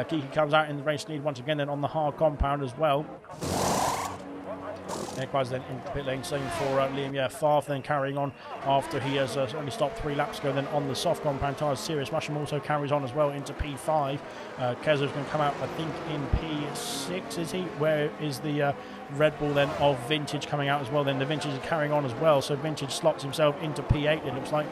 Kiki comes out in the race lead once again then on the hard compound as well. Equaz then in the pit lane, same for Liam. Yeah, Farf then carrying on after he has only stopped 3 laps ago then on the soft compound tyres. Sirius Mushroom also carries on as well into P5. Keza's going to come out, I think, in P6, is he? Where is the Red Bull then of Vintage coming out as well? Then the Vintage is carrying on as well, so Vintage slots himself into P8, it looks like,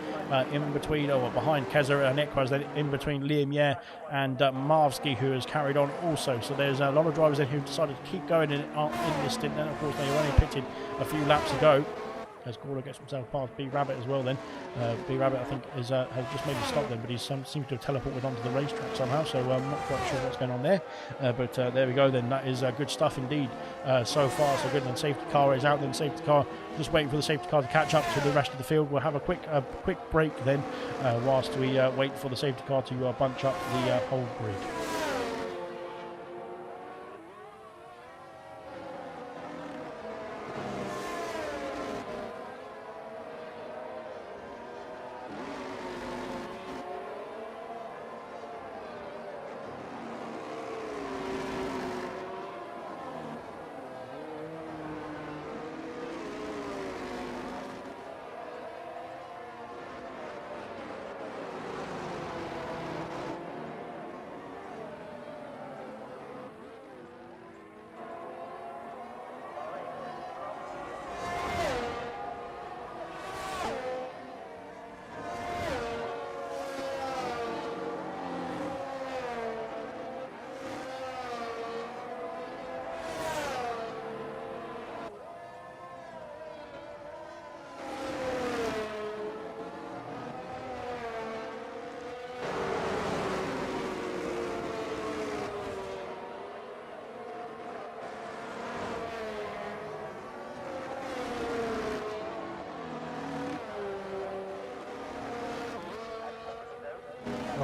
in between, behind Keza and Equaz, then in between Liam Yer and Marvsky, who has carried on also. So there's a lot of drivers then who decided to keep going in this stint. Then of course they were only pitted a few laps ago, as Gordo gets himself past B Rabbit as well then. B Rabbit I think has just maybe stopped then, but he seems to have teleported onto the racetrack somehow, so I'm not quite sure what's going on there. But there we go then, that is good stuff indeed. So far so good. Then safety car is out then, safety car just waiting for the safety car to catch up to the rest of the field. We'll have a quick break then whilst we wait for the safety car to bunch up the whole grid.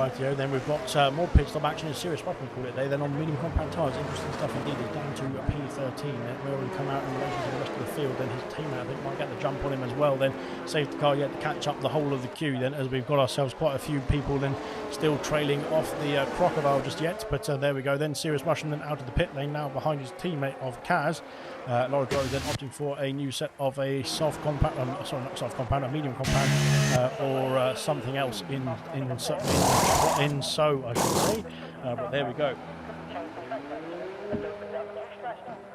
Rightio, then we've got more pit stop action, as Serious Rushman called it there. Then on medium compound tyres, interesting stuff indeed. He's down to P13. Where we come out in relation to the rest of the field, then his teammate I think might get the jump on him as well. Then safety car yet to catch up the whole of the queue. Then as we've got ourselves quite a few people then still trailing off the Crocodile just yet. But there we go. Then Serious Rushman then out of the pit lane now behind his teammate of Kaz. Laura Groves then opting for a new set of a soft compound, sorry, not soft compound, a medium compound, or something else in so I should say. But there we go.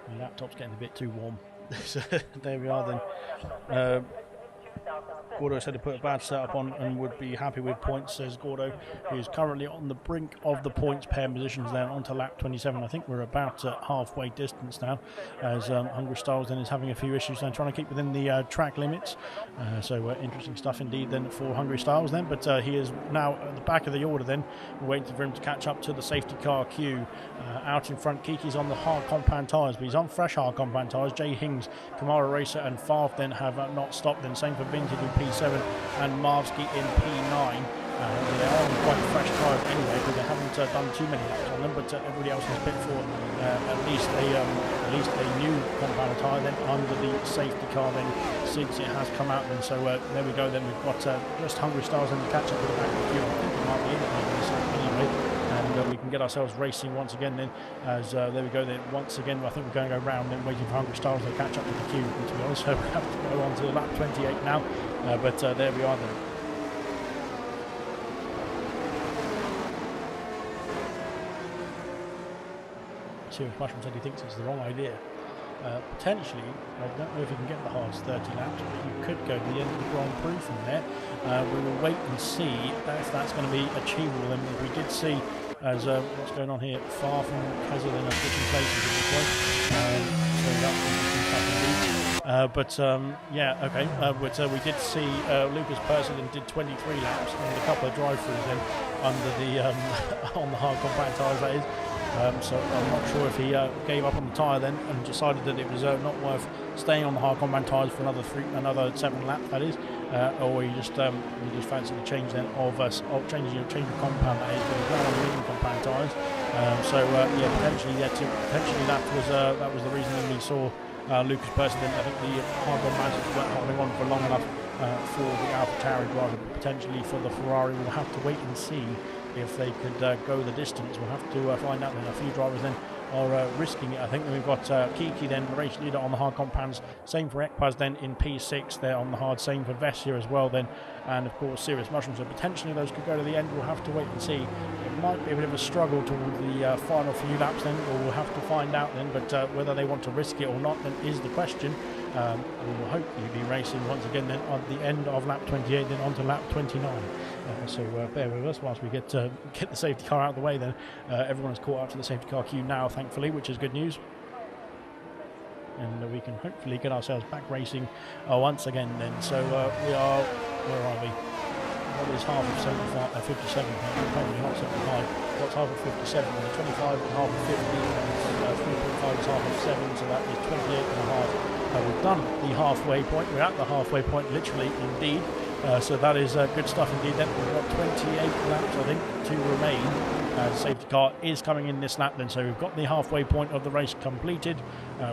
My laptop's getting a bit too warm. So there we are then. Gordo said to put a bad setup on and would be happy with points, says Gordo, who is currently on the brink of the points pair positions there onto lap 27. I think we're about at halfway distance now, as Hungry Styles then is having a few issues and trying to keep within the track limits. So interesting stuff indeed then for Hungry Styles then, but he is now at the back of the order then, waiting for him to catch up to the safety car queue. Out in front, Kiki's on the hard compound tyres, but he's on fresh hard compound tyres. Jay Hings, Kamara Racer and Favre then have not stopped, then same for Vintage in P7 and Marvsky in P9. They are on quite fresh tyres anyway, because they haven't done too many laps on them, but everybody else has pit for at least a new compound tyre then under the safety car then since it has come out then. So there we go then, we've got just Hungry Stars in the catch up with the back of the queue. I think it might be in this lap anyway. And we can get ourselves racing once again then, as there we go then, once again I think we're going to go round then waiting for Hungry Stars to catch up with the queue, to be honest. So we have to go on to lap 28 now, but there we are then. Serious Mushroom said he thinks it's the wrong idea. Potentially, I don't know if you can get the hards 30 laps, but you could go to the end of the Grand Prix from there. We will wait and see if that's going to be achievable. And we did see, as what's going on here, far from Kazza then switching places at this point. So that's interesting stuff indeed. But yeah, okay. But we did see Lucas Person did 23 laps and a couple of drive-throughs then under the on the hard compact tyres, that is. So I'm not sure if he gave up on the tyre then and decided that it was not worth staying on the hard compound tyres for another 7 laps, that is, or he just fancied the change then of change of compound, that is, but he's now on the medium compound tyres. So yeah, potentially that was the reason that we saw Lucas Person then. I think the hard compound weren't holding on for long enough for the AlphaTauri driver, but potentially for the Ferrari. We'll have to wait and see if they could go the distance. We'll have to find out then. A few drivers then are risking it. I think then we've got Kiki then, the race leader on the hard compounds. Same for Ekpaz then in P6 there on the hard. Same for Vessia as well then. And of course Serious Mushroom. So potentially those could go to the end. We'll have to wait and see. It might be a bit of a struggle towards the final few laps then, or we'll have to find out then. But whether they want to risk it or not then is the question. We will hopefully be racing once again then at the end of lap 28 then onto lap 29. So bear with us whilst we get the safety car out of the way then. Everyone is caught up to the safety car queue now, thankfully, which is good news. And we can hopefully get ourselves back racing once again then. So we are, where are we? What is half of 75, 57? Probably not 75. What's half of 57? 25 and half of 50. 3.5 is half of 7, so that is 28 and a half. We've done the halfway point. We're at the halfway point, literally, indeed. So that is good stuff indeed. Then we've got 28 laps, I think, to remain. The safety car is coming in this lap then. So we've got the halfway point of the race completed.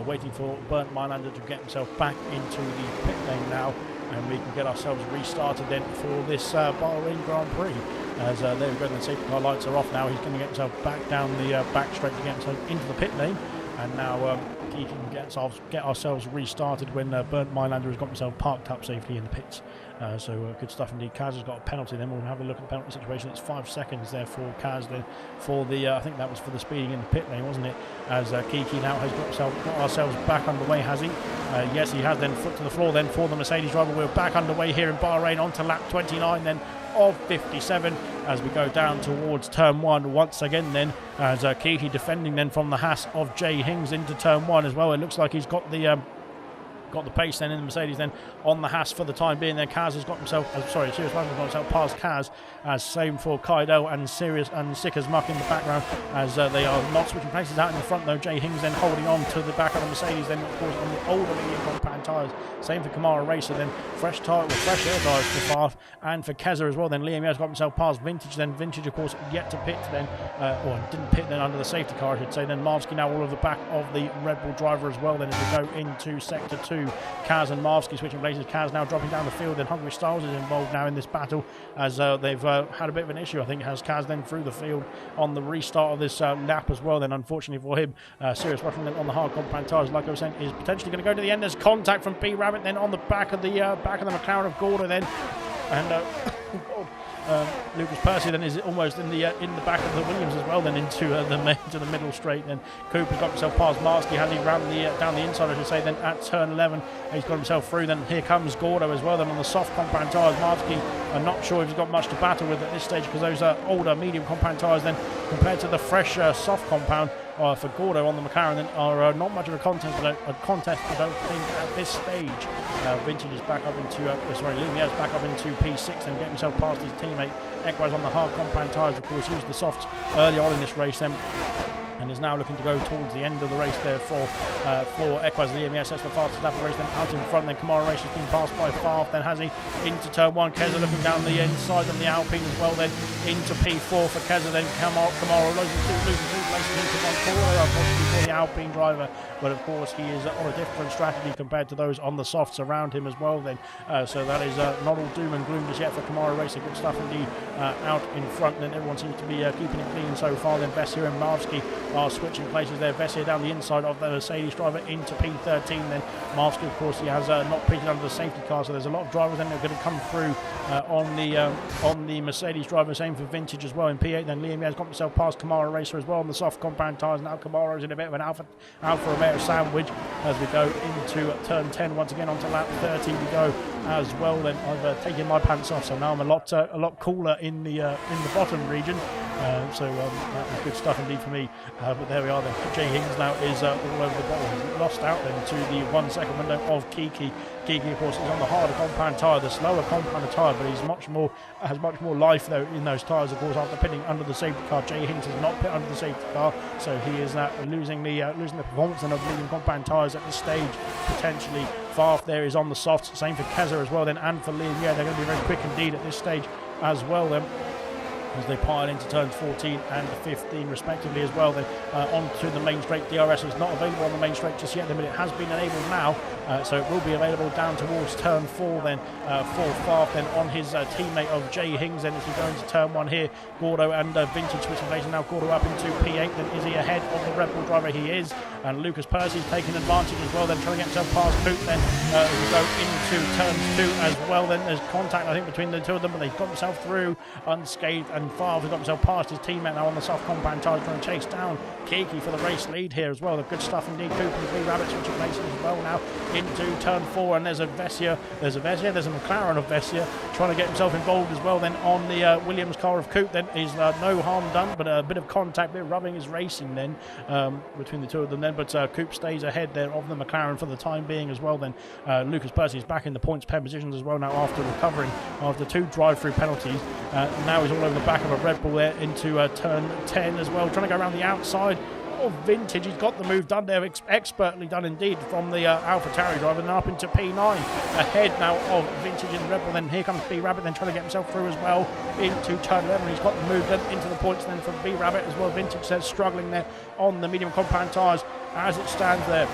Waiting for Bernd Mailander to get himself back into the pit lane now. And we can get ourselves restarted then for this Bahrain Grand Prix. As there we go, the safety car lights are off now. He's going to get himself back down the back straight to get himself into the pit lane. And now he can get ourselves restarted when Bernd Mailander has got himself parked up safely in the pits. So good stuff indeed. Kaz has got a penalty then. We'll have a look at the penalty situation. It's 5 seconds there for Kaz then for the, I think that was for the speeding in the pit lane, wasn't it? As Kiki now has got ourselves back underway, has he? Yes, he has then. Foot to the floor then for the Mercedes driver. We're back underway here in Bahrain onto lap 29 then of 57 as we go down towards turn 1 once again then, as Kiki defending then from the Haas of Jay Hings into turn 1 as well. It looks like he's got the got the pace then in the Mercedes then on the Haas for the time being. Then Kaz has got himself, Sirius Russell has got himself past Kaz, as same for Kaido and Sirius and Sicker's Muck in the background, as they are not switching places out in the front though. Jay Hings then holding on to the back of the Mercedes, then of course on the older medium compound tyres. Same for Kamara Racer, then fresh air tyres for Farf and for Keza as well. Then Liam has got himself past Vintage, then Vintage of course yet to pit then, or didn't pit then under the safety car I should say. Then Marvsky now all over the back of the Red Bull driver as well. Then as we go into sector 2, Kaz and Marvsky switching places. Kaz now dropping down the field, then Hungry Styles is involved now in this battle, as they've had a bit of an issue I think, has Kaz then through the field on the restart of this lap as well. Then unfortunately for him, Sirius Russian then on the hard compound tyres, like I was saying, is potentially going to go to the end. There's contact from B Rabbit then on the back of the McLaren of Gorda then, and Lucas Percy then is almost in the back of the Williams as well, then into the middle straight. Then Cooper's got himself past Marsky, has he ran down the inside I should say. Then at turn 11 he's got himself through. Then here comes Gordo as well, then on the soft compound tyres. Marsky, I'm not sure if he's got much to battle with at this stage, because those are older medium compound tyres then compared to the fresh soft compound for Gordo on the McLaren then are not much of a contest I don't think at this stage. Vintage is back up into Lumiere's back up into P6 and getting himself past his teammate Ekwaz on the hard compound tyres. Of course used the softs early on in this race then, and is now looking to go towards the end of the race there for Ekwaz Liam. That's the fastest lap of the race. Then out in front, then Kamara Race has been passed by Farf. Then has he into turn 1. Keza looking down the inside of the Alpine as well. Then into P4 for Keza. Then Kamara losing two places into 1 corner, unfortunately for the Alpine driver. But of course he is on a different strategy compared to those on the softs around him as well. Then so that is not all doom and gloom just yet for Kamara Race. Good stuff indeed out in front. Then everyone seems to be keeping it clean so far. Then Vessia and Marvsky are switching places there. Vessia down the inside of the Mercedes driver into P13. Then Marvsky, of course, he has not pitted under the safety car, so there's a lot of drivers then that are going to come through on the Mercedes driver. Same for Vintage as well in P8. Then Liam has got himself past Kamara Racer as well on the soft compound tyres. Now Kamara's in a bit of an Alfa Romeo sandwich as we go into turn 10 once again onto lap 30 we go as well. Then I've taken my pants off, so now I'm a lot cooler in the bottom region. So good stuff indeed for me. But there we are then. Jay Hings now is all over the bottom. He's lost out then to the 1 second window of Kiki. Kiki, of course, is on the harder compound tyre, the slower compound tyre, but he's has much more life though in those tyres. Of course, after pitting under the safety car, Jay Hings has not pit under the safety car, so he is now losing the performance of medium compound tyres at this stage potentially. Farf there is on the softs. Same for Keza as well then, and for Liam. Yeah, they're going to be very quick indeed at this stage as well then, as they pile into turns 14 and 15 respectively as well. Then onto the main straight. DRS is not available on the main straight just yet, but it has been enabled now, so it will be available down towards turn 4 then for Farf then on his teammate of Jay Hings. Then as we go into turn 1 here, Gordo and Vintage switching places. Now Gordo up into P8. Then is he ahead of the Red Bull driver? He is, and Lucas Percy's taking advantage as well, then trying to get himself past Coop. Then as we go into turn 2 as well, then there's contact I think between the two of them, but they've got themselves through unscathed, and Favre has got himself past his teammate now on the soft compound tyres, trying to chase down Kiki for the race lead here as well. The good stuff indeed. Cooper and 3 Rabbits switching places as well now into turn 4, and there's a McLaren of Vessia trying to get himself involved as well then on the Williams car of Coop. Then is no harm done, but a bit of contact, bit of rubbing is racing then between the two of them then, but Coop stays ahead there of the McLaren for the time being as well. Then Lucas Percy is back in the points pen positions as well now after recovering after 2 drive-through penalties. Now he's all over the back of a Red Bull there into turn 10 as well, trying to go around the outside of Vintage. He's got the move done there, expertly done indeed from the AlphaTauri driver, and up into P9 ahead now of Vintage in Red Bull. Then here comes B Rabbit then trying to get himself through as well into turn 11. He's got the move then into the points then from B Rabbit as well. Vintage says struggling there on the medium compound tyres as it stands there.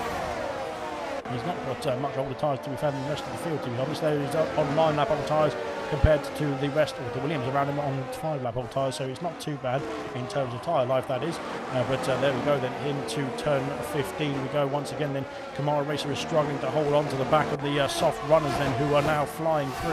He's not got much older tyres to be found in the rest of the field, to be honest. There he's on 9 lap older tyres compared to the rest of the Williams around him on 5 lap older tyres, so it's not too bad in terms of tyre life, that is. But there we go then into turn 15 we go once again. Then Kamara Racer is struggling to hold on to the back of the soft runners then, who are now flying through.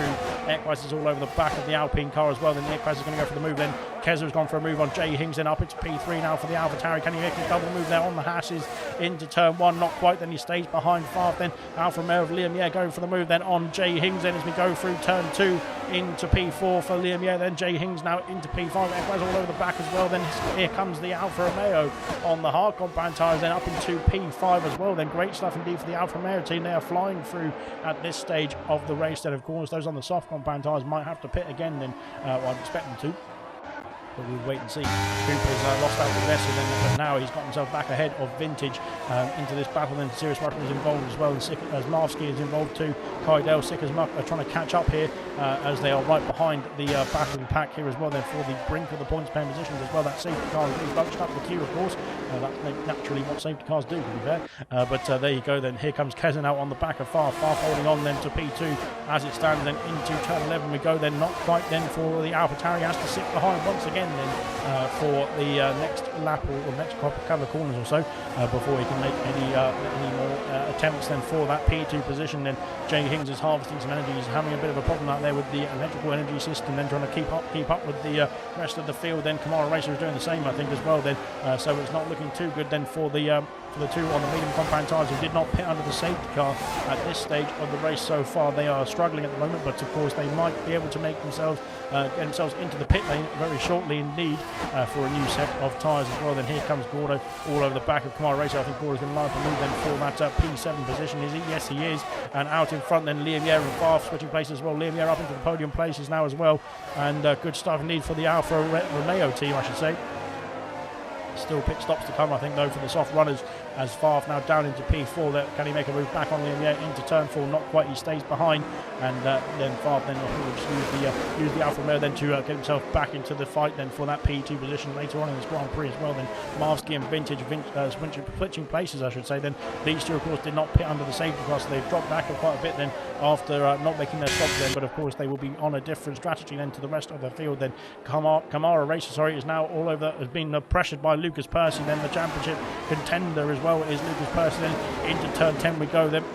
Ekwaz is all over the back of the Alpine car as well. Then Ekwaz is going to go for the move then. Kezza's gone for a move on Jay Hings, then up into P3 now for the AlphaTauri. Can he make a double move there on the hashes into turn 1? Not quite, then he stays behind Farf. Then Alfa Romeo of Liam Yeh going for the move then on Jay Hings, then as we go through turn 2 into P4 for Liam Yeh, then Jay Hings now into P5. Equaz all over the back as well. Then here comes the Alfa Romeo on the hard compound tyres, then up into P5 as well. Then great stuff indeed for the Alfa Romeo team. They are flying through at this stage of the race. Then of course those on the soft compound tyres might have to pit again then. I'd expect them to. But we'll wait and see. Cooper's lost out to Vesser, but now he's got himself back ahead of Vintage into this battle. Then Sirius Russian is involved as well, and as Marvsky is involved too. Kaidel, Sick as Muck are trying to catch up here as they are right behind the battling pack here as well. Then for the brink of the points paying positions as well. That safety car is really bunched up the queue, of course. That's naturally what safety cars do, to be fair. But there you go. Then here comes Kezan out on the back of Farf. Farf holding on then to P2 as it stands. Then into turn 11 we go. Then not quite then for the AlphaTauri, has to sit behind once again then for the next lap or next couple of corners or so before he can make any more attempts then for that P2 position. Then Jay Hings is harvesting some energy. He's having a bit of a problem out there with the electrical energy system, then trying to keep up with the rest of the field. Then Kamara Racer is doing the same, I think, as well. Then so it's not looking too good then for the two on the medium compound tyres who did not pit under the safety car at this stage of the race so far. They are struggling at the moment, but of course they might be able to make themselves get themselves into the pit lane very shortly indeed for a new set of tyres as well. Then here comes Gordo all over the back of Kamara Racer. I think Gordo's going to line up a move then for that P7 position. Is he? Yes, he is. And out in front then Liam Yeh and Farf switching places as well. Liam Yeh up into the podium places now as well. And good stuff indeed for the Alfa Romeo team, I should say. Still pit stops to come, I think, though, for the soft runners as Farf now down into P4. Can he make a move back on Liam Yeh into turn 4? Not quite, he stays behind. And then Farf then will just use the Alfa Romeo then to get himself back into the fight then for that P2 position later on in this Grand Prix as well. Then Marvsky and Vintage switching places, I should say. Then these two, of course, did not pit under the safety car, so they've dropped back quite a bit then after not making their stops then. But of course, they will be on a different strategy then to the rest of the field. Then Kamara Racer, is now all over, has been pressured by Lucas Percy. Then the championship contender as well is Lucas Percy. Then into turn 10 we go then.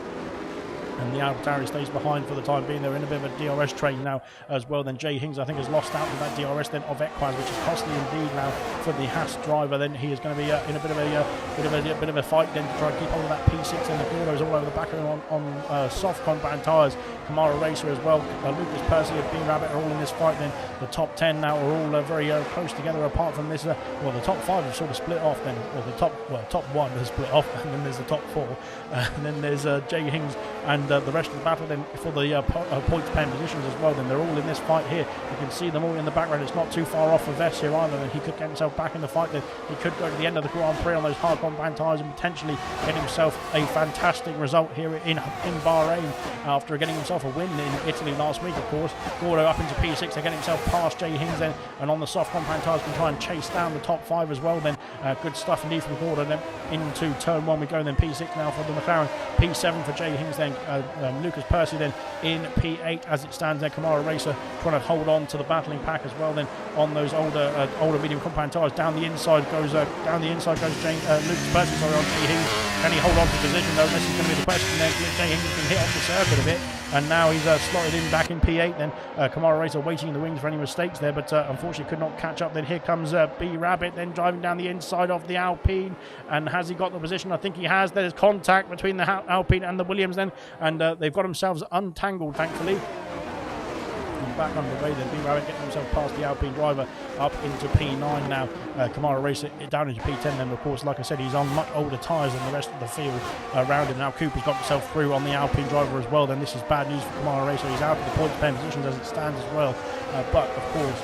And the AlphaTauri stays behind for the time being. They're in a bit of a DRS train now as well. Then Jay Hings, I think, has lost out to that DRS then of Equaz, which is costly indeed now for the Haas driver. Then he is going to be in a bit of a fight then to try and keep hold of that P6. And the Gordo's all over the back of him on soft compound tyres. Kamara Racer as well. Lucas Percy and B-Rabbit are all in this fight. Then the top 10 now are all very close together. Apart from this, the top 5 have sort of split off. Then the top 1 has split off, and then there's the top 4, and then there's Jay Hings and the rest of the battle then for the points paying positions as well. Then they're all in this fight here. You can see them all in the background. It's not too far off of Vess here either, and he could get himself back in the fight. Then he could go to the end of the Grand Prix on those hard compound tyres and potentially get himself a fantastic result here in Bahrain after getting himself a win in Italy last week, of course. Gordo up into P6. They're getting himself past Jay Hings then, and on the soft compound tyres can try and chase down the top 5 as well. Then good stuff indeed from Gordo. Then into turn 1 we go. Then P6 now for the McLaren, P7 for Jay Hings. Then Lucas Percy then in P8 as it stands there. Kamara Racer trying to hold on to the battling pack as well. Then on those older medium compound tyres, down the inside goes Lucas Percy, sorry, on Jay Hings. Can he hold on to position though? This is going to be the question. Then Jay Hings has been hit off the circuit a bit, and now he's slotted in back in P8. Then Kamara Racer waiting in the wings for any mistakes there, but unfortunately could not catch up. Then here comes B-Rabbit then driving down the inside of the Alpine, and has he got the position? I think he has. There's contact between the Alpine and the Williams then, and they've got themselves untangled, thankfully. And back underway then, B-Rabbit getting himself past the Alpine driver up into P9 now. Kamara Racer down into P10 then, of course, like I said, he's on much older tyres than the rest of the field around him. Now Cooper's got himself through on the Alpine driver as well. Then this is bad news for Kamara Racer. He's out of the points paying positions as it stands as well. But of course,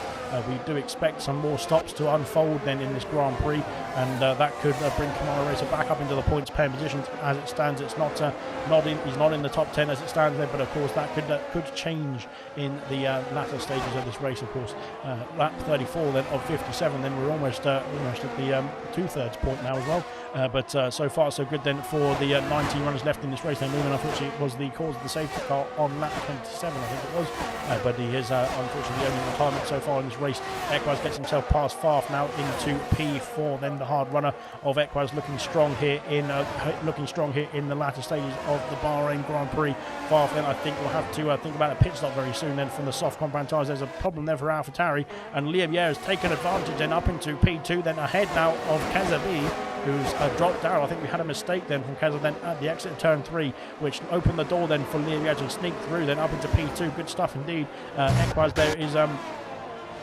we do expect some more stops to unfold then in this Grand Prix, and that could bring Kamara Racer back up into the points paying positions. As it stands, it's he's not in the top 10 as it stands there, but of course that could change in the latter stages of this race. Of course, lap 34 then of 57, then we're almost at the 2/3 point now as well. But so far so good then for the 19 runners left in this race. Then Newman, unfortunately, it was the cause of the safety car on lap 27, I think it was. But he is unfortunately the only retirement so far in this race. Equaz gets himself past Farf now into P4. Then the hard runner of Equaz looking strong here in the latter stages of the Bahrain Grand Prix. Farf then I think will have to think about a pit stop very soon then from the soft compound tyres. There's a problem there for AlphaTauri, and Liam Yair has taken advantage then up into P2, then ahead now of Kazabi, who's dropped down. I think we had a mistake then from Keza then at the exit of turn 3, which opened the door then for Liam Yair to sneak through then up into P2. Good stuff indeed. Equaz there is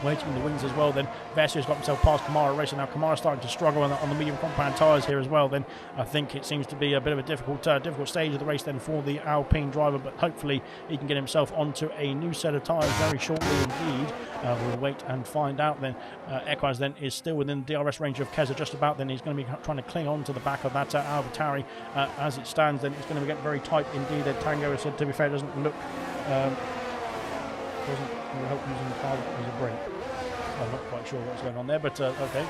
waiting in the wings as well. Then Vessia's got himself past Kamara racing. Now Kamara's starting to struggle on the medium compound tyres here as well. Then I think it seems to be a bit of a difficult stage of the race then for the Alpine driver, but hopefully he can get himself onto a new set of tyres very shortly indeed. We'll wait and find out then. Equaz then is still within the DRS range of Keza just about. Then he's going to be trying to cling on to the back of that AlphaTauri. As it stands then it's going to get very tight indeed. Then Tango has said, to be fair, doesn't look doesn't help using the car as a brake. I'm not quite sure what's going on there, but okay.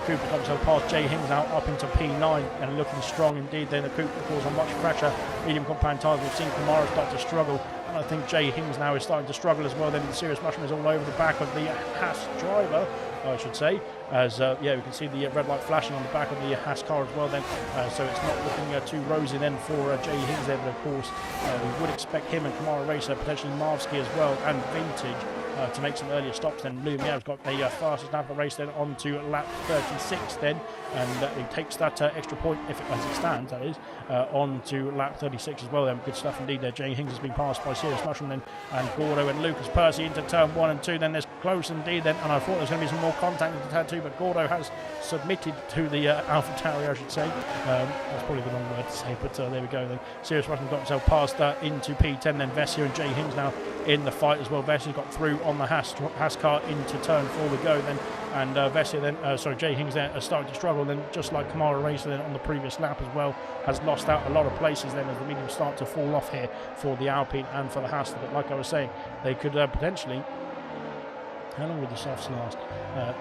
Cooper got himself past Jay Hings now up into P9 and looking strong indeed. Then the Cooper calls on much fresher medium compound tyres. We've seen Kamara start to struggle, and I think Jay Hings now is starting to struggle as well. Then the serious mushroom is all over the back of the Haas driver, I should say, as yeah, we can see the red light flashing on the back of the Haas car as well then, so it's not looking too rosy then for Jay Hings there, but of course we would expect him and Kamara Racer, potentially Marvsky as well, and Vintage to make some earlier stops. Then Liam Yair's got the fastest lap of the race then on to lap 36 then, and he takes that extra point, if it, as it stands that is, on to lap 36 as well then. Good stuff indeed there. Jay Hings has been passed by Serious Mushroom then, and Gordo and Lucas Percy into turn 1 and 2. Then there's close indeed then, and I thought there was going to be some more contact into turn 2, but Gordo has submitted to the AlphaTauri, I should say. That's probably the wrong word to say, but there we go then. Serious Mushroom got himself past into P10. Then Vessia and Jay Hings now in the fight as well. Vessia got through on the Haas car into turn 4 we go then, and Vessia then, Jay Hings there starting to struggle then, just like Kamara Racer then on the previous lap as well, has lost out a lot of places then as the mediums start to fall off here for the Alpine and for the Haas. But like I was saying, they could potentially, how long would the softs last?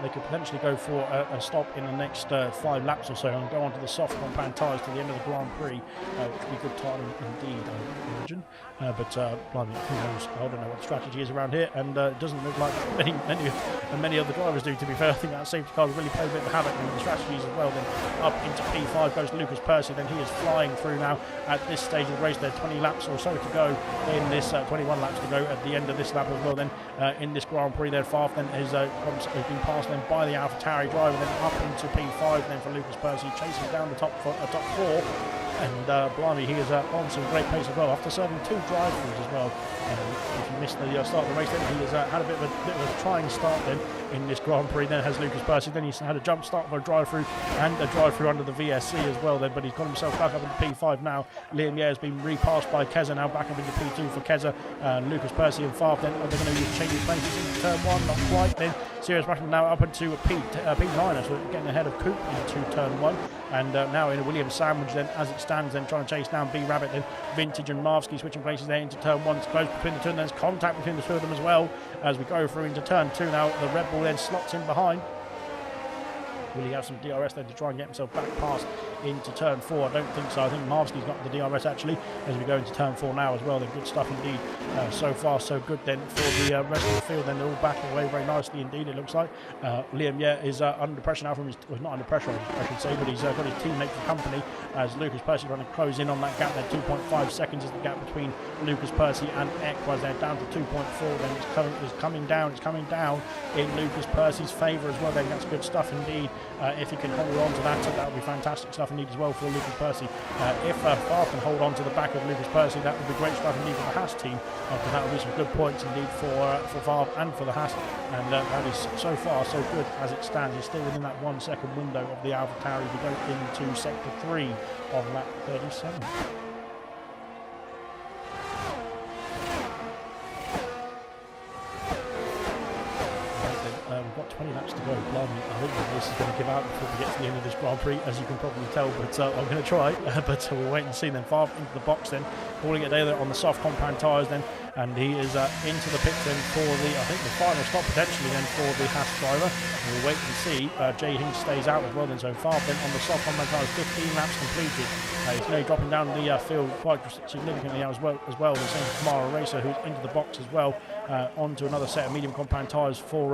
They could potentially go for a stop in the next 5 laps or so and go onto the soft compound tyres to the end of the Grand Prix, which would be good time indeed, I imagine. But blimey, who knows? I don't know what the strategy is around here, and it doesn't look like many other drivers do, to be fair. I think that safety car has really played a bit of havoc with the strategies as well. Then up into P5 goes Lucas Percy. Then he is flying through now at this stage of the race. There are 20 laps or so to go in this, 21 laps to go at the end of this lap as well. Then in this Grand Prix, there Farf then has been passed then by the AlphaTauri driver, then up into P5 then for Lucas Percy, chasing down the top 4. And blimey, he is on some great pace as well after serving 2 drive-throughs as well. If you missed the start of the race, then he has had a bit of a trying start then in this Grand Prix. Then has Lucas Percy. Then he's had a jump start for a drive-through and a drive-through under the VSC as well. Then, but he's got himself back up into P5 now. Liam Yair has been repassed by Keza now, back up into P2 for Keza. Lucas Percy and Farf. Then they're going to use changing places into turn 1. Not quite. Then Serious Mushroom now up into P9, so getting ahead of Coop into turn 1. And now in a Williams sandwich then, as it stands, then trying to chase down B-Rabbit. Then Vintage and Marvsky switching places there into turn 1. It's close between the two, and there's contact between the two of them as well as we go through into turn 2 now. The Red Bull then slots in behind. Will he have some DRS then to try and get himself back past into turn 4? I don't think so. I think Marvsky's got the DRS actually as we go into turn 4 now as well. Then good stuff indeed. So far so good then for the rest of the field. Then they're all backing away very nicely indeed, it looks like. Liam Yair is under pressure now from his, well, not under pressure I should say, but he's got his teammate for company as Lucas Percy trying to close in on that gap there. 2.5 seconds is the gap between Lucas Percy and Equaz. They're down to 2.4. Then it's coming down in Lucas Percy's favour as well. Then that's good stuff indeed. If he can hold on to that would be fantastic stuff indeed as well for Lucas Percy. If Farf can hold on to the back of Lucas Percy, that would be great stuff indeed for the Haas team, because that would be some good points indeed for Farf and for the Haas. And that is so far so good as it stands. He's still within that 1 second window of the AlphaTauri. We go into sector 3 on lap 37. We've got 20 laps to go. Blimey, I think that this is going to give out before we get to the end of this Grand Prix, as you can probably tell, but I'm going to try. But we'll wait and see then. Farf into the box then, calling it there on the soft compound tyres then, and he is into the pits then for I think the final stop potentially then for the Haas driver. We'll wait and see. Jay Hings stays out as well then, so Farf then on the soft compound tyres, 15 laps completed. He's now dropping down the field quite significantly as well. The same Kamara Racer, who's into the box as well. onto another set of medium compound tyres for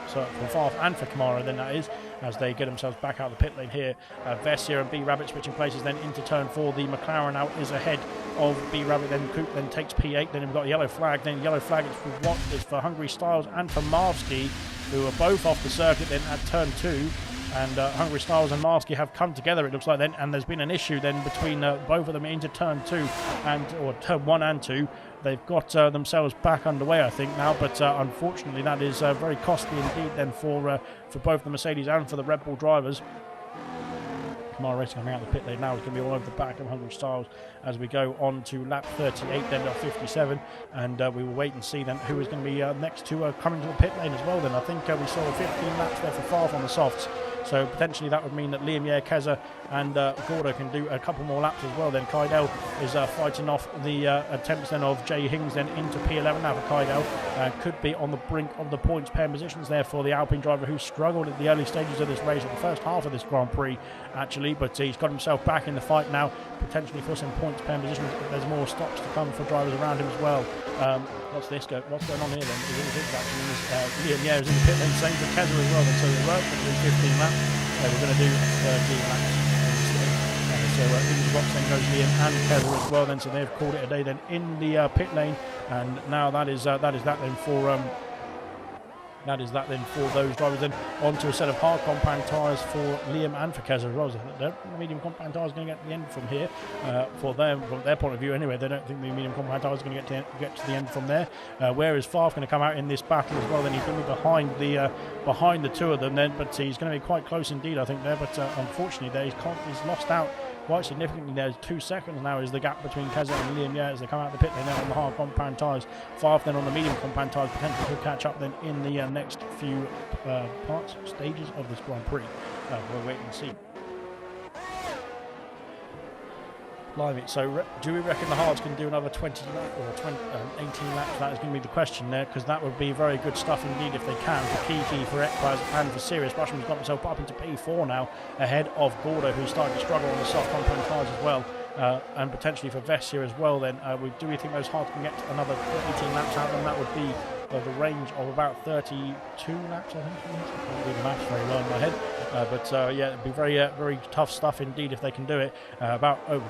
Farf and for Kamara, then that is, as they get themselves back out of the pit lane here. Vessier and B Rabbit switching places then into turn 4. The McLaren now is ahead of B Rabbit, then Coop then takes P8, then we've got a yellow flag, then yellow flag is for what is for Hungry Styles and for Marvsky, who are both off the circuit then at turn 2. And Hungry Styles and Marvsky have come together, it looks like then, and there's been an issue then between both of them into turn 2 or turn 1 and 2. They've got themselves back underway, I think, now, but unfortunately that is very costly indeed then for both the Mercedes and for the Red Bull drivers. Kamara Racing coming out of the pit lane now is going to be all over the back of Hungry Styles as we go on to lap 38 then, 57, and we will wait and see then who is going to be next to coming to the pit lane as well then. I think we saw 15 laps there for Farf on the softs, so potentially that would mean that Liam Yair, Keza and Gordo can do a couple more laps as well then. Kydell is fighting off the attempts then of Jay Hings then into P11 now for Kydell. Could be on the brink of the points pair positions there for the Alpine driver, who struggled at the early stages of this race, at the first half of this Grand Prix actually, but he's got himself back in the fight now, potentially for some points pair positions. There's more stops to come for drivers around him as well. What's going on here then? Liam Yair is in the pit lane, same for Keza as well then, so we were going to do 15 laps, we're going to do 13 laps. So into the box then goes Liam and Keza as well then, so they've called it a day then in the pit lane, and now that is that then for those drivers then onto a set of hard compound tyres for Liam and for Keza as well. So the medium compound tyres going to get to the end from here for them, from their point of view anyway. They don't think the medium compound tyres are going to get to the end from there. Where is Farf going to come out in this battle as well? Then he's going to be behind the two of them then, but he's going to be quite close indeed, I think there. But unfortunately, there he's lost out quite significantly. There's 2 seconds now is the gap between Keza and Liam Yair as they come out of the pit lane on the hard compound tyres. Farf then on the medium compound tyres, potentially could catch up then in the next few stages of this Grand Prix. We'll wait and see. Blimey, so do we reckon the hards can do another 20 laps or 18 laps? That is going to be the question there, because that would be very good stuff indeed if they can, for Kiki, for Ekbaz and for Sirius. Bushman's got himself up into P4 now, ahead of Gordo, who's starting to struggle on the soft compound tyres as well, and potentially for Vessier as well then. Do we think those hards can get another 18 laps out of them? That would be the range of about 32 laps, I think. I can't do the maths very well in my head. Yeah, it'd be very tough stuff indeed if they can do it.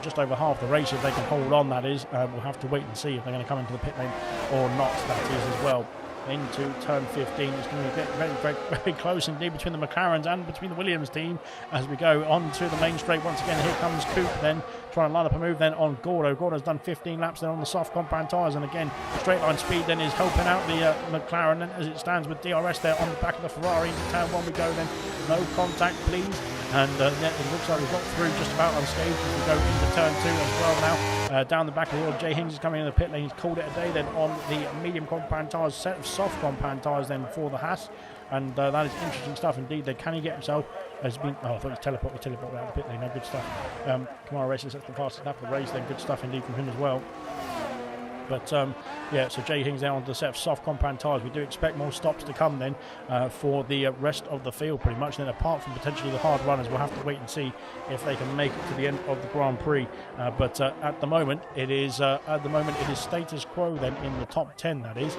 Just over half the race, if they can hold on, that is. We'll have to wait and see if they're going to come into the pit lane or not, that is as well. Into turn 15, it's going to be very close indeed between the McLarens and between the Williams team as we go on to the main straight. Once again, here comes Coop then trying to line up a move then on Gordo. Gordo's done 15 laps then on the soft compound tyres, and again straight line speed then is helping out the McLaren then, as it stands with DRS there on the back of the Ferrari. Into turn 1 we go then, no contact please, and it looks like we've got through just about unscathed as we go into turn 2 as well now. Down the back of the wheel, Jay Hings is coming in the pit lane. He's called it a day then on the medium compound tyres, set of soft compound tyres then for the Haas, and that is interesting stuff indeed. Can he get himself? I thought he was teleport out of the pit lane. No, good stuff. Kamara Racing sets the fastest lap of the race then. Good stuff indeed from him as well. But so Jay Hings down on the set of soft compound tyres. We do expect more stops to come then for the rest of the field pretty much. Then apart from potentially the hard runners, we'll have to wait and see if they can make it to the end of the Grand Prix. But at the moment it is status quo then in the top 10, that is,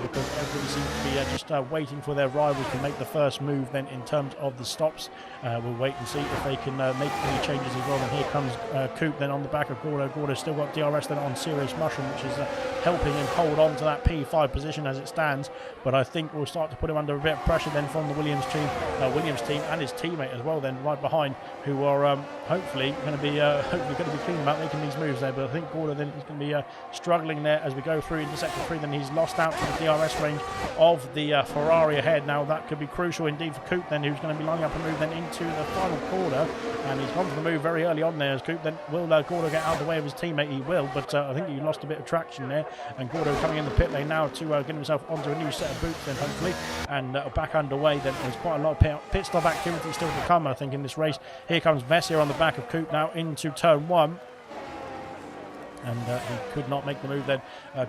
because everybody seems to be just waiting for their rivals to make the first move then in terms of the stops. We'll wait and see if they can make any changes as well. And here comes Coop then on the back of Gordo. Gordo's still got DRS then on Sirius Mushroom, which is helping him hold on to that P5 position as it stands, but I think we'll start to put him under a bit of pressure then from the Williams team and his teammate as well then right behind, who are hopefully going to be clean about making these moves there. But I think Gordo then is going to be struggling there as we go through into sector 3. Then he's lost out to the DRS range of the Ferrari ahead. Now that could be crucial indeed for Coop then, who's going to be lining up a move then into the final corner, and he's gone for the move very early on there as Coop then. Will Gordo get out of the way of his teammate? He will, but I think he lost a bit of traction there, and Gordo coming in the pit lane now to get himself onto a new set of boots then hopefully, and back underway. Then there's quite a lot of pit stop activity still to come, I think, in this race. Here comes Vessier on the back of Coop now into turn 1. and he could not make the move then.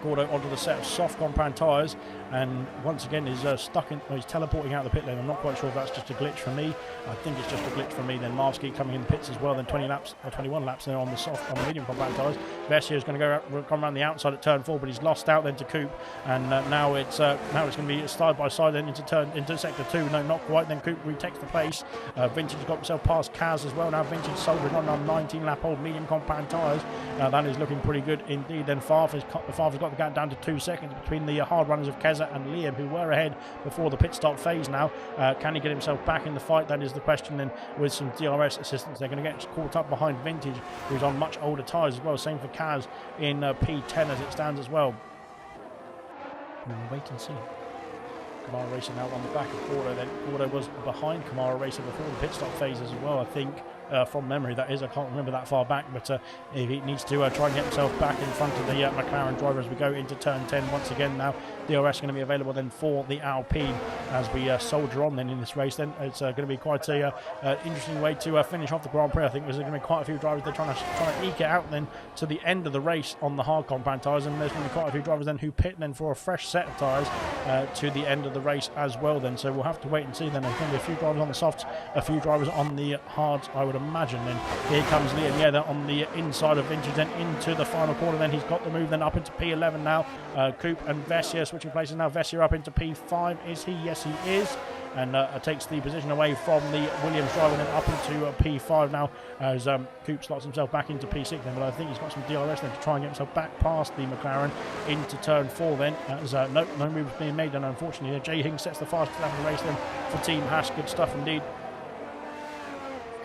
Gordo onto the set of soft compound tyres, and once again is stuck in, well, he's teleporting out of the pit lane. I'm not quite sure if that's just a glitch for me. I think it's just a glitch for me. Then Marski coming in the pits as well, then 20 laps or 21 laps there on the medium compound tyres. Vessia is going to come around the outside at turn 4, but he's lost out then to Coop, and now it's going to be side by side then into sector 2. No, not quite. Then Coop retakes the place. Vintage got himself past Kaz as well. Now Vintage soldiering on 19 lap old medium compound tyres. That is looking pretty good indeed. Then Favre's got the gap down to 2 seconds between the hard runners of Keza and Liam, who were ahead before the pit stop phase now. Can he get himself back in the fight? That is the question. Then with some DRS assistance, they're going to get caught up behind Vintage, who's on much older tyres as well. Same for Kaz in P10 as it stands as well. We'll wait and see. Kamara Racer now on the back of Gordo. Then Gordo was behind Kamara Racer before the pit stop phases as well, I think. From memory, that is. I can't remember that far back, but he needs to try and get himself back in front of the McLaren driver as we go into turn 10 once again. Now DRS going to be available then for the Alpine as we soldier on then in this race. Then it's going to be quite a interesting way to finish off the Grand Prix. I think there's going to be quite a few drivers they're trying to eke it out then to the end of the race on the hard compound tyres, and there's going to be quite a few drivers then who pit then for a fresh set of tyres to the end of the race as well. Then so we'll have to wait and see. Then there's going to be a few drivers on the softs, a few drivers on the hards, I would imagine. Then here comes Liam Yether on the inside of Vintage, then into the final corner. Then he's got the move then up into P11 now. Coop and Vessia switching places now. Vessia up into P5. Is he? Yes, he is. And takes the position away from the Williams driver, then up into P5 now as Coop slots himself back into P6 then, but I think he's got some DRS then to try and get himself back past the McLaren into turn 4 then, as no moves being made, and unfortunately Jay Hing sets the fastest lap of the race then for Team Haas. Good stuff indeed.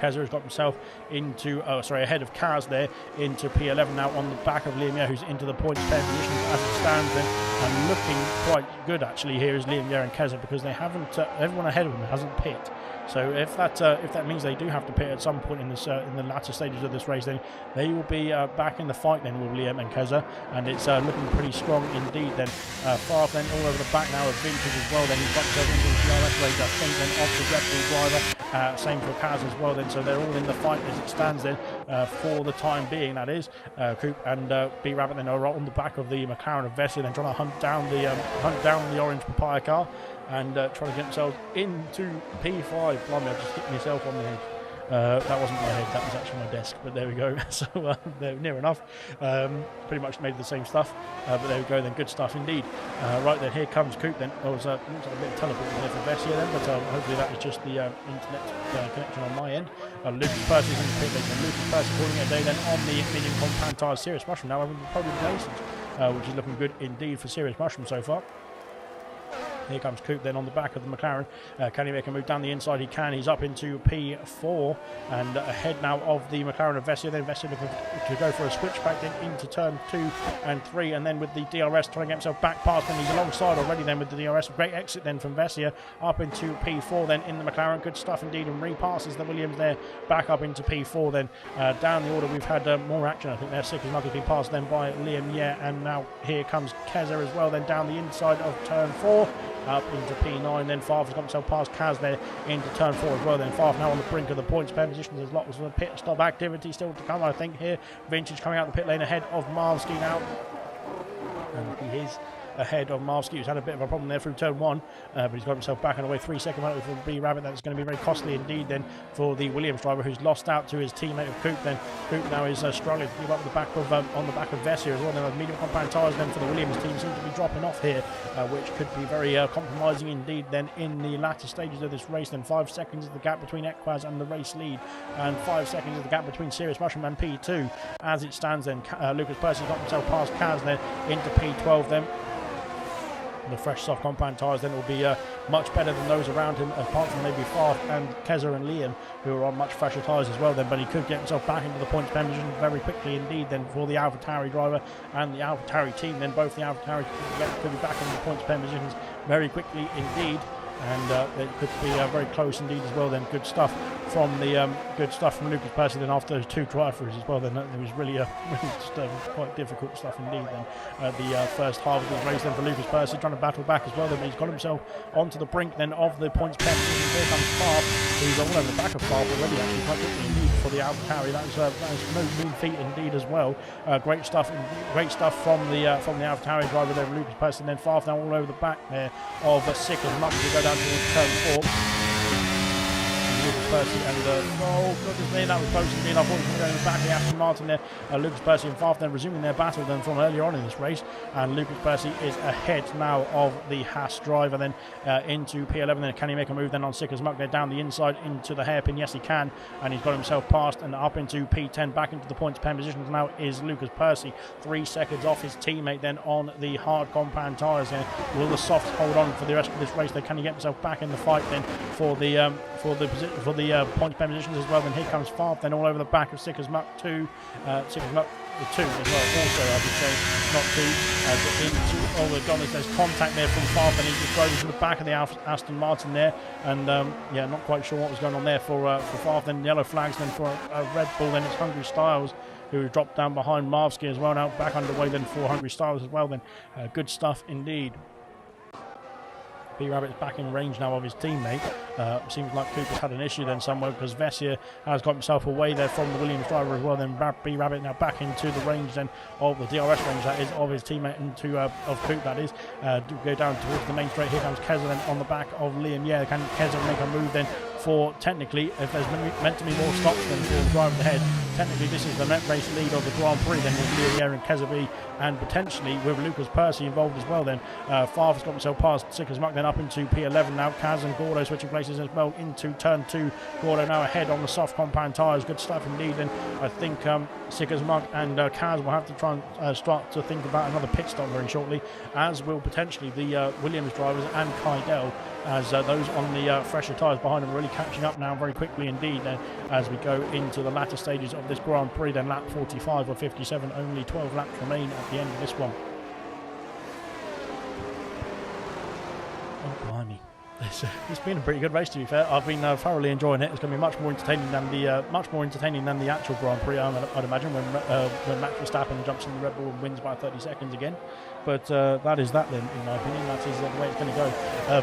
Keza has got himself into, ahead of Kaz there into P11 now on the back of Liam Yer, who's into the points 10 positions as it stands then, and looking quite good actually here is Liam Yer and Keza, because they haven't, everyone ahead of them hasn't pit. So if that means they do have to pit at some point in this in the latter stages of this race, then they will be back in the fight then with Liam and Keza, and it's looking pretty strong indeed. Then Favre then all over the back now of Vintage as well. Then he's got himself into the DRS race, I think, then off the Red Bull driver. Same for Kaz as well. Then so they're all in the fight as it stands then for the time being. That is Coop and B Rabbit then are on the back of the McLaren of Vessia, then trying to hunt down the orange papaya car. And trying to get themselves into P5. Blimey, I've just hit myself on the head. That wasn't my head, that was actually my desk, but there we go. So they're near enough. Pretty much made the same stuff, but there we go then. Good stuff indeed. Right then, here comes Coop then. Oh, looks like a bit of teleporting there for Vessia then, but hopefully that was just the internet connection on my end. Lucas Percy's in the pit lane, and Lucas Percy calling it a day then on the medium compound tyre. Serious Mushroom now having probably places, which is looking good indeed for Serious Mushroom so far. Here comes Coop then on the back of the McLaren. Can he make a move down the inside? He can. He's up into P4 and ahead now of the McLaren of Vessia. Then Vessia looking to go for a switchback then into turn 2 and 3, and then with the DRS trying to get himself back past him. He's alongside already then with the DRS. Great exit then from Vessia up into P4 then in the McLaren. Good stuff indeed, and repasses the Williams there back up into P4 then. Down the order we've had more action. I think they're sick as much as being passed then by Liam Yer, and now here comes Keza as well then down the inside of turn 4. Up into P9, then Favre's got himself past Kaz there into turn 4 as well. Then Favre now on the brink of the points pair positions. There's lots of pit stop activity still to come, I think, here. Vintage coming out the pit lane ahead of Marski now. And he is ahead of Marski, who's had a bit of a problem there through turn 1, but he's got himself back on the way. 3 second penalty for B Rabbit. That's going to be very costly indeed then for the Williams driver, who's lost out to his teammate of Coop. Then Coop now is struggling to keep up with the back of on the back of Vessia as well. Then medium compound tyres then for the Williams team seem to be dropping off here, which could be very compromising indeed then in the latter stages of this race. Then 5 seconds is the gap between Equaz and the race lead, and 5 seconds is the gap between Serious Mushroom and P2 as it stands. Then Lucas Percy's got himself past Kaz there into P12 then. The fresh soft compound tyres then will be much better than those around him, apart from maybe Favre and Keza and Liam, who are on much fresher tyres as well then, but he could get himself back into the points position very quickly indeed then for the AlphaTauri driver and the AlphaTauri team. Then both the AlphaTauri could be back in the points positions very quickly indeed, and it could be very close indeed as well then. Good stuff from Lucas Percy then after those 2 drive-throughs as well. Then it was really just quite difficult stuff indeed then. The first half of the race then for Lucas Percy, trying to battle back as well then, but he's got himself onto the brink then of the points pen. Here comes Favre, who's all over the back of Favre already actually quite quickly indeed. for the AlphaTauri. That is no mean feat indeed as well. Great stuff from the AlphaTauri driver there, Lucas Percy, and then Farf now all over the back there of Sick as much as we go down towards turn 4. Lucas Percy and oh goodness me, that was close indeed. I thought he was going to go in the back of the Aston Martin there. Lucas Percy and Farf then resuming their battle then from earlier on in this race, and Lucas Percy is ahead now of the Haas driver then into P11. Then can he make a move then on Sick as Muck there down the inside into the hairpin? Yes he can, and he's got himself past and up into P10, back into the points pen positions now is Lucas Percy, 3 seconds off his teammate then on the hard compound tyres there. Will the softs hold on for the rest of this race? They can he get himself back in the fight then for the points pen positions as well. Then here comes Farf then all over the back of Sick as Muck 2, Sick as Muck 2 as well, also I would say not 2, into all the Donners. There's contact there from Farf and he just drove into the back of the Aston Martin there, and yeah, not quite sure what was going on there for Farf. Then yellow flags then for Red Bull. Then it's Hungry Styles who dropped down behind Marvsky as well, now back underway then for Hungry Styles as well. Then good stuff indeed. B-Rabbit's back in range now of his teammate. Seems like Cooper's had an issue then somewhere, because Vessier has got himself away there from the Williams driver as well. Then B-Rabbit now back into the range then of the DRS range, that is, of his teammate, into of Coop, that is. Go down towards the main straight. Here comes Keza then on the back of Liam. Yeah, can Keza make a move then for, technically, if there's meant to be more stops than for the driver ahead, technically this is the net race lead of the Grand Prix then, with Liam and Keza B, and potentially with Lucas Percy involved as well then. Farf has got himself past Sick as Muck then up into P11 now. Kaz and Gordo switching places as well into turn 2. Gordo now ahead on the soft compound tyres. Good stuff indeed. And I think Sick as Muck and Kaz will have to try and start to think about another pit stop very shortly, as will potentially the Williams drivers and Kydell, as those on the fresher tyres behind them are really catching up now very quickly indeed as we go into the latter stages of this Grand Prix. Then lap 45 or 57, only 12 laps remain at the end of this one. Oh blimey. It's been a pretty good race, to be fair. I've been thoroughly enjoying it. It's going to be much more entertaining than the actual Grand Prix, I'd imagine, when Max Verstappen jumps in the Red Bull and wins by 30 seconds again. But that is that then, in my opinion. That is the way it's going to go.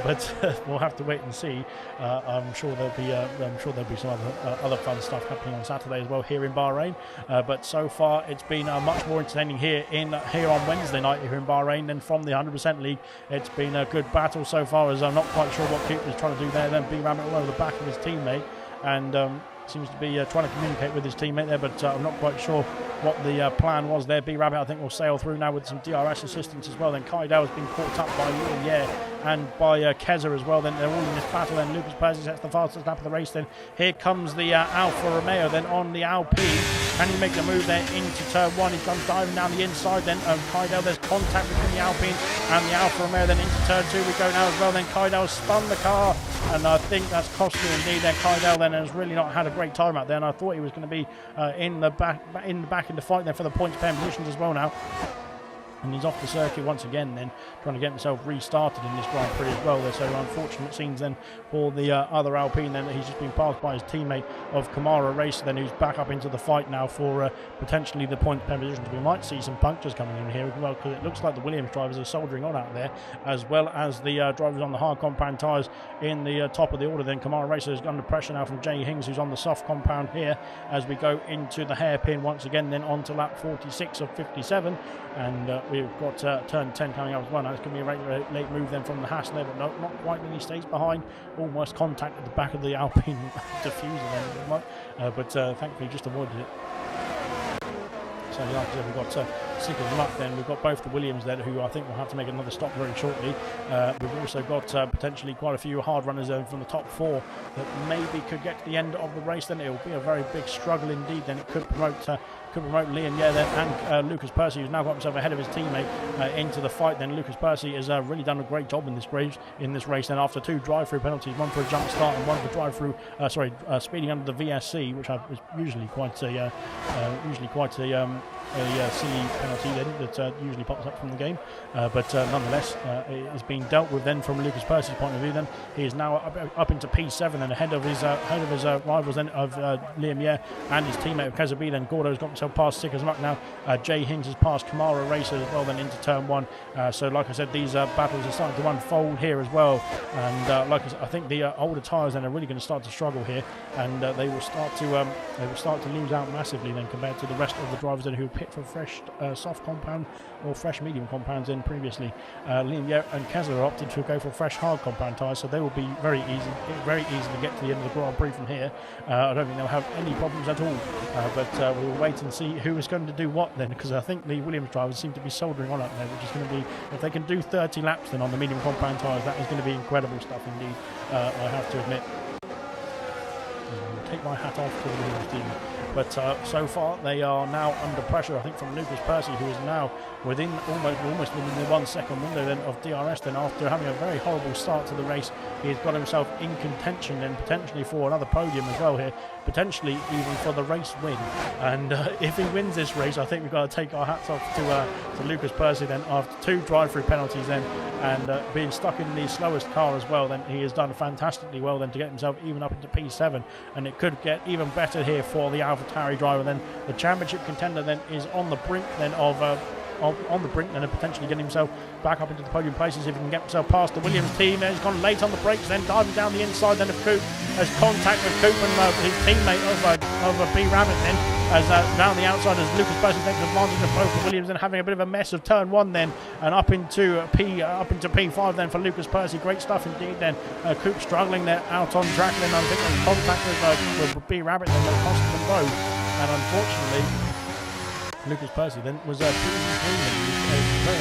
But we'll have to wait and see. I'm sure there'll be some other fun stuff happening on Saturday as well here in Bahrain. But so far, it's been much more entertaining here on Wednesday night here in Bahrain than from the 100% League. It's been a good battle so far, as I'm not quite sure what Cooper's trying to do there. Then B-Rabbit all over the back of his teammate, and seems to be trying to communicate with his teammate there, but I'm not quite sure what the plan was there. B-Rabbit, I think, will sail through now with some DRS assistance as well. Then Kydell has been caught up by Liam and by Keza as well. Then they're all in this battle. Then Lucas Percy sets the fastest lap of the race. Then here comes the Alfa Romeo then on the Alpine. Can he make the move there into turn 1? He comes diving down the inside then of Kydell. There's contact between the Alpine and the Alfa Romeo. Then into turn 2 we go now as well. Then Kydell spun the car, and I think that's costly indeed. Then Kydell then has really not had a great time out there, and I thought he was going to be in the back in the fight there for the points pen positions as well now. And he's off the circuit once again then, trying to get himself restarted in this Grand Prix as well. So unfortunate scenes then for the other Alpine then, that he's just been passed by his teammate of Kamara Racer then, who's back up into the fight now for potentially the point pen positions. We might see some punctures coming in here as well, because it looks like the Williams drivers are soldiering on out there, as well as the drivers on the hard compound tyres in the top of the order. Then Kamara Racer is under pressure now from Jay Hings, who's on the soft compound here, as we go into the hairpin once again then onto lap 46 of 57. And we've got turn 10 coming up as well. Now it's going to be a regular late move then from the Haas there, but no, not quite when he stays behind. Almost contact at the back of the Alpine diffuser then, but thankfully just avoided it. So like I said, we've got Sick as Muck then. We've got both the Williams there, who I think will have to make another stop very shortly. We've also got potentially quite a few hard runners from the top 4 that maybe could get to the end of the race. Then it will be a very big struggle indeed. Then it could promote Liam and Lucas Percy, who's now got himself ahead of his teammate into the fight. Then Lucas Percy has really done a great job in this race. Then after 2 drive-through penalties, one for a jump start and one for drive-through, speeding under the VSC, which is usually quite a silly penalty penalty then that usually pops up from the game, but nonetheless it is being dealt with then from Lucas Percy's point of view. Then he is now up into P7 and ahead of his rivals then of Liam Yeh and his teammate of Kezabi. Then Gordo's got himself past Sick as Muck now. Jay Hings has passed Kamara Racer as well then into turn 1. So like I said, these battles are starting to unfold here as well, and like I said, I think the older tyres then are really going to start to struggle here, and they will start to lose out massively then compared to the rest of the drivers then who picked for fresh soft compound or fresh medium compounds in previously. Liam Yeh and Kessler opted to go for fresh hard compound tyres, so they will be very easy to get to the end of the Grand Prix from here. I don't think they'll have any problems at all, but we will wait and see who is going to do what then, because I think the Williams drivers seem to be soldering on up there, which is going to be, if they can do 30 laps then on the medium compound tyres, that is going to be incredible stuff indeed, I have to admit. I'll take my hat off to the Williams team. But so far they are now under pressure, I think, from Lucas Percy, who is now within almost within the 1 second window then of DRS. Then after having a very horrible start to the race, he has got himself in contention then potentially for another podium as well here, potentially even for the race win. And if he wins this race, I think we've got to take our hats off to Lucas Percy then, after 2 drive-through penalties then, and being stuck in the slowest car as well. Then he has done fantastically well then to get himself even up into P7, and it could get even better here for the AlphaTauri driver. Then the championship contender then is on the brink then of on the brink and potentially getting himself back up into the podium places if he can get himself past the Williams team. Then he's gone late on the brakes, then diving down the inside then of Coop, has contact with Coop and his teammate of B Rabbit then, as down the outside as Lucas Percy takes advantage of both the Williams and having a bit of a mess of turn 1 then, and up into P5 then for Lucas Percy. Great stuff indeed then. Coop struggling there out on track then, I think in contact with B Rabbit then, that cost them both, and unfortunately Lucas Percy then was very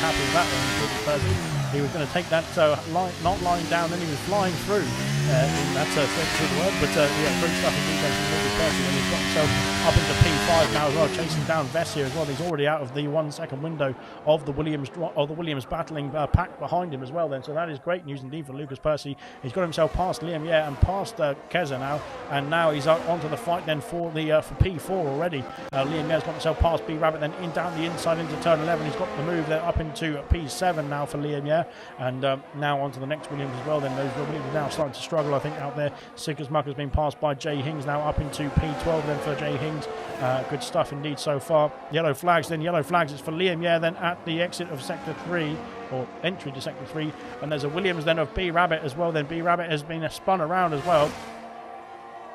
happy with that one. Lucas Percy, he was going to take that not lying down, then he was flying through in that third word, but yeah, great stuff indeed from Lucas Percy, and he's got himself up into P5 now as well, chasing down Vess here as well. He's already out of the 1 second window of the Williams battling pack behind him as well then, so that is great news indeed for Lucas Percy. He's got himself past Liam Yeh and past Keza now, and now he's onto the fight then for P4 already. Liam Yeh's got himself past B Rabbit then in down the inside into turn 11. He's got the move there up into P7 now for Liam Yeh, and now onto the next Williams as well then. Those Williams now starting to struggle, I think, out there. Sick as Muck has been passed by Jay Hings, now up into P12 then for Jay Hings. Good stuff indeed so far. Yellow flags it's for Liam Yeh then at the exit of sector 3, or entry to sector 3, and there's a Williams then of B Rabbit as well then. B Rabbit has been spun around as well,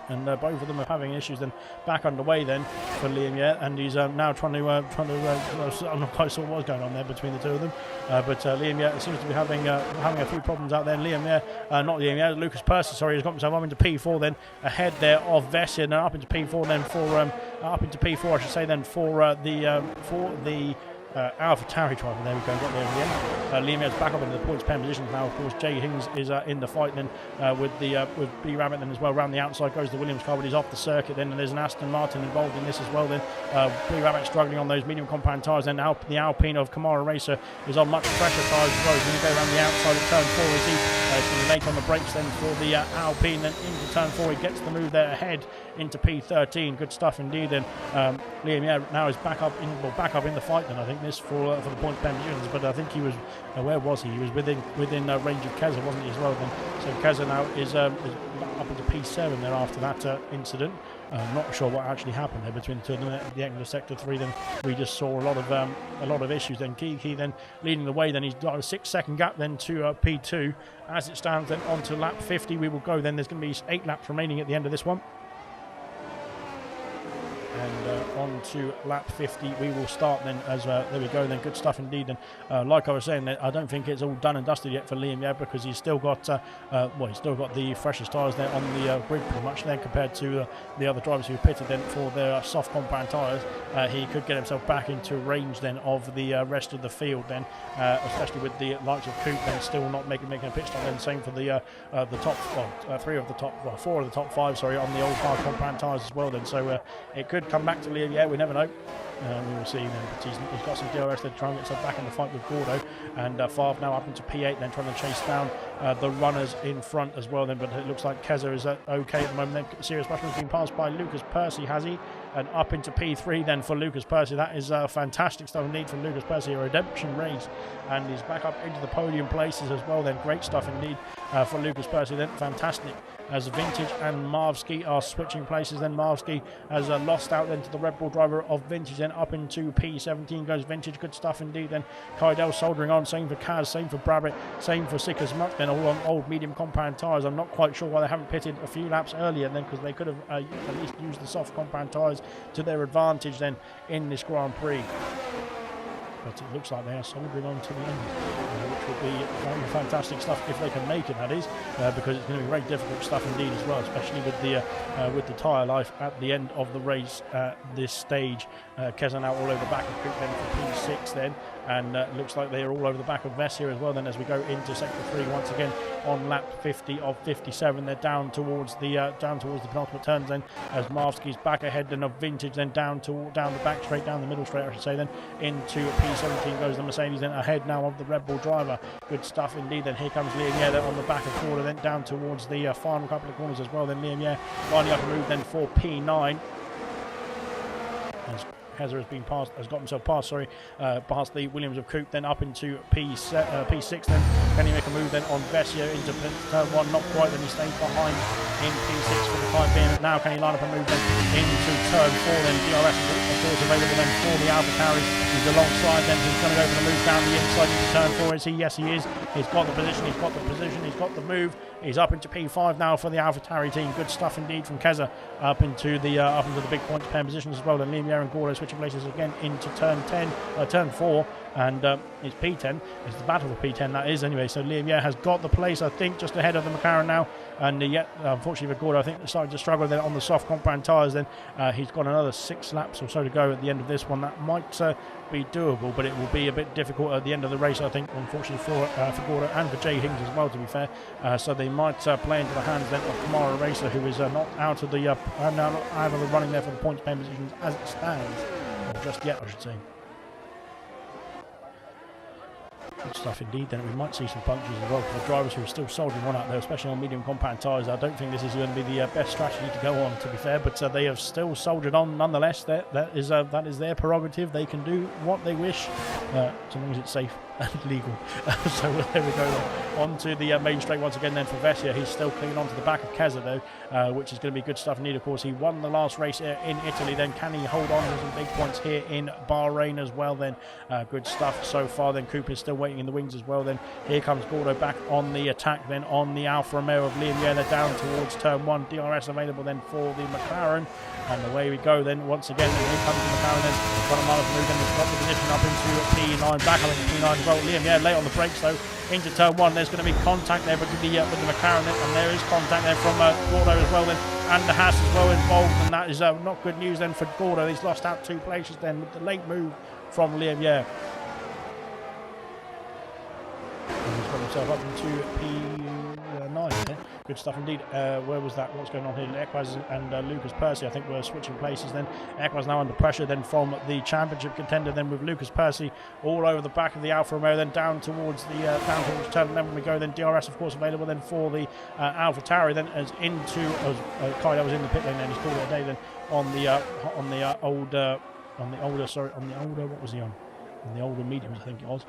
and both of them are having issues then back underway then for Liam Yeh, and he's now trying to I'm not quite sure what was going on there between the two of them, but Liam Yeh seems to be having a few problems out there. And Lucas Percy, sorry, has got himself up into P4 then, ahead there of Vess, and up into P4 then for up into P4 I should say then for the AlphaTauri driver. There we go, got there in the end. Liam Yeh's back up into the points pen positions now. Of course, Jay Hings is in the fight then with B Rabbit then as well. Round the outside goes the Williams car, but he's off the circuit then, and there's an Aston Martin involved in this as well then. B Rabbit struggling on those medium compound tyres. Then the Alpine of Kamara Racer is on much pressure tyres as well. He's going to go around the outside of turn 4 as he's going to late on the brakes then for the Alpine, then into turn 4. He gets the move there ahead into P13. Good stuff indeed. And Liam Yeh now is back up in the fight then, I think, this for the points pen positions, but I think he was where was he? He was within range of Keza, wasn't he, as well then? So Keza now is up into P7 there after that incident. I'm not sure what actually happened there between the two of them at the end of sector 3. Then we just saw a lot of issues. Then Kiki then leading the way. Then he's got a 6 second gap then to P2 as it stands. Then on to lap 50 we will go. Then there's going to be 8 laps remaining at the end of this one. And on to lap 50 we will start then, as there we go then. Good stuff indeed. And like I was saying, I don't think it's all done and dusted yet for Liam Yeh, because he's still got the freshest tyres there on the grid pretty much then, compared to the other drivers who pitted then for their soft compound tyres. He could get himself back into range then of the rest of the field then, especially with the likes of Coop then still not making a pit stop. Then same for the top 4 of the top 5 on the old hard compound tyres as well then. So it could come back to Liam Yeh, we never know. We will see, but he's got some DRS there to try and get himself back in the fight with Gordo, and Favre now up into P8, then trying to chase down the runners in front as well then, but it looks like Keza is okay at the moment. Then Serious Mushroom's been passed by Lucas Percy, has he? And up into P3 then for Lucas Percy. That is fantastic stuff indeed from Lucas Percy, a redemption race, and he's back up into the podium places as well then. Great stuff indeed for Lucas Percy then. Fantastic as Vintage and Marvsky are switching places. Then Marvsky has lost out then to the Red Bull driver of Vintage, then up into P17 goes Vintage. Good stuff indeed then. Kydell soldering on, same for Kaz, same for Brabbit, same for Sick as Much then, all on old medium compound tyres. I'm not quite sure why they haven't pitted a few laps earlier then, because they could have at least used the soft compound tyres to their advantage then in this Grand Prix. But it looks like they are soldering on to the end, which will be very fantastic stuff if they can make it, that is, because it's going to be very difficult stuff indeed as well, especially with the tyre life at the end of the race at this stage. Keza now all over the back of Coop then for P6 then, and looks like they are all over the back of Vess here as well then, as we go into sector 3 once again on lap 50 of 57. They're down towards the penultimate turns then, as Marvsky's back ahead then of Vintage, then down the back straight, down the middle straight I should say, then into P17 goes the Mercedes, then ahead now of the Red Bull driver. Good stuff indeed then. Here comes Liam Yeh then on the back of corner, then down towards the final couple of corners as well then. Liam Yeh lining up a move then for P9. Keza has been passed, has got himself past, past the Williams of Coop, then up into P6 then. Can he make a move then on Vessia into turn 1? Not quite, then he stays behind in P6 for the time being. Now can he line up a move then into turn 4 then? DRS is of course available then for the AlphaTauri. He's alongside then, he's going to go for the move down the inside into turn 4. Is he? Yes he is. He's got the position, he's got the move. He's up into P5 now for the AlphaTauri team. Good stuff indeed from Keza up into the big points paying positions as well. And Liam Yeh and Gordo switching places again into turn 4, and it's P10. It's the battle for P10 that is anyway. So Liam Yeh has got the place, I think, just ahead of the McLaren now, and yet unfortunately for Gordo, I think they're starting to struggle then on the soft compound tyres. Then he's got another 6 laps or so to go at the end of this one. That might be doable, but it will be a bit difficult at the end of the race, I think, unfortunately for Gordo and for Jay Hings as well, to be fair. So they might play into the hands then of Kamara Racer, who is not out of the running there for the points paying positions as it stands, or just yet I should say. Good stuff indeed then. We might see some punctures as well for the drivers who are still soldiering on out there, especially on medium compound tyres. I don't think this is going to be the best strategy to go on, to be fair, but they have still soldiered on nonetheless. That is their prerogative. They can do what they wish, so long as it's safe and legal. So there we go then. On to the main straight once again then for Vessia. He's still clinging on to the back of Keza though, which is going to be good stuff indeed. Of course, he won the last race in Italy. Then can he hold on to some big points here in Bahrain as well then? Good stuff so far then. Cooper is still waiting in the wings as well then. Here comes Gordo back on the attack then on the Alfa Romeo of Liam Yeh. They're down towards turn 1. DRS available then for the McLaren, and away we go then once again. And here comes the McLaren then. Got another move then. He's got the position up into P9, back up into P9 as well. Liam Yeh late on the brakes though into turn 1. There's going to be contact there with the McLaren then, and there is contact there from Gordo as well then, and the Haas as well involved, and that is not good news then for Gordo. He's lost out 2 places then with the late move from Liam Yeh. And he's got himself up into P9 there. Good stuff indeed. Where was that? What's going on here? Equaz and Lucas Percy, I think, were switching places then. Equaz now under pressure then from the championship contender then, with Lucas Percy all over the back of the Alfa Romeo, then down towards turn 11 we go. Then DRS of course available then for the AlphaTauri then, as into Kyle was in the pit lane then. He's called it a day then on the older what was he on? On the older mediums, I think it was.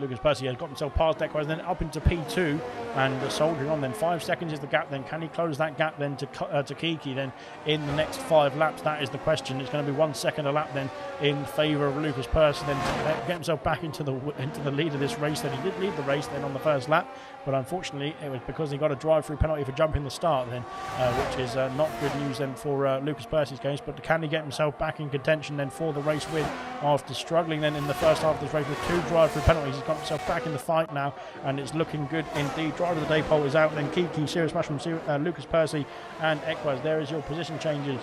Lucas Percy has got himself past Equaz, then up into P2 and soldiering on then. 5 seconds is the gap then. Can he close that gap then to Kiki then in the next 5 laps? That is the question. It's going to be 1 second a lap then in favour of Lucas Percy then to get himself back into the lead of this race. Then he did lead the race then on the first lap, but unfortunately it was because he got a drive-through penalty for jumping the start then, which is not good news then for Lucas Percy's case. But can he get himself back in contention then for the race win after struggling then in the first half of this race with 2 drive-through penalties? He's got himself back in the fight now, and it's looking good indeed. Driver of the day pole is out. Then Kiki, Serious Mushroom, Lucas Percy, and Equaz. There is your position changes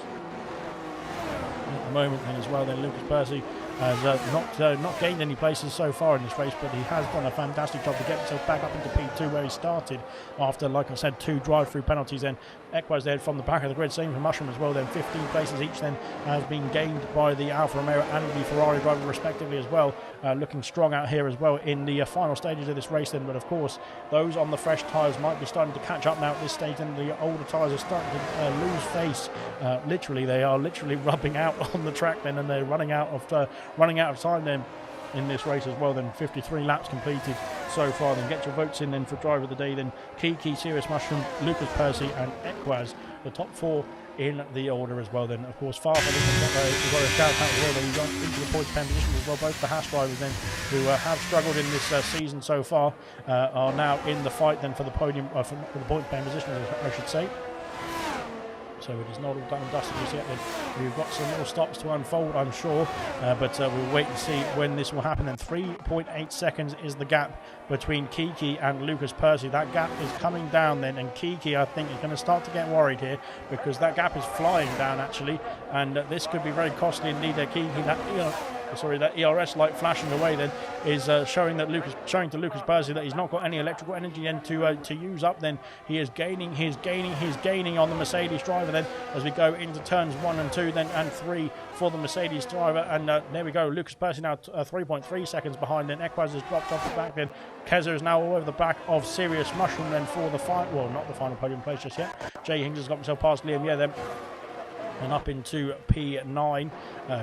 at the moment then as well. Then Lucas Percy Has not gained any places so far in this race, but he has done a fantastic job to get himself back up into P2 where he started after, like I said, 2 drive-through penalties. Then Equaz there from the back of the grid, same for Mushroom as well. Then 15 places each then has been gained by the Alfa Romeo and the Ferrari driver respectively as well. Looking strong out here as well in the final stages of this race then. But of course, those on the fresh tyres might be starting to catch up now at this stage, and the older tyres are starting to lose face. Literally, they are literally rubbing out on the track then, and they're running out of time then in this race as well. Then 53 laps completed so far. Then get your votes in then for driver of the day. Then Kiki, Serious Mushroom, Lucas Percy and Equaz, the top 4 in the order as well. Then of course Farfa, we've got a shout out as well. He's got into the points pen position as well. Both the Haas drivers then, who have struggled in this season so far, are now in the fight then for the podium, for the points pen position, I should say. So it is not all done and dusted just yet. We've got some more stops to unfold, I'm sure, but we'll wait and see when this will happen. And 3.8 seconds is the gap between Kiki and Lucas Percy. That gap is coming down then, and Kiki, I think, is going to start to get worried here, because that gap is flying down actually, and this could be very costly indeed. Kiki, that ERS light flashing away then is showing to Lucas Percy that he's not got any electrical energy then to use up. Then he is gaining on the Mercedes driver then as we go into turns 1 and 2 then and 3 for the Mercedes driver. And there we go, Lucas Percy now 3.3 seconds behind. Then Equaz has dropped off the back. Then Keza is now all over the back of Serious Mushroom then for the final, well, not the final podium place just yet. Jay Hings has got himself past Liam then, and up into P9.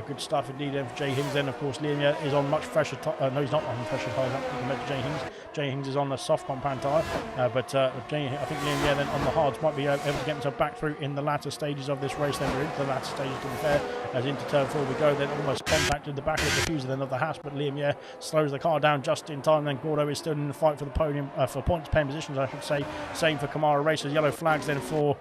Good stuff indeed then for Jay Hings. Then of course Liam is on much fresher no, he's not on fresher tyres compared to Jay Hings. Jay Hings is on a soft compound tyre, but I think Liam then on the hards might be able to get himself back through in the latter stages of this race. Then we're into the latter stages, to be fair, as into turn 4 we go. Then almost contacted the back of the diffuser then of the Haas, but Liam slows the car down just in time. Then Gordo is still in the fight for the podium, for points pen positions I should say. Same for Kamara Racers. Yellow flags then for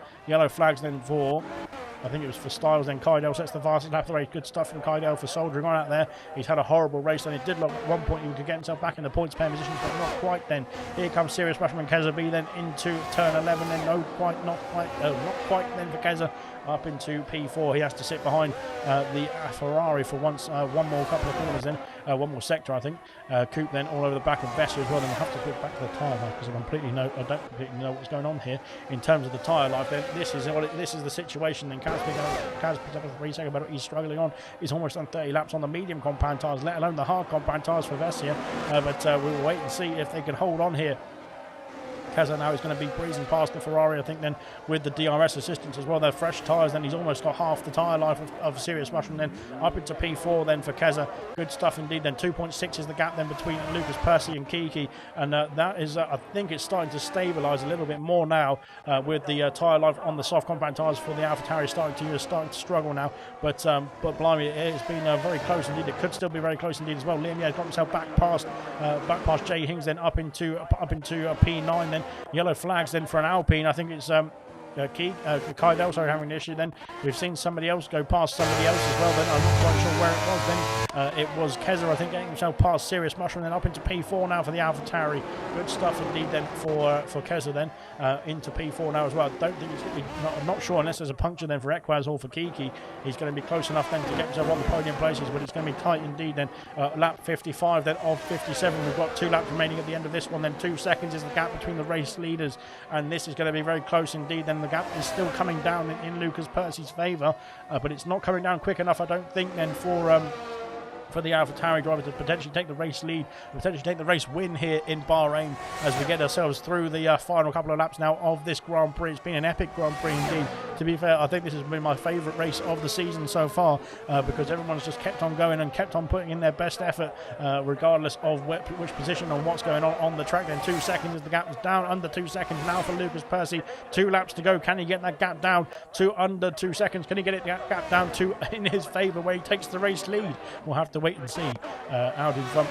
I think it was for Styles. Then Kydell sets the fastest lap of the race. Good stuff from Kydell for soldiering on out there. He's had a horrible race, and it did look at one point he could get himself back in the points pen positions, but not quite. Then here comes Serious Mushroom and Keza B then into turn 11. Then not quite then for Keza up into P4. He has to sit behind the Ferrari for once, one more couple of corners then, one more sector I think. Coupe then all over the back of Bessie as well. Then we'll have to look back to the tyre life, because I don't completely know what's going on here in terms of the tyre life. Then this is the situation. Then Kaz picks up a 3 second battle. He's struggling on. He's almost done 30 laps on the medium compound tyres, let alone the hard compound tyres for Vessia. But we'll wait and see if they can hold on here. Keza now is going to be breezing past the Ferrari, I think, then with the DRS assistance as well. They're fresh tyres, then he's almost got half the tyre life of Serious Mushroom. Then up into P4 then for Keza. Good stuff indeed. Then 2.6 is the gap then between Lucas Percy and Kiki, and that is, I think it's starting to stabilise a little bit more now with the tyre life on the soft compound tyres for the AlphaTauri starting to struggle now. But blimey, it's been very close indeed. It could still be very close indeed as well. Liam got himself back past Jay Hings, then up into P9 then. Yellow flags then for an Alpine. I think it's Kydell, sorry, having an issue. Then we've seen somebody else go past somebody else as well. Then I'm not quite sure where it was. Then it was Keza, I think, getting himself past Serious Mushroom. Then up into P4 now for the AlphaTauri. Good stuff indeed then for Keza then into P4 now as well. I don't think he's going to be, I'm not sure unless there's a puncture then for Equaz or for Kiki. He's going to be close enough then to get himself on the podium places, but it's going to be tight indeed then. Lap 55 then of 57. We've got 2 laps remaining at the end of this one. Then 2 seconds is the gap between the race leaders, and this is going to be very close indeed. Then the gap is still coming down in Lucas Percy's favour, but it's not coming down quick enough, I don't think, then for the AlphaTauri driver to potentially take the race lead, potentially take the race win here in Bahrain as we get ourselves through the final couple of laps now of this Grand Prix. It's been an epic Grand Prix indeed. To be fair, I think this has been my favourite race of the season so far because everyone's just kept on going and kept on putting in their best effort regardless of which position and what's going on the track. Then 2 seconds as the gap is down, under 2 seconds now for Lucas Percy. 2 laps to go. Can he get that gap down to under 2 seconds? Can he get it gap down to in his favour where he takes the race lead? We'll have to wait and see. Out in front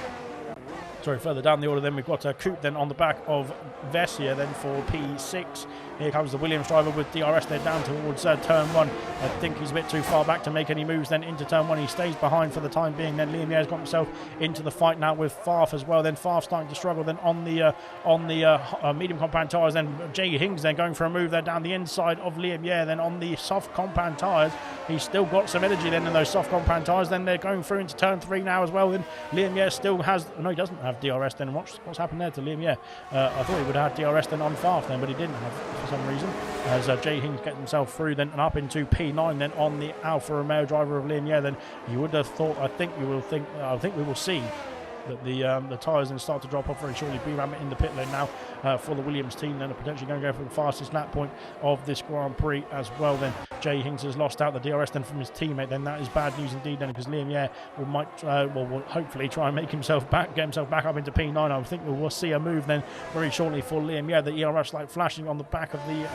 Sorry, further down the order then we've got Coop then on the back of Vessia then for P6. Here comes the Williams driver with DRS. They're down towards turn 1. I think he's a bit too far back to make any moves then into turn 1. He stays behind for the time being. Then Liam Yair's got himself into the fight now with Farf as well. Then Farf starting to struggle then on the medium compound tyres. Then Jay Hings then going for a move there down the inside of Liam Yair. Then on the soft compound tyres, he's still got some energy then in those soft compound tyres. Then they're going through into turn 3 now as well. Then Liam Yair still has, no, he doesn't have DRS then. What's happened there to Liam Yair? I thought he would have had DRS then on Farf then, but he didn't have for some reason. As Jay Hings gets himself through then and up into P9 then on the Alfa Romeo driver of Liam Yair. Then you would have thought, I think we will see that the tyres then start to drop off very shortly. B-Ram in the pit lane now for the Williams team. Then potentially going to go for the fastest lap point of this Grand Prix as well. Then Jay Hings has lost out the DRS then from his teammate. Then that is bad news indeed then, because Liam Yair will hopefully try and get himself back up into P9. I think we will see a move then very shortly for Liam Yair. The ERS light flashing on the back of the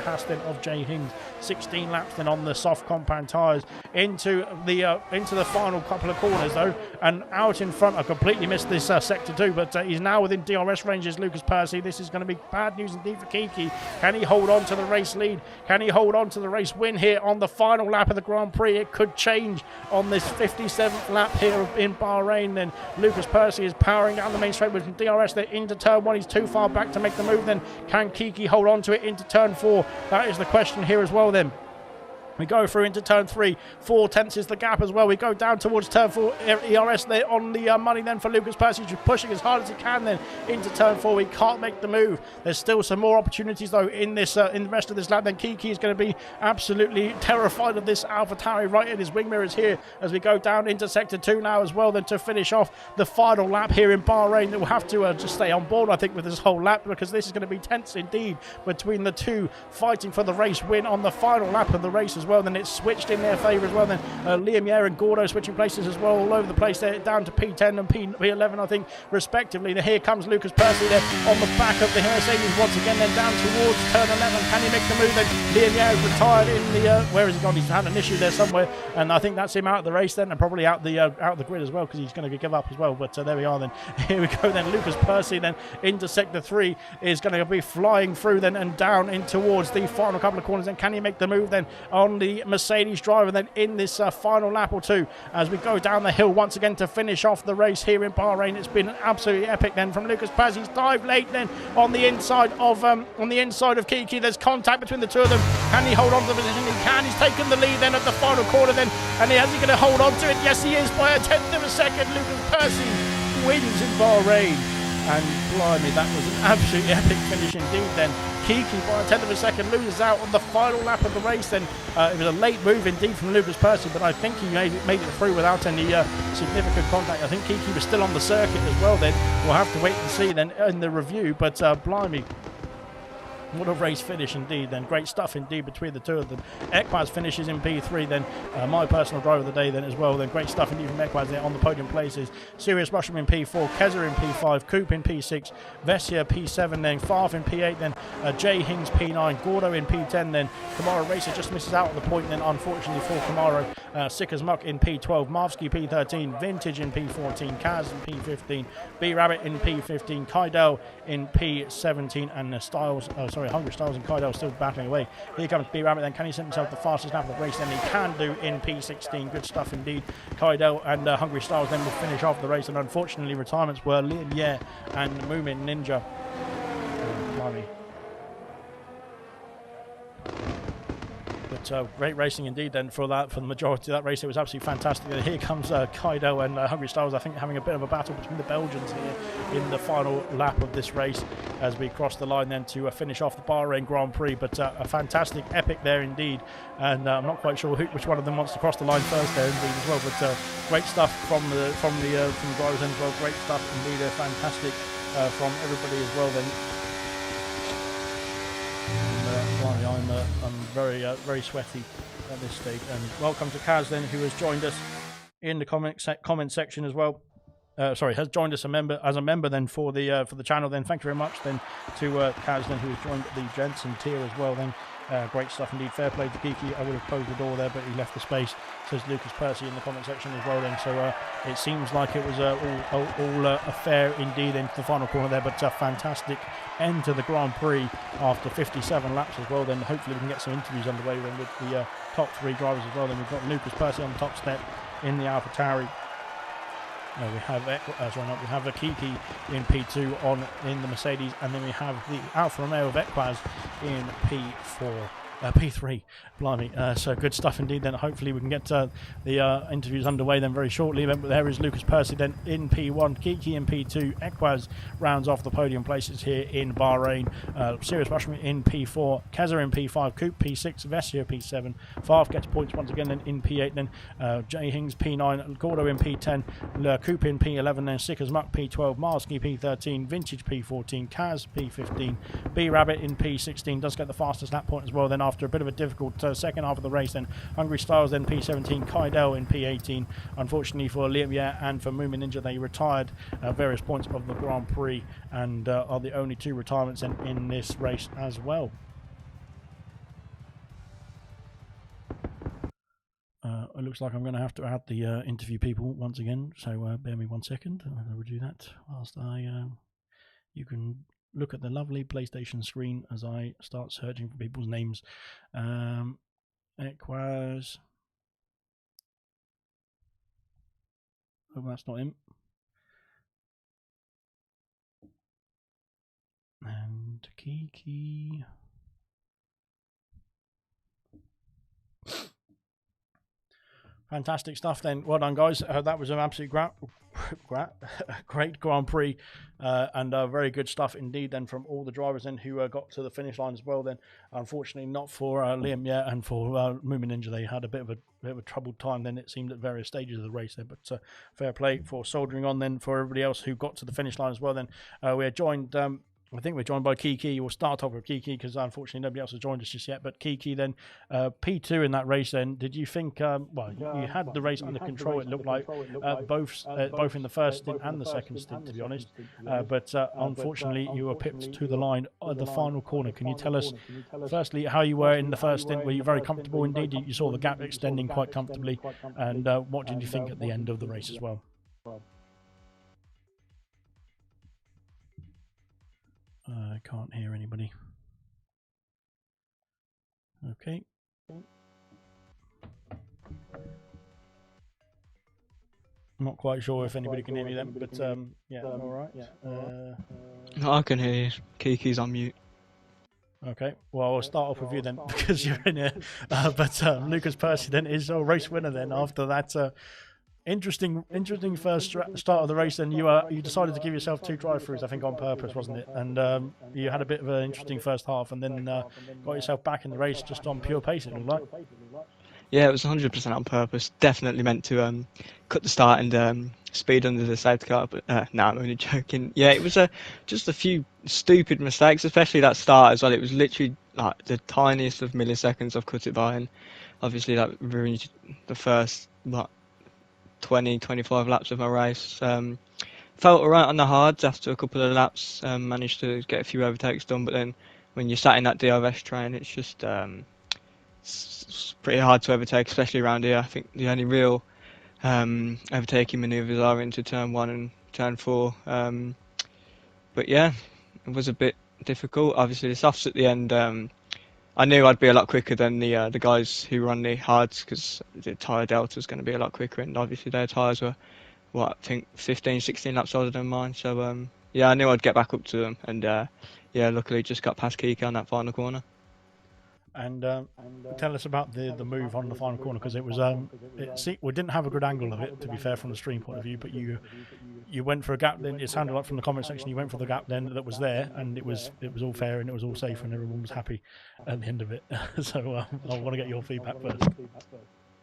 Haas then of Jay Hings. 16 laps then on the soft compound tyres into the final couple of corners though, and out in front. I completely missed this sector 2, but he's now within DRS ranges. Lucas Percy. This is going to be bad news indeed for Kiki. Can he hold on to the race lead? Can he hold on to the race win here on the final lap of the Grand Prix? It could change on this 57th lap here in Bahrain. Then Lucas Percy is powering down the main straight with DRS there into turn 1. He's too far back to make the move. Then can Kiki hold on to it into turn 4? That is the question here as well then. We go through into turn 3, 4 tenths is the gap as well. We go down towards turn 4, ERS there on the money then for Lucas Percy, just pushing as hard as he can then into turn 4. We can't make the move. There's still some more opportunities though in this in the rest of this lap. Then Kiki is going to be absolutely terrified of this AlphaTauri right in his wing mirrors here as we go down into sector 2 now as well. Then to finish off the final lap here in Bahrain, we'll have to just stay on board I think with this whole lap, because this is going to be tense indeed between the two fighting for the race win on the final lap of the race as well. Then it's switched in their favour as well. Then Liam Yair and Gordo switching places as well, all over the place there, down to P10 and P11 I think respectively. Then here comes Lucas Percy there on the back of the Mercedes once again, then down towards turn 11. Can he make the move? Then Liam Yair is retired in the where has he gone? He's had an issue there somewhere, and I think that's him out of the race then, and probably out the grid as well, because he's going to give up as well. But there we are then. Here we go then. Lucas Percy then into sector 3 is going to be flying through then and down in towards the final couple of corners. Then can he make the move then on the Mercedes driver then in this final lap or two as we go down the hill once again to finish off the race here in Bahrain? It's been absolutely epic then from Lucas Paz. He's dived late then on the inside of Kiki. There's contact between the two of them. Can he hold on to the position? He can. He's taken the lead then at the final corner then, and is he going to hold on to it? Yes, he is, by a tenth of a second. Lucas Percy wins in Bahrain. And blimey, that was an absolutely epic finish indeed then. Kiki, by a tenth of a second, loses out on the final lap of the race then. It was a late move indeed from Lucas Percy, but I think he made it through without any significant contact. I think Kiki was still on the circuit as well then. We'll have to wait and see then in the review, but blimey. What a race finish indeed then. Great stuff indeed between the two of them. Ekwaz finishes in P3 then. My personal driver of the day then as well. Then great stuff indeed from Ekwaz there on the podium places. Sirius Mushroom in P4. Keza in P5. Coop in P6. Vessia P7 then. Farf in P8 then. Jay Hings P9. Gordo in P10 then. Kamara Racer just misses out on the point then, unfortunately for Kamara. Sick as Muck in P12. Marvsky P13. Vintage in P14. Kaz in P15. B-Rabbit in P15. Kydell in P17. And Styles, Hungry Styles and Kydell still battling away. Here comes B-Rabbit then. Can he set himself the fastest lap of the race? Then he can do in P16. Good stuff indeed. Kydell and Hungry Styles then will finish off the race, and unfortunately retirements were Liam Yair and Moomin Ninja. Blimey. But great racing indeed then for the majority of that race. It was absolutely fantastic. And here comes Kaido and Hungry Styles, I think, having a bit of a battle between the Belgians here in the final lap of this race as we cross the line then to finish off the Bahrain Grand Prix. But a fantastic epic there indeed, and I'm not quite sure which one of them wants to cross the line first there indeed as well. But great stuff from the drivers end as well. Great stuff indeed. Fantastic from everybody as well then. I'm very sweaty at this stage. And welcome to Kaz then, who has joined us in the comment section as well. Has joined us as a member then for the channel. Then thank you very much then to Kaz then, who has joined the gents and tier as well then. Great stuff indeed. Fair play to Kiki. I would have closed the door there, but he left the space, says Lucas Percy in the comment section as well then. So it seems like it was all a fair indeed into the final corner there, but a fantastic end to the Grand Prix after 57 laps as well. Then hopefully we can get some interviews underway then with the top 3 drivers as well. Then we've got Lucas Percy on the top step in the AlphaTauri. We have we have a Kiki in P2 in the Mercedes, and then we have the Alfa Romeo of Equaz in P3. Blimey. So good stuff indeed. Then hopefully we can get the interviews underway then very shortly. Then there is Lucas Percy then in P1, Kiki in P2, Equaz rounds off the podium places here in Bahrain. Sirius Bashmi in P4, Keza in P5, Coupe P6, Vessia P7, Favre gets points once again then in P8, then Jay Hings P9, Gordo in P10, Coupe in P11, then Sickers Muck P12, Marsky P13, Vintage P14, Kaz P15, B Rabbit in P16 does get the fastest lap point as well. Then after a bit of a difficult second half of the race, then Hungry Styles then P17, Kaidel in P18. Unfortunately for Liam Yeh and for Moomin Ninja, they retired various points of the Grand Prix and are the only 2 retirements in this race as well. It looks like I'm going to have to add the interview people once again, so bear me 1 second. I will do that whilst you can look at the lovely PlayStation screen as I start searching for people's names. Equaz. Oh, that's not him. And Kiki. Fantastic stuff then. Well done, guys. That was an absolute great Grand Prix and very good stuff indeed then from all the drivers then who got to the finish line as well then. Unfortunately not for Liam Yeh and for Moomin Ninja. They had a bit of a troubled time then, it seemed, at various stages of the race there, but fair play for soldiering on then for everybody else who got to the finish line as well then. We are joined I think we're joined by Kiki. We'll start off with Kiki because unfortunately nobody else has joined us just yet. But Kiki then, P2 in that race then, did you think, you had the race under control, it looked like, both in the first stint and the second stint, to be honest. But unfortunately you were pipped to the line at the final corner. Can you tell us, firstly, how you were in the first stint? Were you very comfortable indeed? You saw the gap extending quite comfortably. And what did you think at the end of the race as well? I can't hear anybody. Okay. I'm not quite sure if anybody can hear me then, but yeah, all right. I can hear you. Kiki's on mute. Okay, well, I'll start off with you then because you're in here. But Lucas Percy then is a race winner then after that. Interesting first start of the race. Then you decided to give yourself 2 drive-throughs, I think, on purpose, wasn't it? And you had a bit of an interesting first half, and then got yourself back in the race just on pure pace. It looked like. Yeah, it was 100% on purpose. Definitely meant to cut the start and speed under the safety car. But no, I'm only joking. Yeah, it was just a few stupid mistakes, especially that start as well. It was literally like the tiniest of milliseconds I've cut it by, and obviously that ruined the first 20-25 laps of my race. Felt alright on the hards after a couple of laps, managed to get a few overtakes done, but then when you're sat in that DRS train, it's just it's pretty hard to overtake, especially around here. I think the only real overtaking manoeuvres are into turn 1 and turn 4. But yeah, it was a bit difficult. Obviously the softs at the end, I knew I'd be a lot quicker than the guys who were on the hards because the tyre delta was going to be a lot quicker, and obviously their tyres were, I think 15-16 laps older than mine. So yeah, I knew I'd get back up to them, and yeah, luckily just got past Kiki on that final corner. And tell us about the move on the final corner, because it was we didn't have a good angle of it, to be fair, from the stream point of view, but you went for a gap. Then it sounded like from the comment section you went for the gap then that was there, and it was all fair and it was all safe and everyone was happy at the end of it. So I want to get your feedback first.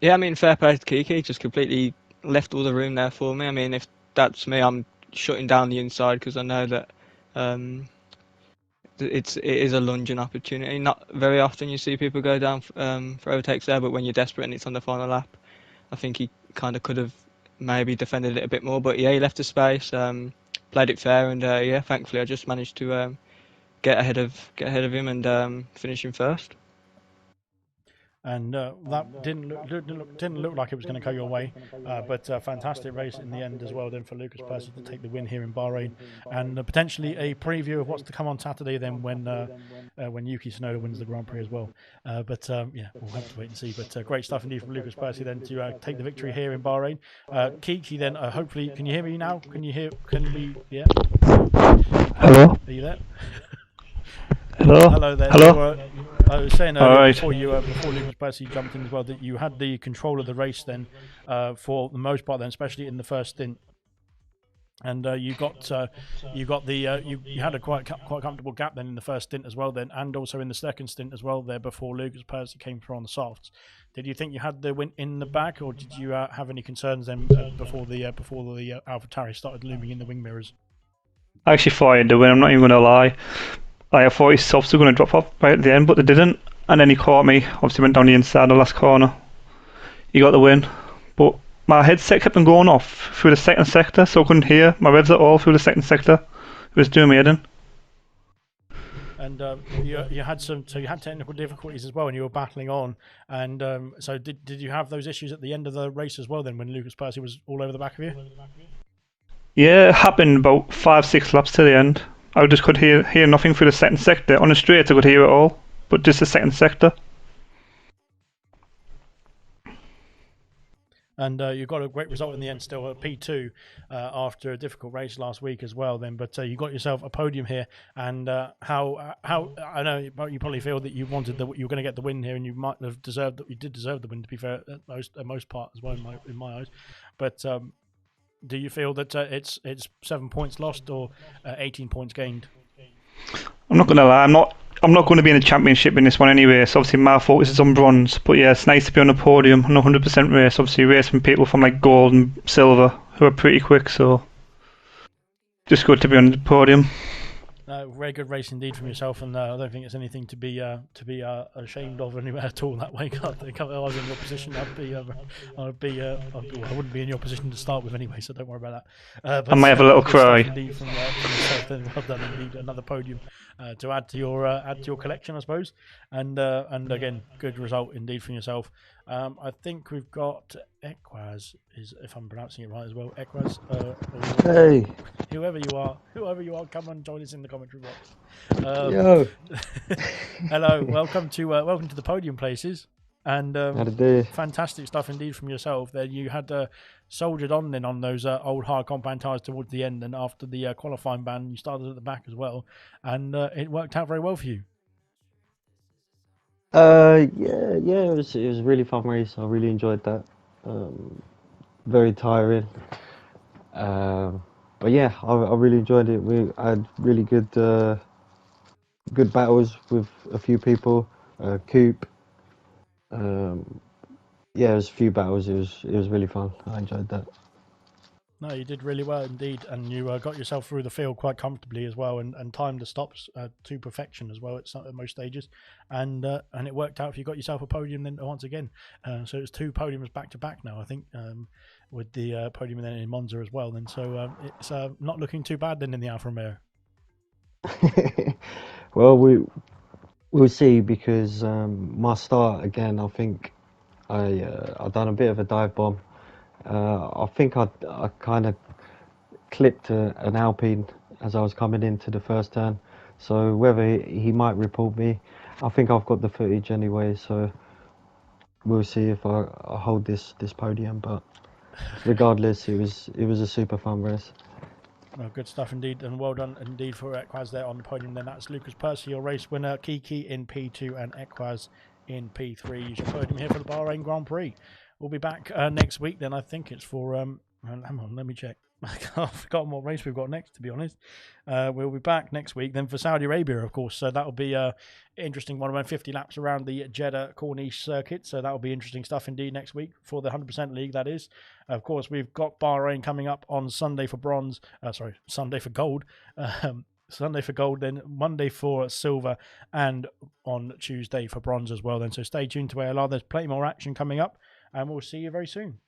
Yeah, I mean, fair play to Kiki, just completely left all the room there for me. I mean, if that's me, I'm shutting down the inside because I know that it is a lunging opportunity. Not very often you see people go down for overtakes there, but when you're desperate and it's on the final lap, I think he kind of could have maybe defended it a bit more. But yeah, he left the space, played it fair, and yeah, thankfully I just managed to get ahead of him and finish him first. and that didn't look like it was going to go your way, but fantastic race in the end as well. Then for Lucas Percy to take the win here in Bahrain, and potentially a preview of what's to come on Saturday. Then when Yuki Tsunoda wins the Grand Prix as well. Yeah, we'll have to wait and see. But great stuff indeed from Lucas Percy then to take the victory here in Bahrain. Kiki, then hopefully, can you hear me now? Can you hear? Can we? Yeah. Hello. Are you there? Hello. Hello there. Hello. I was saying earlier Alright. before Lucas Percy jumped in as well that you had the control of the race then for the most part then, especially in the first stint. And you had a quite comfortable gap then in the first stint as well then, and also in the second stint as well there before Lucas Percy came through on the softs. Did you think you had the win in the bag, or did you have any concerns then before the AlphaTauri started looming in the wing mirrors? I actually thought I had the win, I'm not even going to lie. I thought his softs were going to drop off right at the end, but they didn't. And then he caught me, obviously went down the inside the last corner. He got the win. But my headset kept on going off through the second sector, so I couldn't hear my revs at all through the second sector. It was doing me head in. And you had technical difficulties as well, and you were battling on. And so did you have those issues at the end of the race as well? Then when Lucas Percy was all over the back of you? Yeah, it happened about 5-6 laps to the end. I just could hear nothing through the second sector. On the straight I could hear it all, but just the second sector. And you got a great result in the end, still at P2 after a difficult race last week as well. Then, but you got yourself a podium here. And how I know you probably feel that you wanted you were going to get the win here, and you might have deserved you did deserve the win, to be fair, at most part as well in my eyes. But do you feel that it's 7 points lost or 18 points gained? I'm not going to lie, I'm not going to be in the championship in this one anyway, so obviously my focus is on bronze. But yeah, it's nice to be on the podium on a 100% race, obviously racing people from like gold and silver who are pretty quick, so just good to be on the podium. Very good race indeed from yourself, and I don't think it's anything to be ashamed of anywhere at all. That way, if I was in your position, I wouldn't be in your position to start with anyway. So don't worry about that. I might have a little cry. Indeed, from yourself, then well done indeed. Another podium to add to your collection, I suppose. And again, good result indeed from yourself. I think we've got Equaz, if I'm pronouncing it right as well. Equaz, Hey, whoever you are, come and join us in the commentary box. yo, Hello, welcome to the podium places, and how to do? fantastic stuff indeed from yourself. There, you had soldiered on then on those old hard compound tires towards the end, and after the qualifying ban, you started at the back as well, and it worked out very well for you. Yeah, it was a really fun race. I really enjoyed that. Very tiring. But yeah, I really enjoyed it. I had really good battles with a few people. Coop. Yeah, it was a few battles. It was really fun. I enjoyed that. No, you did really well indeed, and you got yourself through the field quite comfortably as well, and timed the stops to perfection as well at most stages, and it worked out. If you got yourself a podium then once again, so it's 2 podiums back to back now, I think, with the podium then in Monza as well. Then so it's not looking too bad then in the Alfa Romeo. Well, we'll see, because my start again, I think I done a bit of a dive bomb. I think I kind of clipped an Alpine as I was coming into the first turn. So whether he might report me, I think I've got the footage anyway. So we'll see if I hold this podium. But regardless, it was a super fun race. Well, good stuff indeed, and well done indeed for Equaz there on the podium. Then that's Lucas Percy, your race winner, Kiki in P2 and Equaz in P3. You should podium here for the Bahrain Grand Prix. We'll be back next week. Then I think it's for hang on, let me check. I've forgotten what race we've got next, to be honest. We'll be back next week then for Saudi Arabia, of course. So that'll be an interesting one, around 50 laps around the Jeddah Corniche circuit. So that'll be interesting stuff indeed next week for the 100% league, that is. Of course, we've got Bahrain coming up on Sunday for bronze. Sunday for gold. Sunday for gold, then Monday for silver, and on Tuesday for bronze as well. Then so stay tuned to ALR. There's plenty more action coming up, and we'll see you very soon.